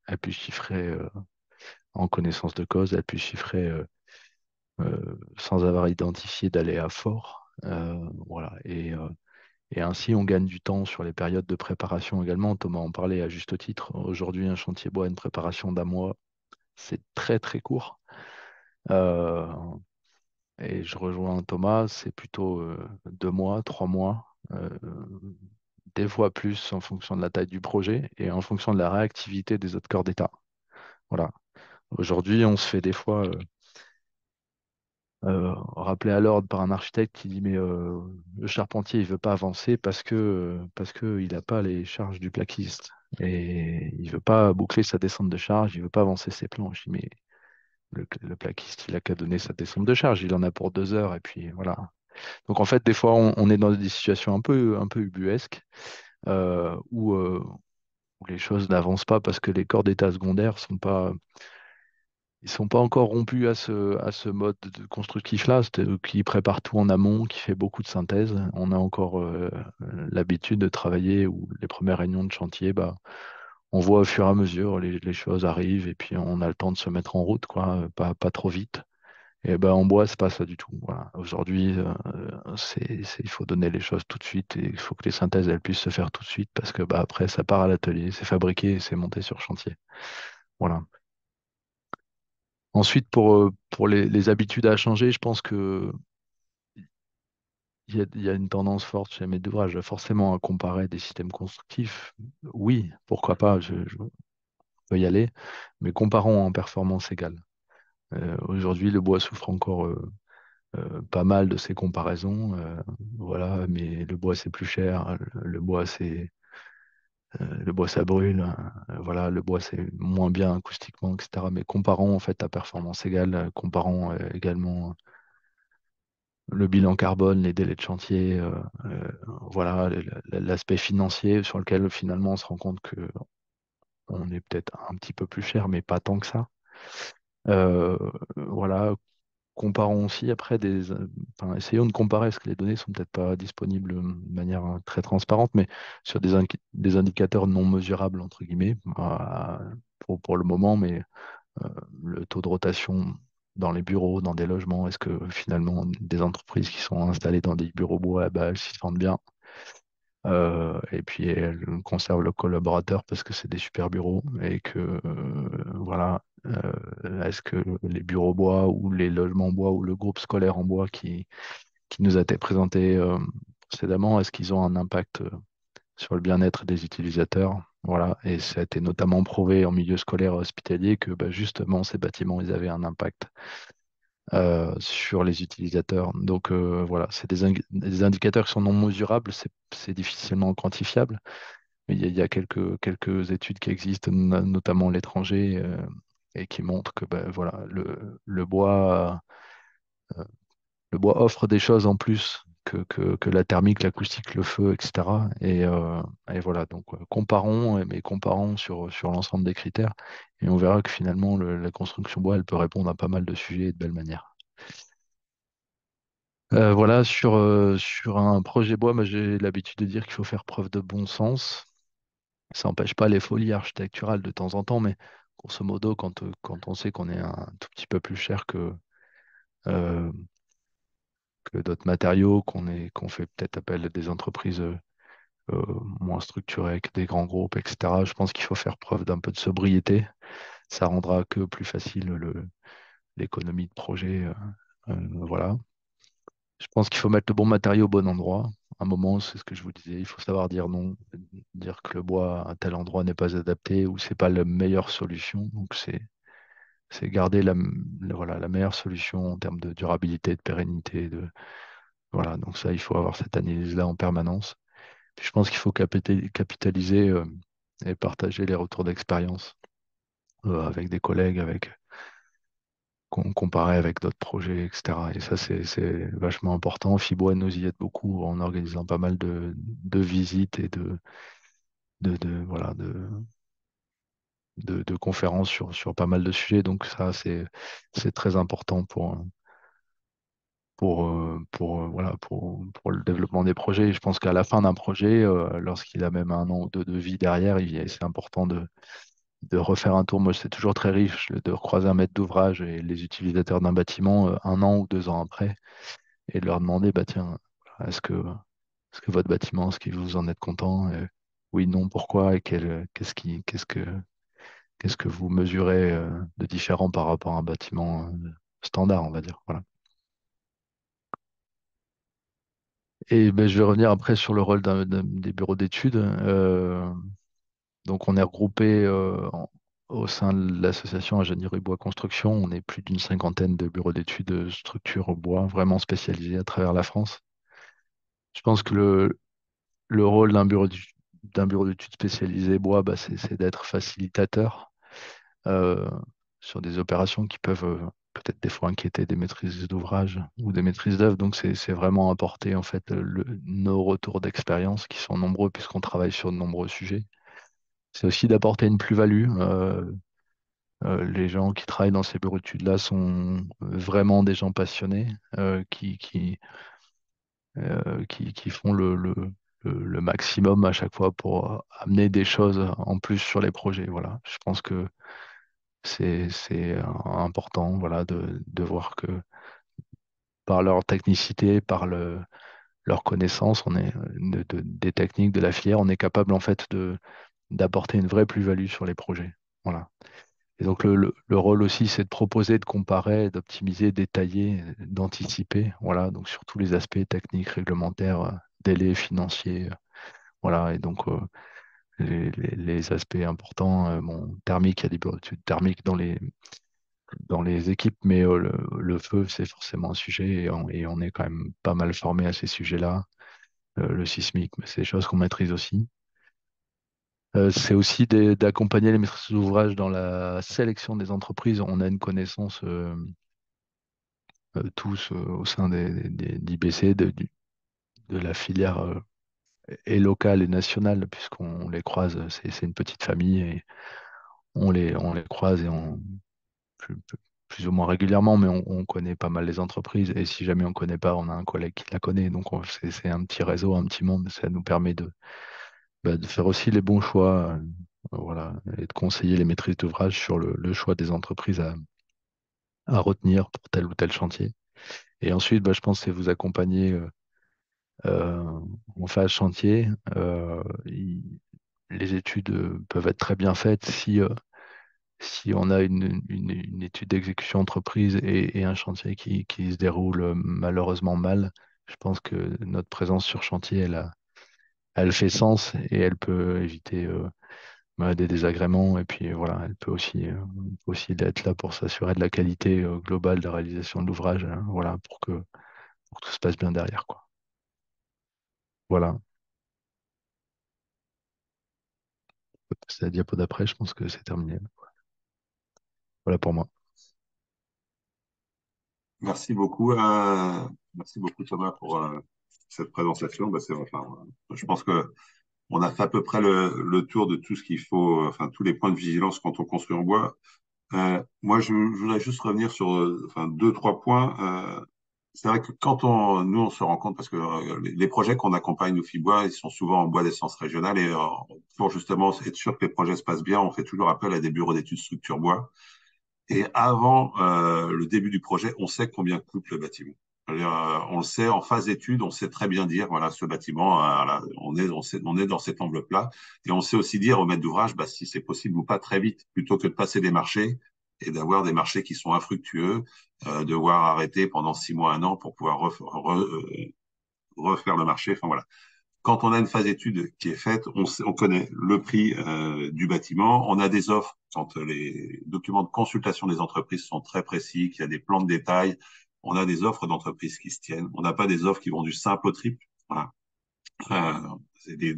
elle puisse chiffrer en connaissance de cause, elle puisse chiffrer sans avoir identifié d'aléas forts. Voilà, et ainsi, on gagne du temps sur les périodes de préparation également. Thomas en parlait à juste titre. Aujourd'hui, un chantier bois, une préparation d'un mois, c'est très très court. Euh, et je rejoins Thomas, c'est plutôt 2 mois, 3 mois, des fois plus en fonction de la taille du projet et en fonction de la réactivité des autres corps d'État. Voilà. Aujourd'hui, on se fait des fois rappelé à l'ordre par un architecte qui dit mais le charpentier il veut pas avancer parce que il n'a pas les charges du plaquiste et il veut pas boucler sa descente de charge, il veut pas avancer ses plans. Je dis mais le plaquiste il a qu'à donner sa descente de charge, il en a pour 2 heures et puis voilà. Donc en fait des fois on est dans des situations un peu ubuesques où les choses n'avancent pas parce que les corps d'état secondaires ils sont pas encore rompus à ce mode constructif-là, qui prépare tout en amont, qui fait beaucoup de synthèse. On a encore l'habitude de travailler où les premières réunions de chantier, bah, on voit au fur et à mesure, les choses arrivent et puis on a le temps de se mettre en route, quoi, pas trop vite. Et ben en bois, c'est pas ça du tout. Voilà. Aujourd'hui, il faut donner les choses tout de suite et il faut que les synthèses elles puissent se faire tout de suite parce que bah, après, ça part à l'atelier, c'est fabriqué et c'est monté sur chantier. Voilà. Ensuite, pour les habitudes à changer, je pense que il y a une tendance forte chez les maîtres d'ouvrage, forcément à comparer des systèmes constructifs. Oui, pourquoi pas, je peux y aller, mais comparons en performance égale. Aujourd'hui, le bois souffre encore pas mal de ces comparaisons. Voilà, mais le bois c'est plus cher, le bois le bois ça brûle, voilà, le bois c'est moins bien acoustiquement, etc. Mais comparons en fait à performance égale, comparons également le bilan carbone, les délais de chantier, voilà, l'aspect financier sur lequel finalement on se rend compte que on est peut-être un petit peu plus cher, mais pas tant que ça. Euh, voilà, comparons aussi après enfin, essayons de comparer, parce que les données sont peut-être pas disponibles de manière très transparente, mais sur des indicateurs non mesurables, entre guillemets, pour le moment, mais euh, le taux de rotation dans les bureaux, dans des logements, est-ce que finalement des entreprises qui sont installées dans des bureaux bois, bah, elles s'y sentent bien, et puis elles conservent le collaborateur parce que c'est des super bureaux et que voilà, est-ce que les bureaux bois ou les logements bois ou le groupe scolaire en bois qui nous a été présenté précédemment, est-ce qu'ils ont un impact sur le bien-être des utilisateurs? Voilà, et ça a été notamment prouvé en milieu scolaire hospitalier que bah, justement ces bâtiments, ils avaient un impact sur les utilisateurs. Donc voilà, c'est des indicateurs qui sont non mesurables, c'est difficilement quantifiable, mais il y a quelques études qui existent, notamment à l'étranger, et qui montrent que ben, voilà, le bois offre des choses en plus que la thermique, l'acoustique, le feu, etc. Et voilà, donc comparons, mais comparons sur l'ensemble des critères, et on verra que finalement la construction bois, elle peut répondre à pas mal de sujets et de belle manière. Voilà, sur un projet bois, moi j'ai l'habitude de dire qu'il faut faire preuve de bon sens. Ça n'empêche pas les folies architecturales de temps en temps, mais grosso modo, quand on sait qu'on est un tout petit peu plus cher euh, que d'autres matériaux, qu'on fait peut-être appel à des entreprises moins structurées, avec des grands groupes, etc., je pense qu'il faut faire preuve d'un peu de sobriété. Ça rendra que plus facile l'économie de projet. Voilà. Je pense qu'il faut mettre le bon matériau au bon endroit. À un moment, c'est ce que je vous disais, il faut savoir dire non, dire que le bois à tel endroit n'est pas adapté ou c'est pas la meilleure solution. Donc c'est garder voilà, la meilleure solution en termes de durabilité, de pérennité, voilà. Donc ça, il faut avoir cette analyse-là en permanence. Puis je pense qu'il faut capitaliser et partager les retours d'expérience avec des collègues, comparé avec d'autres projets, etc. Et ça, c'est vachement important. Fibois nous y aide beaucoup en organisant pas mal de visites et voilà, de conférences sur pas mal de sujets. Donc ça, c'est très important voilà, pour le développement des projets. Et je pense qu'à la fin d'un projet, lorsqu'il a même 1 an ou 2 de vie derrière, c'est important de refaire un tour. Moi, c'est toujours très riche de recroiser un maître d'ouvrage et les utilisateurs d'un bâtiment 1 an ou 2 ans après et de leur demander, bah tiens, est-ce que votre bâtiment, est-ce que vous en êtes content? Oui, non, pourquoi? Et qu'est-ce que vous mesurez de différent par rapport à un bâtiment standard, on va dire. Voilà. Et ben, je vais revenir après sur le rôle des bureaux d'études. Donc, on est regroupé au sein de l'association Ingénierie Bois Construction. On est plus d'une cinquantaine de bureaux d'études de structures au bois, vraiment spécialisés à travers la France. Je pense que le rôle d'un bureau d'études spécialisé bois, bah, c'est d'être facilitateur euh, sur des opérations qui peuvent peut-être des fois inquiéter des maîtrises d'ouvrage ou des maîtrises d'œuvre. Donc, c'est vraiment apporter en fait nos retours d'expérience qui sont nombreux puisqu'on travaille sur de nombreux sujets. C'est aussi d'apporter une plus-value. Les gens qui travaillent dans ces bureaux d'études-là sont vraiment des gens passionnés qui font le maximum à chaque fois pour amener des choses en plus sur les projets. Voilà. Je pense que c'est important voilà, de voir que par leur technicité, leur connaissance, on est des techniques de la filière, on est capable en fait d'apporter une vraie plus-value sur les projets. Voilà. Et donc le rôle aussi, c'est de proposer, de comparer, d'optimiser, d'étayer, d'anticiper. Voilà, donc sur tous les aspects techniques, réglementaires, délais financiers. Voilà, et donc les aspects importants, bon, thermique, il y a des bureaux d'études thermiques dans les équipes, mais le feu, c'est forcément un sujet et on est quand même pas mal formé à ces sujets-là. Le sismique, mais c'est des choses qu'on maîtrise aussi. C'est aussi d'accompagner les maîtrises d'ouvrage dans la sélection des entreprises. On a une connaissance tous au sein d'IBC, de la filière et locale et nationale, puisqu'on les croise, c'est une petite famille et on les croise plus, plus ou moins régulièrement, mais on connaît pas mal les entreprises. Et si jamais on ne connaît pas, on a un collègue qui la connaît. Donc c'est un petit réseau, un petit monde. Ça nous permet de faire aussi les bons choix, voilà, et de conseiller les maîtrises d'ouvrage sur le choix des entreprises à retenir pour tel ou tel chantier. Et ensuite, je pense que c'est vous accompagner en phase chantier. Les études peuvent être très bien faites si on a une étude d'exécution entreprise et un chantier qui se déroule malheureusement mal. Je pense que notre présence sur chantier, elle fait sens et elle peut éviter des désagréments. Et puis voilà, elle peut aussi être là pour s'assurer de la qualité globale de la réalisation de l'ouvrage, hein, voilà, pour que tout se passe bien derrière, quoi. Voilà. C'est la diapo d'après, je pense que c'est terminé. Voilà pour moi. Merci beaucoup Thomas pour cette présentation. Enfin, je pense que on a fait à peu près le tour de tout ce qu'il faut, enfin tous les points de vigilance quand on construit en bois. Moi, je voudrais juste revenir sur enfin, deux, trois points. C'est vrai que nous, on se rend compte parce que les projets qu'on accompagne au FIBois, ils sont souvent en bois d'essence régionale et pour justement être sûr que les projets se passent bien, on fait toujours appel à des bureaux d'études structure bois. Et avant le début du projet, on sait combien coûte le bâtiment. C'est-à-dire, on le sait en phase d'étude, on sait très bien dire, voilà, ce bâtiment, voilà, on est dans cette enveloppe-là. Et on sait aussi dire au maître d'ouvrage, si c'est possible ou pas très vite, plutôt que de passer des marchés et d'avoir des marchés qui sont infructueux, devoir arrêter pendant 6 mois, un an pour pouvoir refaire le marché. Enfin voilà. Quand on a une phase d'étude qui est faite, on connaît le prix du bâtiment, on a des offres quand les documents de consultation des entreprises sont très précis, qu'il y a des plans de détail, on a des offres d'entreprises qui se tiennent. On n'a pas des offres qui vont du simple au triple. Voilà. Les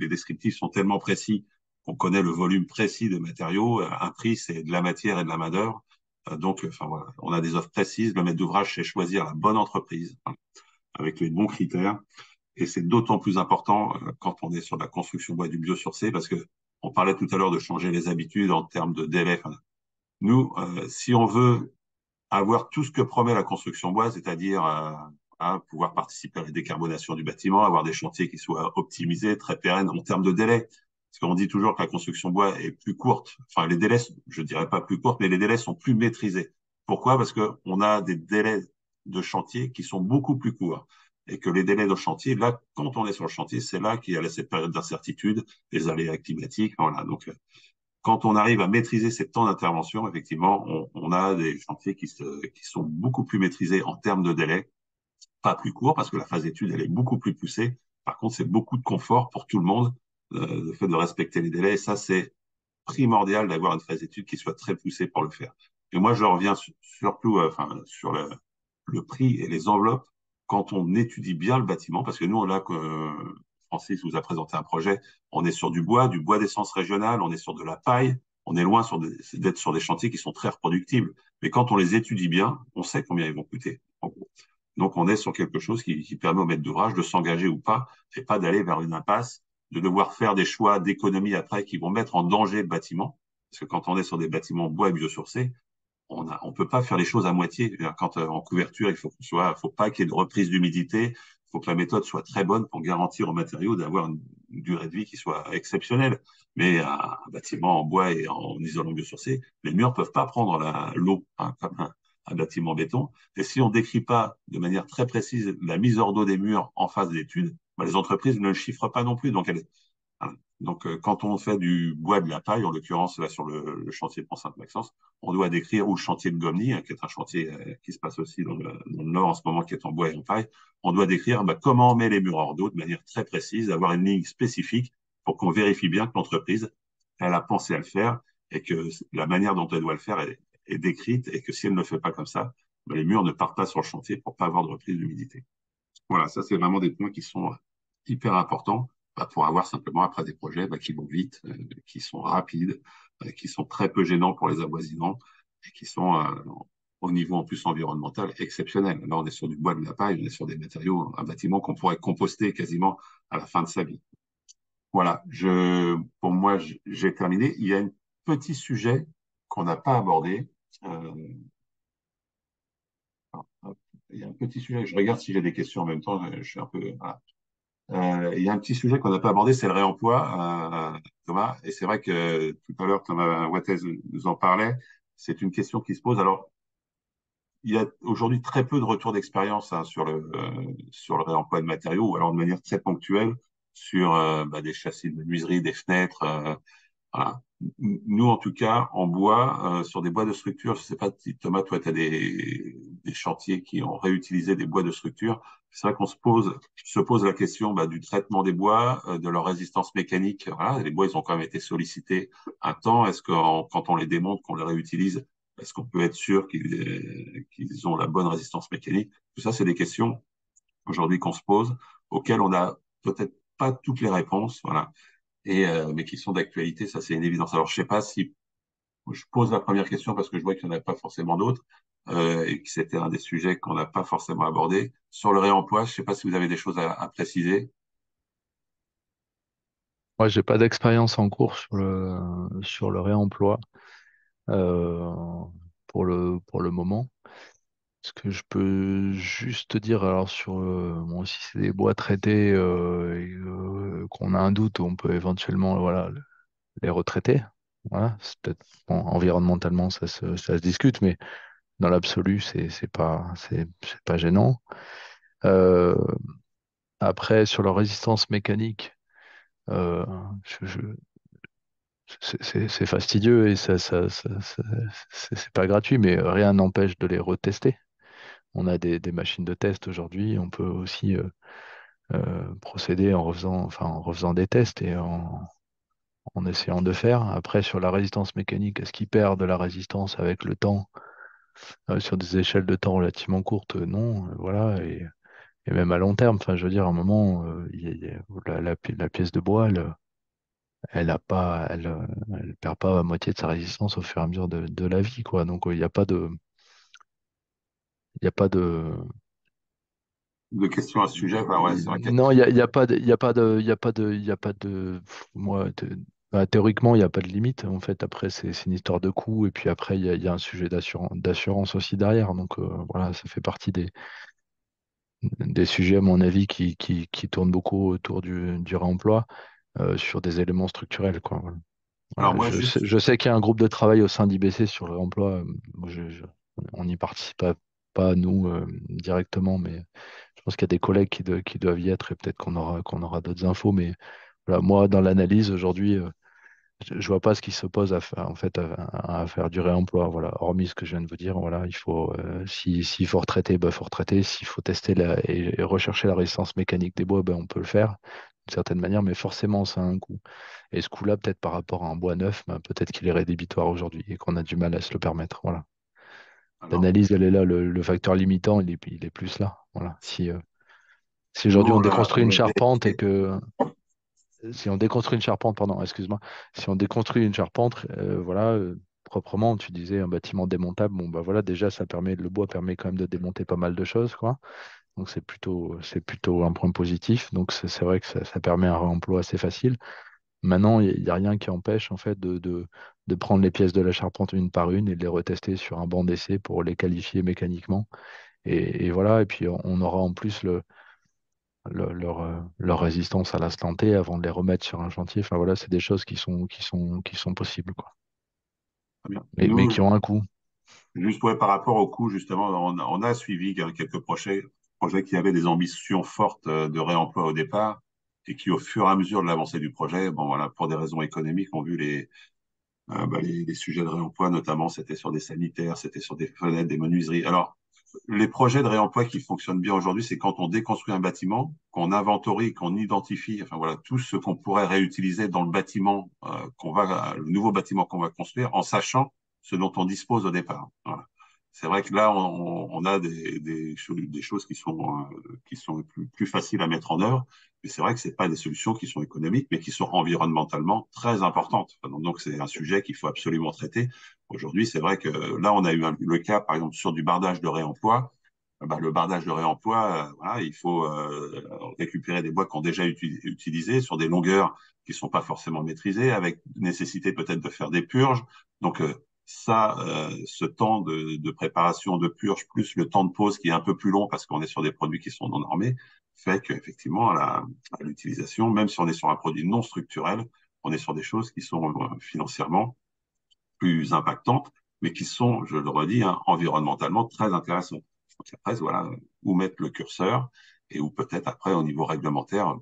descriptifs sont tellement précis qu'on connaît le volume précis de matériaux. Un prix, c'est de la matière et de la main-d'œuvre. Donc, enfin, voilà, on a des offres précises. Le maître d'ouvrage sait choisir la bonne entreprise avec les bons critères. Et c'est d'autant plus important quand on est sur la construction bois du biosourcé, parce que on parlait tout à l'heure de changer les habitudes en termes de délai. Enfin, nous, si on veut avoir tout ce que promet la construction bois, c'est-à-dire pouvoir participer à la décarbonation du bâtiment, avoir des chantiers qui soient optimisés, très pérennes en termes de délai. Parce qu'on dit toujours que la construction bois est plus courte. Enfin, les délais, je ne dirais pas plus courtes, mais les délais sont plus maîtrisés. Pourquoi? Parce qu'on a des délais de chantier qui sont beaucoup plus courts. Et que les délais de chantier, là, quand on est sur le chantier, c'est là qu'il y a cette période d'incertitude, les aléas climatiques. Voilà. Donc, quand on arrive à maîtriser ces temps d'intervention, effectivement, on a des chantiers qui sont beaucoup plus maîtrisés en termes de délai, pas plus courts, parce que la phase d'étude, elle est beaucoup plus poussée. Par contre, c'est beaucoup de confort pour tout le monde, le fait de respecter les délais. Et ça, c'est primordial d'avoir une phase d'étude qui soit très poussée pour le faire. Et moi, je reviens surtout sur le prix et les enveloppes quand on étudie bien le bâtiment, parce que nous, là, Francis vous a présenté un projet, on est sur du bois d'essence régionale, on est sur de la paille, on est loin d'être sur des chantiers qui sont très reproductibles. Mais quand on les étudie bien, on sait combien ils vont coûter. Donc, on est sur quelque chose qui permet au maître d'ouvrage de s'engager ou pas, et pas d'aller vers une impasse, de devoir faire des choix d'économie après qui vont mettre en danger le bâtiment. Parce que quand on est sur des bâtiments bois et biosourcés, on peut pas faire les choses à moitié. Quand en couverture, faut pas qu'il y ait de reprise d'humidité. Il faut que la méthode soit très bonne pour garantir aux matériaux d'avoir une durée de vie qui soit exceptionnelle. Mais un bâtiment en bois et en isolant biosourcé, les murs peuvent pas prendre l'eau comme un bâtiment en béton. Et si on décrit pas de manière très précise la mise hors d'eau des murs en phase d'étude, les entreprises ne le chiffrent pas non plus. Donc, quand on fait du bois de la paille, en l'occurrence là sur le chantier de Pont-Sainte-Maxence, on doit décrire, ou le chantier de Gomny, qui est un chantier qui se passe aussi dans le Nord en ce moment, qui est en bois et en paille, on doit décrire comment on met les murs hors d'eau de manière très précise, avoir une ligne spécifique pour qu'on vérifie bien que l'entreprise, elle a pensé à le faire et que la manière dont elle doit le faire est décrite et que si elle ne le fait pas comme ça, les murs ne partent pas sur le chantier pour pas avoir de reprise d'humidité. Voilà, ça c'est vraiment des points qui sont hyper importants. pour avoir simplement après des projets qui vont vite, qui sont rapides, qui sont très peu gênants pour les avoisinants et qui sont au niveau en plus environnemental exceptionnel. Là, on est sur du bois, de la paille, on est sur des matériaux, un bâtiment qu'on pourrait composter quasiment à la fin de sa vie. Voilà, pour moi, j'ai terminé. Il y a un petit sujet qu'on n'a pas abordé. Euh, il y a un petit sujet, je regarde si j'ai des questions en même temps, je suis un peu... Voilà. Il y a un petit sujet qu'on n'a pas abordé, c'est le réemploi, Thomas. Et c'est vrai que tout à l'heure, Thomas Wattez nous en parlait. C'est une question qui se pose. Alors, il y a aujourd'hui très peu de retours d'expérience sur le réemploi de matériaux, ou alors de manière très ponctuelle sur des châssis de menuiserie, des fenêtres. Voilà. Nous, en tout cas, en bois, sur des bois de structure, je ne sais pas si Thomas, toi, tu as des chantiers qui ont réutilisé des bois de structure. C'est vrai qu'on se pose la question du traitement des bois, de leur résistance mécanique. Voilà, les bois, ils ont quand même été sollicités un temps. Est-ce que quand on les démonte, qu'on les réutilise, est-ce qu'on peut être sûr qu'ils ont la bonne résistance mécanique? Tout ça, c'est des questions aujourd'hui qu'on se pose, auxquelles on n'a peut-être pas toutes les réponses. Voilà. Mais qui sont d'actualité, ça c'est une évidence. Alors je sais pas si je pose la première question parce que je vois qu'il n'y en a pas forcément d'autres et que c'était un des sujets qu'on n'a pas forcément abordé. Sur le réemploi, je sais pas si vous avez des choses à préciser. Moi, j'ai pas d'expérience en cours sur le réemploi euh, pour le moment. Ce que je peux juste te dire, alors bon, si c'est des bois traités et qu'on a un doute, on peut éventuellement voilà, les retraiter. Voilà, c'est peut-être bon, environnementalement ça se discute, mais dans l'absolu, c'est pas gênant. Euh, Après, sur leur résistance mécanique, euh, je- je- c'est fastidieux et c'est pas gratuit, mais rien n'empêche de les retester. On a des machines de test aujourd'hui. On peut aussi procéder en refaisant des tests et en essayant de faire. Après, sur la résistance mécanique, est-ce qu'il perd de la résistance avec le temps sur des échelles de temps relativement courtes? Non, voilà. Et même à long terme, enfin, je veux dire, à un moment, la pièce de bois, elle perd pas la moitié de sa résistance au fur et à mesure de la vie, quoi. Donc, il y a pas de, De questions à ce sujet, ouais, c'est vrai qu'il y a non, il y a pas de, il y a pas de, il y a pas de, il y a pas de, moi, théoriquement, il n'y a pas de limite. En fait, après, c'est une histoire de coût. Et puis après, il y a un sujet d'assurance aussi derrière. Donc, voilà, ça fait partie des sujets, à mon avis, qui tournent beaucoup autour du réemploi sur des éléments structurels, quoi. Voilà. alors Voilà, moi, juste, je sais qu'il y a un groupe de travail au sein d'IBC sur le réemploi. Moi, on n'y participe pas, nous, directement, mais je pense qu'il y a des collègues qui doivent y être et peut-être qu'on aura d'autres infos. Mais voilà, moi, dans l'analyse aujourd'hui, je vois pas ce qui s'oppose à faire, en fait, à faire du réemploi. Voilà, hormis ce que je viens de vous dire. Voilà, s'il faut retraiter, bah, faut retraiter. S'il faut tester et rechercher la résistance mécanique des bois, ben, on peut le faire d'une certaine manière, mais forcément, ça a un coût. Et ce coût-là, peut-être par rapport à un bois neuf, ben, peut-être qu'il est rédhibitoire aujourd'hui et qu'on a du mal à se le permettre. Voilà. alors, L'analyse, elle est là. Le facteur limitant, il est plus là. Voilà. Si aujourd'hui nous, on déconstruit on une a charpente et vérifié. que si on déconstruit une charpente, pardon, excuse-moi, si on déconstruit une charpente, voilà, proprement, tu disais un bâtiment démontable, bon bah voilà, déjà le bois permet quand même de démonter pas mal de choses, quoi. Donc c'est plutôt un point positif. Donc c'est vrai que ça permet un réemploi assez facile. Maintenant, il y a rien qui empêche en fait de prendre les pièces de la charpente une par une et de les retester sur un banc d'essai pour les qualifier mécaniquement. Et voilà, et puis on aura en plus leur résistance à l'instant T avant de les remettre sur un chantier. Enfin voilà, c'est des choses qui sont possibles, quoi. Très bien. Mais qui ont un coût. Juste par rapport au coût, justement, on a suivi quelques projets qui avaient des ambitions fortes de réemploi au départ et qui, au fur et à mesure de l'avancée du projet, bon, voilà, pour des raisons économiques, ont vu les sujets de réemploi, notamment, c'était sur des sanitaires, c'était sur des fenêtres, des menuiseries. Alors, les projets de réemploi qui fonctionnent bien aujourd'hui, c'est quand on déconstruit un bâtiment, qu'on inventorie, qu'on identifie, enfin voilà, tout ce qu'on pourrait réutiliser dans le bâtiment le nouveau bâtiment qu'on va construire, en sachant ce dont on dispose au départ. Voilà. c'est vrai que là, on a des choses qui sont plus faciles à mettre en œuvre. Mais c'est vrai que c'est pas des solutions qui sont économiques, mais qui sont environnementalement très importantes. Donc, c'est un sujet qu'il faut absolument traiter. Aujourd'hui, c'est vrai que là, on a eu le cas, par exemple, sur du bardage de réemploi. Bah, le bardage de réemploi, voilà, il faut récupérer des bois qui ont déjà été utilisés sur des longueurs qui sont pas forcément maîtrisées, avec nécessité peut-être de faire des purges. Donc, ce temps de préparation de purge, plus le temps de pause qui est un peu plus long parce qu'on est sur des produits qui sont non normés, fait qu'effectivement, à l'utilisation, même si on est sur un produit non structurel, on est sur des choses qui sont financièrement plus impactantes, mais qui sont, je le redis, hein, environnementalement très intéressantes. Donc après, voilà, où mettre le curseur et où peut-être après, au niveau réglementaire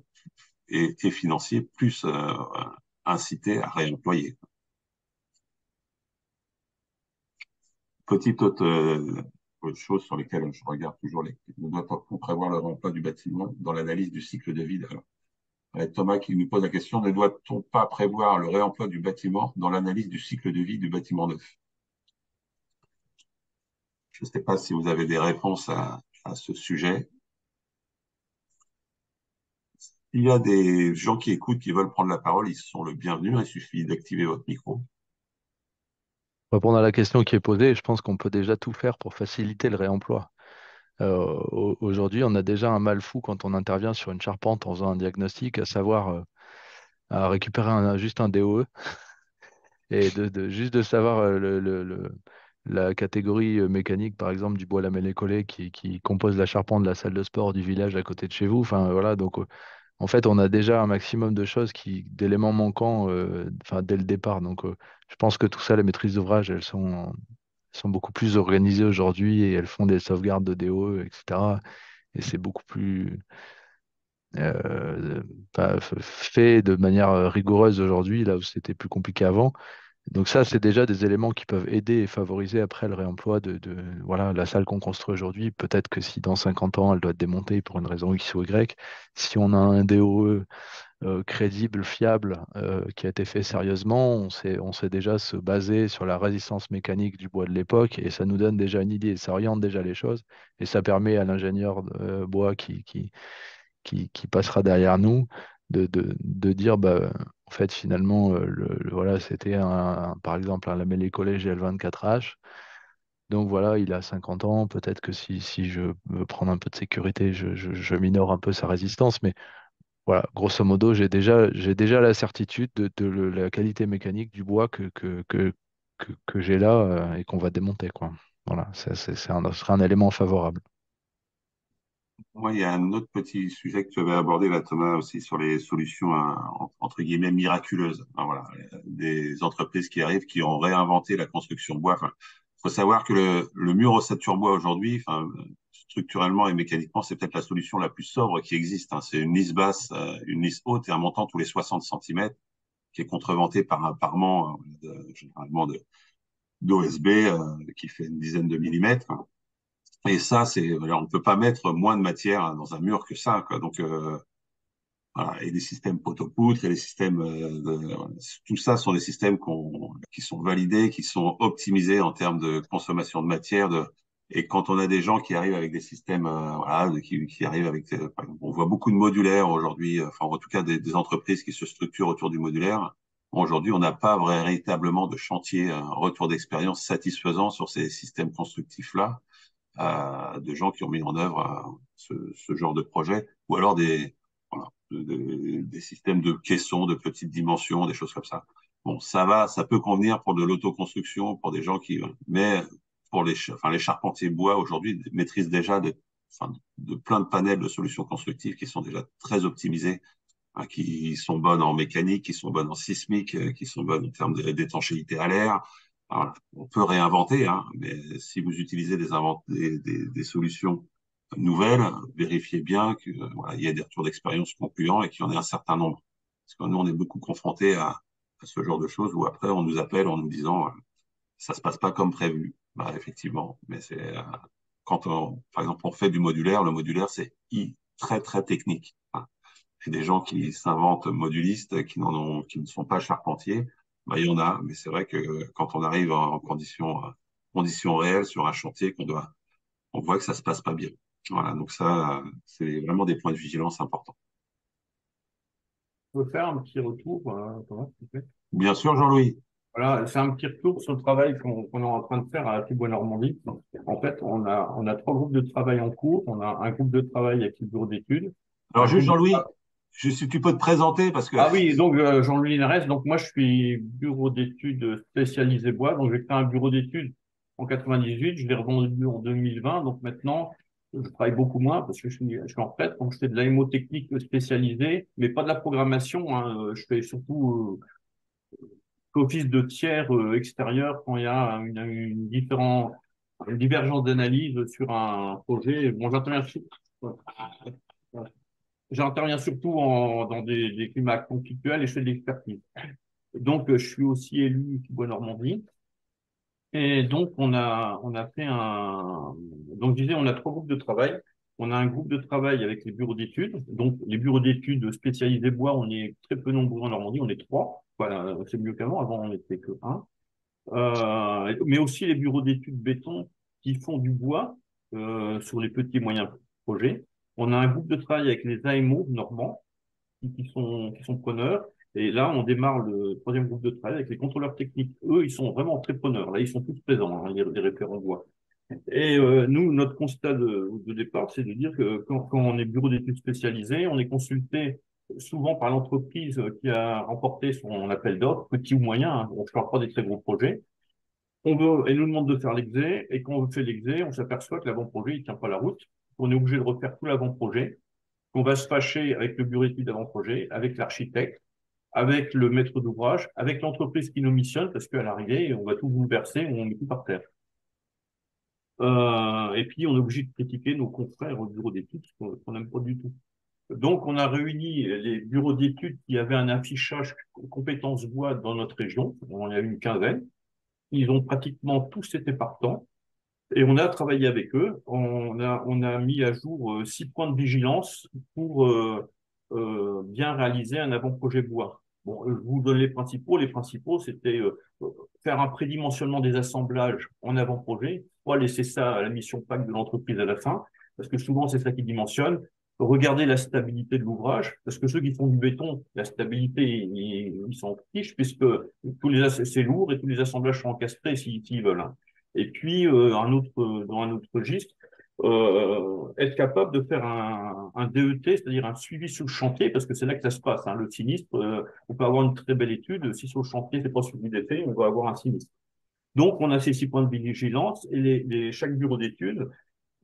et financier, plus inciter à réemployer. Petite autre chose sur lesquelles je regarde toujours, doit-on prévoir le remploi du bâtiment dans l'analyse du cycle de vie? Thomas qui nous pose la question, ne doit-on pas prévoir le réemploi du bâtiment dans l'analyse du cycle de vie du bâtiment neuf? Je ne sais pas si vous avez des réponses à ce sujet. Il y a des gens qui écoutent, qui veulent prendre la parole, ils sont le bienvenu, il suffit d'activer votre micro. Pour répondre à la question qui est posée, je pense qu'on peut déjà tout faire pour faciliter le réemploi. Aujourd'hui, on a déjà un mal fou quand on intervient sur une charpente en faisant un diagnostic, à savoir à récupérer juste un DOE et juste de savoir la catégorie mécanique, par exemple, du bois lamellé collé qui compose la charpente de la salle de sport du village à côté de chez vous. Enfin, voilà, donc en fait, on a déjà un maximum de choses d'éléments manquants enfin, dès le départ. Donc, je pense que tout ça, les maîtrises d'ouvrage, elles sont beaucoup plus organisées aujourd'hui et elles font des sauvegardes de DOE, etc. Et c'est beaucoup plus euh, fait de manière rigoureuse aujourd'hui, là où c'était plus compliqué avant. Donc ça, c'est déjà des éléments qui peuvent aider et favoriser après le réemploi voilà, la salle qu'on construit aujourd'hui. Peut-être que si dans 50 ans, elle doit être démontée pour une raison X ou Y, si on a un DOE crédible, fiable, qui a été fait sérieusement, on sait déjà se baser sur la résistance mécanique du bois de l'époque et ça nous donne déjà une idée, ça oriente déjà les choses et ça permet à l'ingénieur bois qui passera derrière nous de dire bah, en fait finalement voilà c'était par exemple un lamellé collège L24H. Donc voilà, il a 50 ans, peut-être que si je veux prendre un peu de sécurité, je minore un peu sa résistance, mais voilà, grosso modo, j'ai déjà la certitude de la qualité mécanique du bois que j'ai là et qu'on va démonter, quoi. Voilà, ce sera un élément favorable. Moi, il y a un autre petit sujet que tu avais abordé là, Thomas, aussi sur les solutions entre guillemets miraculeuses. Enfin, voilà, des entreprises qui arrivent, qui ont réinventé la construction bois. Enfin, faut savoir que le mur ossature bois aujourd'hui, enfin, structurellement et mécaniquement, c'est peut-être la solution la plus sobre qui existe, hein. C'est une lisse basse, une lisse haute et un montant tous les 60 centimètres qui est contreventée par un parement généralement d'OSB qui fait une dizaine de millimètres. Et ça, on ne peut pas mettre moins de matière dans un mur que ça, quoi. Donc, voilà. Et les systèmes poteau-poutre et les systèmes, tout ça sont des systèmes qui sont validés, qui sont optimisés en termes de consommation de matière. Et quand on a des gens qui arrivent avec des systèmes, voilà, qui arrivent avec, par exemple, on voit beaucoup de modulaires aujourd'hui, enfin, en tout cas, des entreprises qui se structurent autour du modulaire. Aujourd'hui, on n'a pas véritablement de chantier, un retour d'expérience satisfaisant sur ces systèmes constructifs-là de gens qui ont mis en œuvre ce genre de projet, ou alors voilà, des systèmes de caissons de petites dimensions, des choses comme ça. Bon, ça peut convenir pour de l'autoconstruction, pour des gens mais pour les charpentiers bois aujourd'hui maîtrisent déjà enfin, de plein de panels de solutions constructives qui sont déjà très optimisés, hein, qui sont bonnes en mécanique, qui sont bonnes en sismique, qui sont bonnes en termes d'étanchéité à l'air. Alors, on peut réinventer, hein, mais si vous utilisez des solutions nouvelles, vérifiez bien qu'il voilà, y a des retours d'expérience concluants et qu'il y en ait un certain nombre. Parce que nous, on est beaucoup confrontés à ce genre de choses où après, on nous appelle en nous disant ça se passe pas comme prévu. Bah, effectivement, mais par exemple, on fait du modulaire, le modulaire, c'est très, très technique, hein. Et des gens qui s'inventent modulistes, qui ne sont pas charpentiers, bah, il y en a. Mais c'est vrai que quand on arrive en conditions conditions réelles sur un chantier on voit que ça se passe pas bien. Voilà, donc ça, c'est vraiment des points de vigilance importants. Je peux faire un petit retour, Thomas, s'il te plaît. Bien sûr, Jean-Louis. Voilà, c'est un petit retour sur le travail qu'on est en train de faire à la Bois Normandie. En fait, on a 3 groupes de travail en cours. On a un groupe de travail avec le bureau d'études. Alors, Un juste groupe de Jean-Louis, si tu peux te présenter parce que. Ah oui, donc Jean-Louis Linares, donc moi je suis bureau d'études spécialisé bois, donc j'ai créé un bureau d'études en 98, je l'ai revendu en 2020, donc maintenant je travaille beaucoup moins parce que je suis en retraite, donc je fais de l'aémotechnique spécialisée, mais pas de la programmation, hein, je fais surtout office de tiers extérieur quand il y a une divergence d'analyse sur un projet. Bon, j'interviens surtout dans des climats conflictuels et je fais de l'expertise. Donc, je suis aussi élu Bois Normandie. Et donc, on a fait donc, je disais, on a 3 groupes de travail. On a un groupe de travail avec les bureaux d'études. Donc, les bureaux d'études spécialisés bois, on est très peu nombreux en Normandie. On est 3. Voilà, c'est mieux qu'avant. Avant, on n'était que 1. Mais aussi les bureaux d'études béton qui font du bois sur les petits et moyens projets. On a un groupe de travail avec les AMO normands qui sont preneurs. Et là, on démarre le 3e groupe de travail avec les contrôleurs techniques. Eux, ils sont vraiment très preneurs. Là, ils sont tous présents, hein, les référents bois. Et nous, notre constat de départ, c'est de dire que quand on est bureau d'études spécialisé, on est consulté souvent par l'entreprise qui a remporté son appel d'offres, petit ou moyen, hein, on ne parle pas des très gros projets. Elle nous demande de faire l'exé, et quand on fait l'exé, on s'aperçoit que l'avant-projet, il tient pas la route. On est obligé de refaire tout l'avant-projet. On va se fâcher avec le bureau d'études d'avant-projet, avec l'architecte, avec le maître d'ouvrage, avec l'entreprise qui nous missionne, parce qu'à l'arrivée, on va tout bouleverser, on met tout par terre. Et puis, on est obligé de critiquer nos confrères au bureau d'études, qu'on n'aime pas du tout. Donc, on a réuni les bureaux d'études qui avaient un affichage compétences bois dans notre région. On en a eu une quinzaine. Ils ont pratiquement tous été partants. Et on a travaillé avec eux. On a mis à jour 6 points de vigilance pour bien réaliser un avant-projet bois. Bon, je vous donne les principaux. Les principaux, c'était faire un prédimensionnement des assemblages en avant-projet, pas laisser ça à la mission PAC de l'entreprise à la fin, parce que souvent, c'est ça qui dimensionne. Regarder la stabilité de l'ouvrage, parce que ceux qui font du béton, la stabilité, ils s'en fichent, puisque c'est lourd et tous les assemblages sont encastrés s'ils veulent. Hein. Et puis, dans un autre registre, être capable de faire un DET, c'est-à-dire un suivi sur le chantier, parce que c'est là que ça se passe. Hein, le sinistre, on peut avoir une très belle étude. Si sur le chantier, c'est pas suivi d'effet, on va avoir un sinistre. Donc, on a ces 6 points de vigilance et chaque bureau d'études,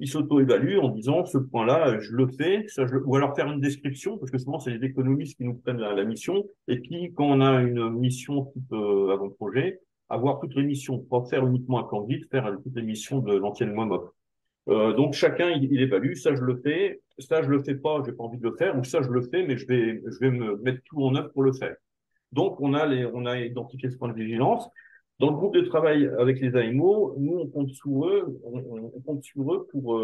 il s'auto-évalue en disant ce point-là, je le fais, ou alors faire une description, parce que souvent, c'est les économistes qui nous prennent la mission. Et puis, quand on a une mission type avant-projet, avoir toutes les missions, pas faire uniquement un plan de guide, faire toutes les missions de l'ancienne MOMOP. Donc chacun il évalue, ça je le fais, ça je le fais pas, j'ai pas envie de le faire, ou ça je le fais, mais je vais me mettre tout en œuvre pour le faire. Donc on a identifié ce point de vigilance. Dans le groupe de travail avec les AMO, nous on compte sur eux, on compte sur eux pour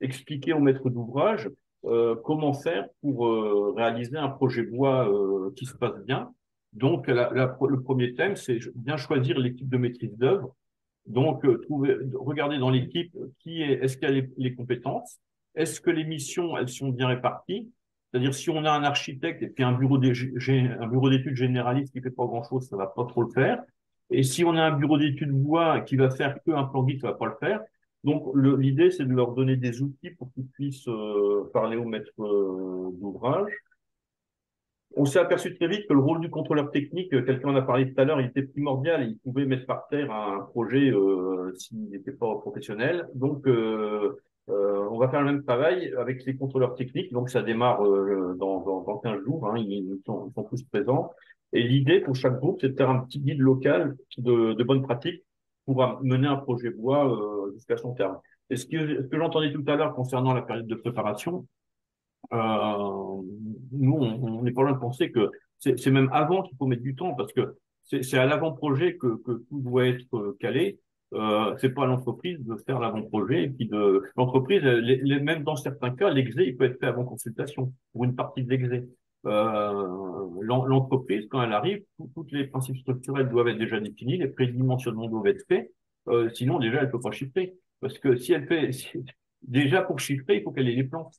expliquer aux maîtres d'ouvrage comment faire pour réaliser un projet bois qui se passe bien. Donc le premier thème, c'est bien choisir l'équipe de maîtrise d'œuvre. Donc, regarder dans l'équipe est-ce qu'il y a les compétences, est-ce que les missions, elles sont bien réparties, c'est-à-dire si on a un architecte et puis un bureau d'études généraliste qui fait pas grand-chose, ça va pas trop le faire. Et si on a un bureau d'études bois qui va faire que un plan guide, ça va pas le faire. Donc, l'idée, c'est de leur donner des outils pour qu'ils puissent parler aux maîtres d'ouvrage. On s'est aperçu très vite que le rôle du contrôleur technique, quelqu'un en a parlé tout à l'heure, il était primordial. Il pouvait mettre par terre un projet s'il n'était pas professionnel. Donc, on va faire le même travail avec les contrôleurs techniques. Donc, ça démarre dans 15 jours. Hein, ils sont tous présents. Et l'idée pour chaque groupe, c'est de faire un petit guide local de bonnes pratiques pour mener un projet bois jusqu'à son terme. Et ce que j'entendais tout à l'heure concernant la période de préparation, nous, on n'est pas loin de penser que c'est même avant qu'il faut mettre du temps parce que c'est à l'avant-projet que tout doit être calé. C'est pas à l'entreprise de faire l'avant-projet et puis l'entreprise, même dans certains cas, l'exé, il peut être fait avant consultation pour une partie de l'exé. L'entreprise, quand elle arrive, tous les principes structurels doivent être déjà définis, les prédimensionnements doivent être faits. Sinon, déjà, elle peut pas chiffrer. Parce que si elle fait, déjà pour chiffrer, il faut qu'elle ait les plans.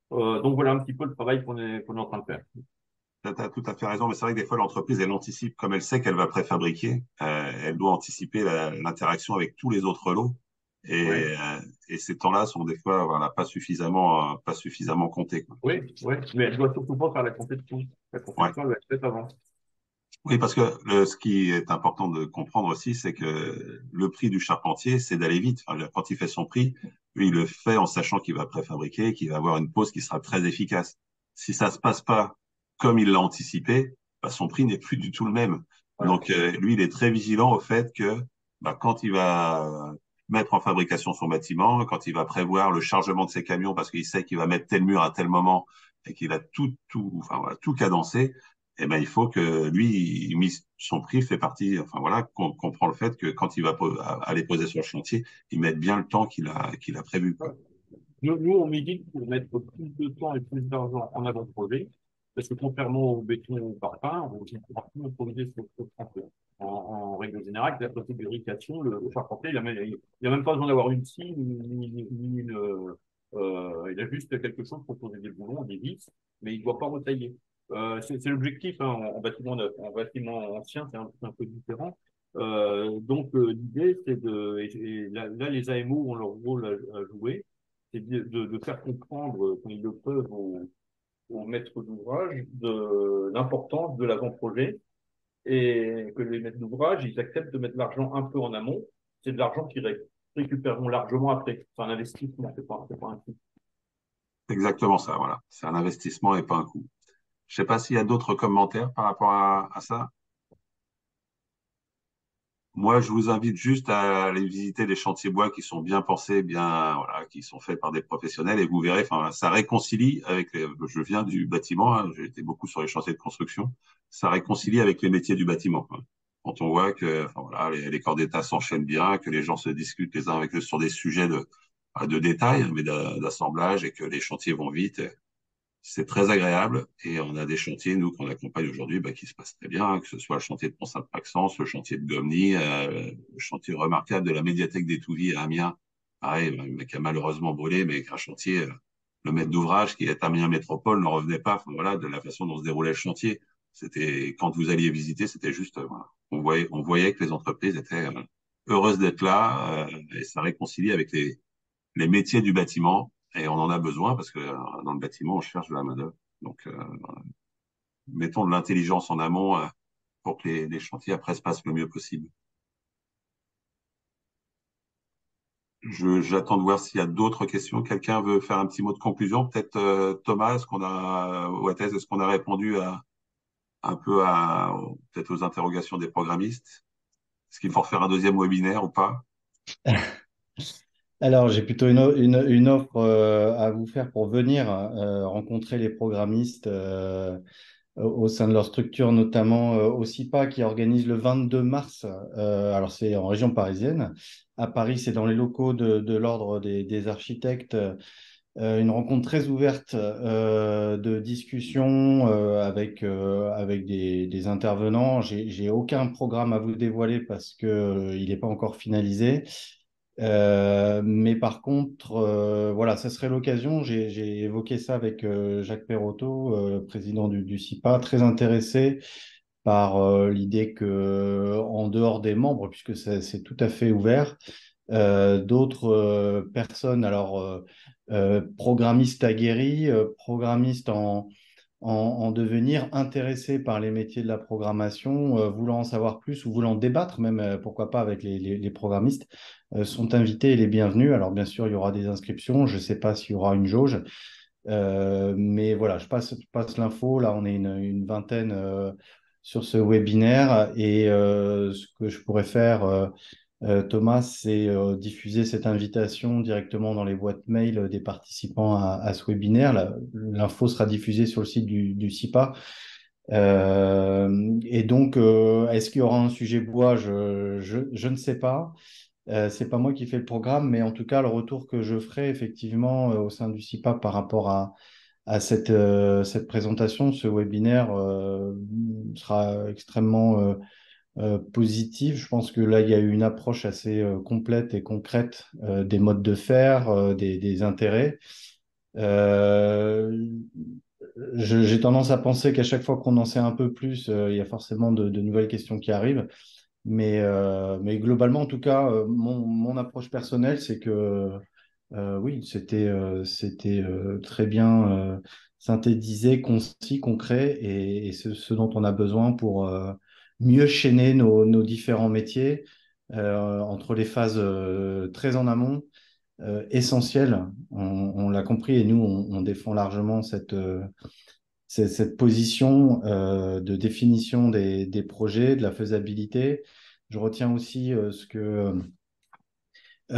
Donc voilà un petit peu le travail qu'on est en train de faire. Tu as tout à fait raison, mais c'est vrai que des fois, l'entreprise, elle anticipe, comme elle sait qu'elle va préfabriquer, elle doit anticiper l'interaction avec tous les autres lots. Ouais. Et ces temps-là sont des fois voilà, pas suffisamment comptés, quoi. Oui, oui, mais elle doit surtout pas faire la compétition. La Ouais. compétition, elle va être faite avant. Oui, parce que ce qui est important de comprendre aussi, c'est que le prix du charpentier, c'est d'aller vite. Enfin, quand il fait son prix, lui, il le fait en sachant qu'il va préfabriquer, qu'il va avoir une pose qui sera très efficace. Si ça se passe pas comme il l'a anticipé, bah, son prix n'est plus du tout le même. Voilà. Donc, lui, il est très vigilant au fait que bah, quand il va mettre en fabrication son bâtiment, quand il va prévoir le chargement de ses camions, parce qu'il sait qu'il va mettre tel mur à tel moment et qu'il a enfin, voilà, tout cadencé, eh ben, il faut que lui, il mise son prix fait partie, enfin voilà, qu'on comprend le fait que quand il va aller poser sur le chantier, il mette bien le temps qu'il a prévu, quoi. Nous, on médite pour mettre plus de temps et plus d'argent en avant-projet, parce que contrairement au béton ou au parpaing, on ne pourra plus improviser sur le chantier. En règle générale, la préfabrication, le charpentier, il a même pas besoin d'avoir une scie, ni une, il a juste quelque chose pour poser des boulons, des vis, mais il ne doit pas retailler. C'est l'objectif, hein, en bâtiment neuf. En bâtiment ancien, c'est un peu différent. Donc, l'idée, c'est et là, les AMO ont leur rôle à jouer, c'est de faire comprendre, quand ils le peuvent, aux maîtres d'ouvrage de l'importance de l'avant-projet et que les maîtres d'ouvrage, ils acceptent de mettre l'argent un peu en amont. C'est de l'argent qu'ils récupéreront largement après. C'est un investissement, c'est pas un coût. C'est exactement ça, voilà. C'est un investissement et pas un coût. Je sais pas s'il y a d'autres commentaires par rapport à ça. Moi, je vous invite juste à aller visiter les chantiers bois qui sont bien pensés, bien, voilà, qui sont faits par des professionnels et vous verrez, enfin, ça réconcilie avec je viens du bâtiment, hein, j'ai été beaucoup sur les chantiers de construction, ça réconcilie avec les métiers du bâtiment, quoi. Quand on voit que, enfin, voilà, les corps d'État s'enchaînent bien, que les gens se discutent les uns avec les autres sur des sujets de détail, mais d'assemblage et que les chantiers vont vite. C'est très agréable et on a des chantiers, nous, qu'on accompagne aujourd'hui, bah, qui se passent très bien, hein, que ce soit le chantier de Pont-Saint-Maxence, le chantier de Gomny, le chantier remarquable de la médiathèque d'Étouville à Amiens, pareil, mais qui a malheureusement brûlé, mais qu'un chantier, le maître d'ouvrage qui est Amiens Métropole n'en revenait pas, enfin, voilà, de la façon dont se déroulait le chantier. C'était, quand vous alliez visiter, c'était juste, voilà, on voyait que les entreprises étaient heureuses d'être là et ça réconcilie avec les métiers du bâtiment, et on en a besoin parce que dans le bâtiment, on cherche de la main-d'œuvre. Donc, mettons de l'intelligence en amont pour que les chantiers après se passent le mieux possible. J'attends de voir s'il y a d'autres questions. Quelqu'un veut faire un petit mot de conclusion? Peut-être Thomas, est-ce qu'on a répondu un peu peut-être aux interrogations des programmistes? Est-ce qu'il faut refaire un deuxième webinaire ou pas? Alors, j'ai plutôt une offre à vous faire pour venir rencontrer les programmistes au sein de leur structure, notamment au CIPA qui organise le 22 mars. Alors, c'est en région parisienne. À Paris, c'est dans les locaux de l'Ordre des architectes. Une rencontre très ouverte de discussion avec des intervenants. J'ai aucun programme à vous dévoiler parce que il n'est pas encore finalisé. Mais par contre, voilà, ça serait l'occasion. J'ai évoqué ça avec Jacques Perrotto, président du CIPA, très intéressé par l'idée que, en dehors des membres, puisque c'est tout à fait ouvert, d'autres personnes, alors programmistes aguerris, programmistes en devenir, intéressés par les métiers de la programmation, voulant en savoir plus ou voulant débattre, même pourquoi pas avec les programmistes, sont invités et les bienvenus. Alors bien sûr, il y aura des inscriptions. Je ne sais pas s'il y aura une jauge, mais voilà, je passe l'info. Là, on est une vingtaine sur ce webinaire et ce que je pourrais faire. Thomas, c'est diffuser cette invitation directement dans les boîtes mail des participants à ce webinaire. L'info sera diffusée sur le site du CIPA. Et donc, est-ce qu'il y aura un sujet bois? Je ne sais pas. C'est pas moi qui fais le programme, mais en tout cas, le retour que je ferai effectivement au sein du CIPA par rapport à cette présentation, ce webinaire sera extrêmement positive. Je pense que là, il y a eu une approche assez complète et concrète des modes de faire, des intérêts. Euh, j'ai tendance à penser qu'à chaque fois qu'on en sait un peu plus, il y a forcément de nouvelles questions qui arrivent. Mais globalement, en tout cas, mon approche personnelle, c'est que oui, c'était très bien synthétisé, concis, concret, et c'est ce dont on a besoin pour mieux chaîner nos différents métiers entre les phases très en amont, essentielles. On l'a compris, et nous, on défend largement cette position de définition des projets, de la faisabilité. Je retiens aussi ce que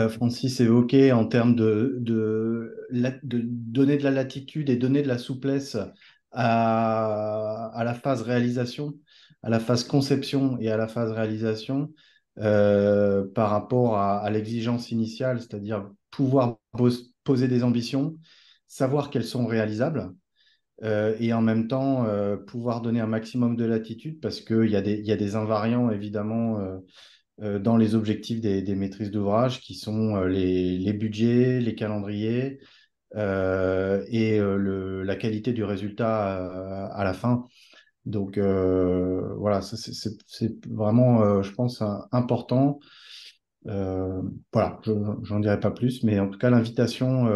Francis évoquait en termes de donner de la latitude et donner de la souplesse à la phase réalisation, à la phase conception et à la phase réalisation par rapport à l'exigence initiale, c'est-à-dire pouvoir poser des ambitions, savoir qu'elles sont réalisables et en même temps pouvoir donner un maximum de latitude parce qu'il y a des invariants évidemment dans les objectifs des maîtrises d'ouvrage qui sont les budgets, les calendriers et la qualité du résultat à la fin. Donc voilà, c'est vraiment, je pense, important. Voilà, j'en dirai pas plus, mais en tout cas, l'invitation,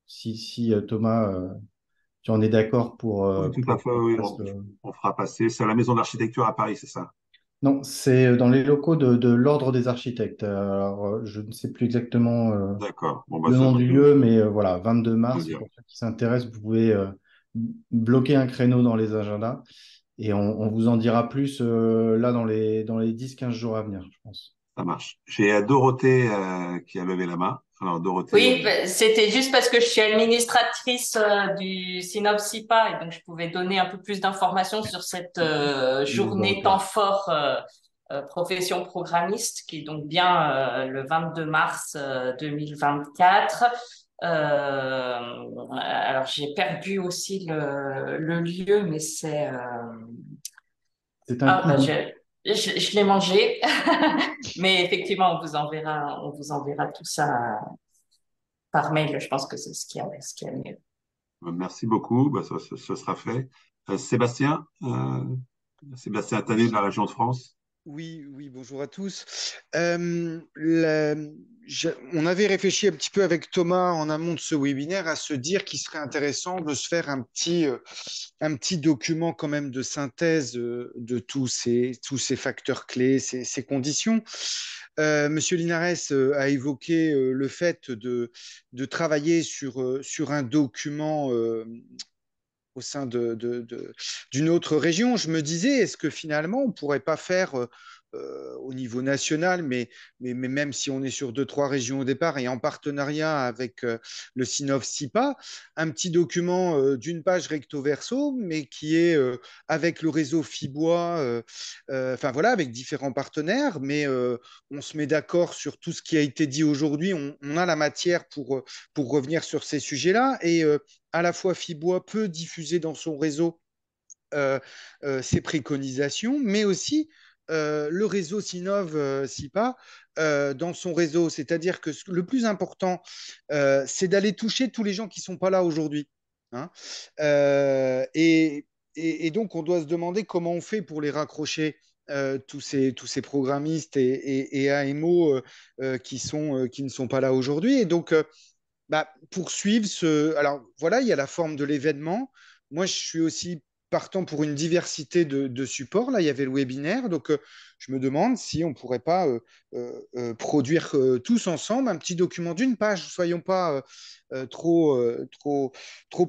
si Thomas, tu en es d'accord Oui, tout à fait, qu'on oui, fasse on fera passer. C'est à la Maison d'Architecture à Paris, c'est ça? Non, c'est dans les locaux de l'Ordre des architectes. Alors, je ne sais plus exactement D'accord. Bon, bah, le ça, nom du lieu, mais voilà, 22 je mars, dirais. pour ceux qui s'intéressent, vous pouvez bloquer un créneau dans les agendas et on vous en dira plus là dans les 10-15 jours à venir, je pense. Ça marche. J'ai Dorothée qui a levé la main. Alors, Dorothée, Oui, c'était juste parce que je suis administratrice du SINOP-SIPA et donc je pouvais donner un peu plus d'informations sur cette Oui, journée Dorothée. temps fort profession programmiste qui est donc bien le 22 mars 2024. Alors j'ai perdu aussi le lieu, mais c'est C'est un ah coup bah doux. je l'ai mangé, mais effectivement on vous enverra tout ça par mail. Je pense que c'est ce qui est mieux. merci beaucoup. Bah, ce sera fait. Sébastien, Sébastien Tanné de la région de France. Oui, oui, bonjour à tous. La- on avait réfléchi un petit peu avec Thomas en amont de ce webinaire à se dire qu'il serait intéressant de se faire un petit document quand même de synthèse de tous ces facteurs clés, ces conditions. Monsieur Linares a évoqué le fait de travailler sur un document au sein d'une autre région. Je me disais, est-ce que finalement, on ne pourrait pas faire au niveau national, mais même si on est sur deux, trois régions au départ et en partenariat avec le SINOF-SIPA, un petit document d'une page recto verso, mais qui est avec le réseau Fibois, enfin voilà, avec différents partenaires, mais on se met d'accord sur tout ce qui a été dit aujourd'hui. On a la matière pour revenir sur ces sujets-là. Et à la fois Fibois peut diffuser dans son réseau ses préconisations, mais aussi le réseau Sinov SIPA dans son réseau. C'est-à-dire que le plus important, c'est d'aller toucher tous les gens qui ne sont pas là aujourd'hui. Hein. Euh, et, et, donc, on doit se demander comment on fait pour les raccrocher. Tous ces programmistes et AMO qui ne sont pas là aujourd'hui. Et donc, bah, poursuivre ce. Alors voilà, il y a la forme de l'événement. Moi, je suis aussi partant pour une diversité de supports. Là, il y avait le webinaire. Donc, je me demande si on ne pourrait pas produire tous ensemble un petit document d'une page. Soyons pas trop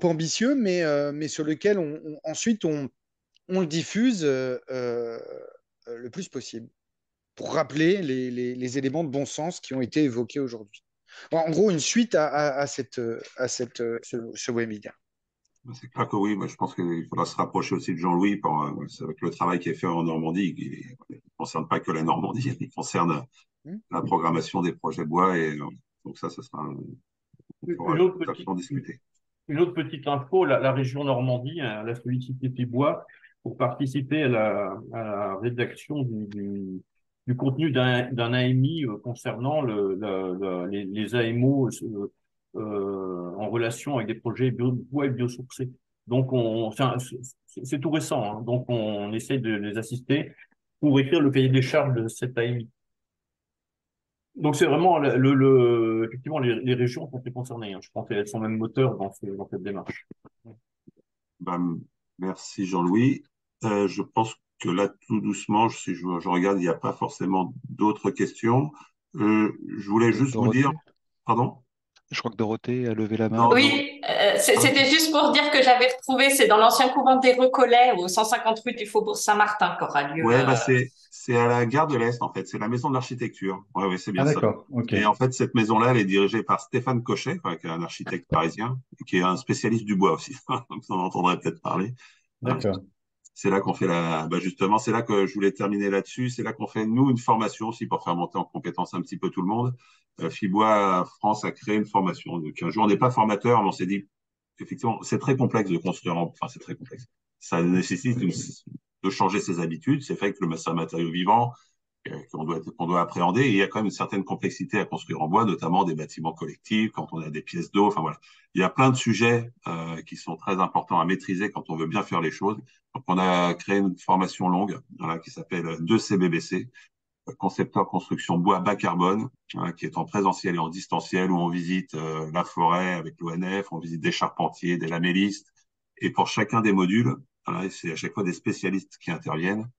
ambitieux, mais sur lequel ensuite on le diffuse le plus possible pour rappeler les éléments de bon sens qui ont été évoqués aujourd'hui. Bon, en gros, une suite ce webinaire. C'est clair que oui, moi, je pense qu'il faudra se rapprocher aussi de Jean-Louis avec le travail qui est fait en Normandie, qui ne concerne pas que la Normandie, il concerne la programmation des projets bois. Et donc ça, ce sera on pourra Une autre tout à fait en petite, discuter. une autre petite info, la région Normandie, hein, la sollicité Fibois, pour participer à la rédaction du contenu d'un AMI concernant les AMO en relation avec des projets bois et biosourcés. Donc, c'est tout récent, hein. Donc, on essaie de les assister pour écrire le cahier des charges de cette AMI. Donc, c'est vraiment, effectivement, les régions sont très concernées, hein. Je pense qu'elles sont même moteurs dans cette démarche. Ben, merci Jean-Louis. Je pense que là, tout doucement, si je regarde, il n'y a pas forcément d'autres questions. Je voulais juste vous dire, Dorothée? pardon? Je crois que Dorothée a levé la main. Non, Oui, c'était juste pour dire que j'avais retrouvé, c'est dans l'ancien couvent des Recollets, au 150 rue du Faubourg Saint-Martin, qu'aura lieu. ouais, bah c'est à la gare de l'Est, en fait. C'est la maison de l'architecture. Ouais, ouais, c'est Ah, bien ça. d'accord, ok. Et en fait, cette maison-là, elle est dirigée par Stéphane Cochet, qui est un architecte parisien, et qui est un spécialiste du bois aussi. Donc, vous en entendrez peut-être parler. D'accord. C'est là qu'on fait justement, c'est là que je voulais terminer là-dessus. C'est là qu'on fait, nous, une formation aussi pour faire monter en compétence un petit peu tout le monde. Fibois France a créé une formation de 15 jours. On n'est pas formateur, mais on s'est dit, effectivement, c'est très complexe de construire enfin, c'est très complexe. Ça nécessite de changer ses habitudes. C'est fait que c'est un matériau vivant qu'on doit appréhender. Et il y a quand même une certaine complexité à construire en bois, notamment des bâtiments collectifs, quand on a des pièces d'eau. Enfin voilà, il y a plein de sujets qui sont très importants à maîtriser quand on veut bien faire les choses. Donc on a créé une formation longue qui s'appelle 2CBBC, concepteur construction bois bas carbone, qui est en présentiel et en distanciel, où on visite la forêt avec l'ONF, on visite des charpentiers, des lamellistes. Et pour chacun des modules, c'est à chaque fois des spécialistes qui interviennent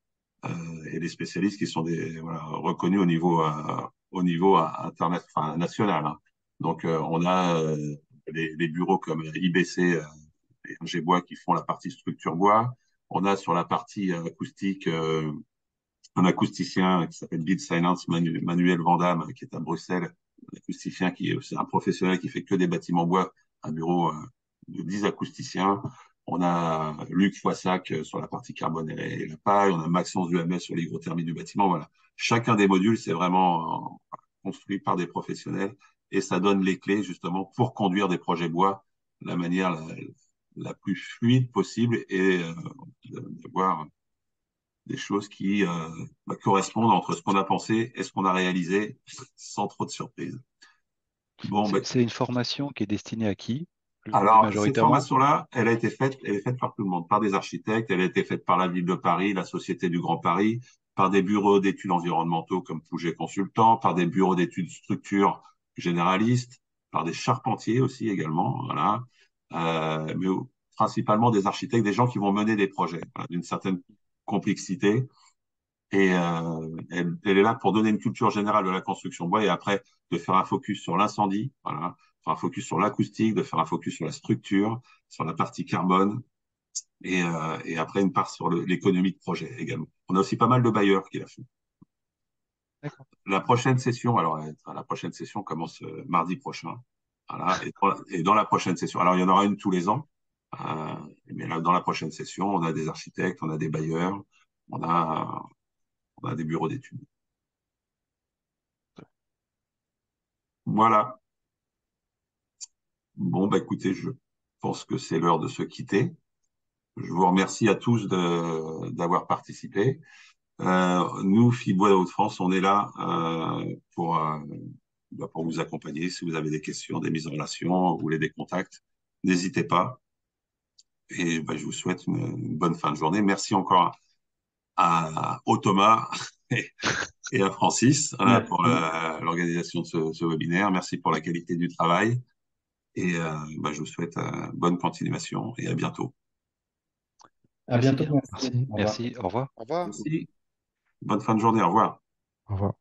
et des spécialistes qui sont reconnus au niveau national. Hein. Donc, on a les bureaux comme IBC et Ingébois qui font la partie structure bois. On a sur la partie acoustique un acousticien qui s'appelle Bill Silence, Manuel Vandamme, qui est à Bruxelles, un acousticien c'est un professionnel qui fait que des bâtiments bois, un bureau de 10 acousticiens. On a Luc Foissac sur la partie carbone et la paille. On a Maxence Duhamel sur l'hygrothermie du bâtiment. Voilà. Chacun des modules, c'est vraiment construit par des professionnels et ça donne les clés justement pour conduire des projets bois de la manière la plus fluide possible et d'avoir des choses qui correspondent entre ce qu'on a pensé et ce qu'on a réalisé sans trop de surprises. Bon, C'est une formation qui est destinée à qui? Alors, cette Majoritairement? formation-là, elle est faite par tout le monde, par des architectes, elle a été faite par la Ville de Paris, la Société du Grand Paris, par des bureaux d'études environnementaux comme Pouget Consultant, par des bureaux d'études structures généralistes, par des charpentiers aussi également, voilà, mais principalement des architectes, des gens qui vont mener des projets d'une certaine complexité. Et elle est là pour donner une culture générale de la construction bois et après de faire un focus sur l'incendie, voilà, faire un focus sur l'acoustique, de faire un focus sur la structure, sur la partie carbone et après une part sur l'économie de projet également. On a aussi pas mal de bailleurs qui la font. D'accord. La prochaine session, la prochaine session commence mardi prochain. Voilà, et dans la prochaine session, alors il y en aura une tous les ans, mais là, dans la prochaine session, on a des architectes, on a des bailleurs, on a des bureaux d'études. Voilà. Bon, écoutez, je pense que c'est l'heure de se quitter. Je vous remercie à tous d'avoir participé. Nous, Fibois de Hauts-de-France, on est là pour vous accompagner. Si vous avez des questions, des mises en relation, vous voulez des contacts, n'hésitez pas. Et je vous souhaite une bonne fin de journée. Merci encore au Thomas et à Francis pour l'organisation de ce webinaire. Merci pour la qualité du travail. Et je vous souhaite bonne continuation et à bientôt. À bientôt. Merci. Merci. Au revoir. Au revoir. Merci. Bonne fin de journée. Au revoir. Au revoir.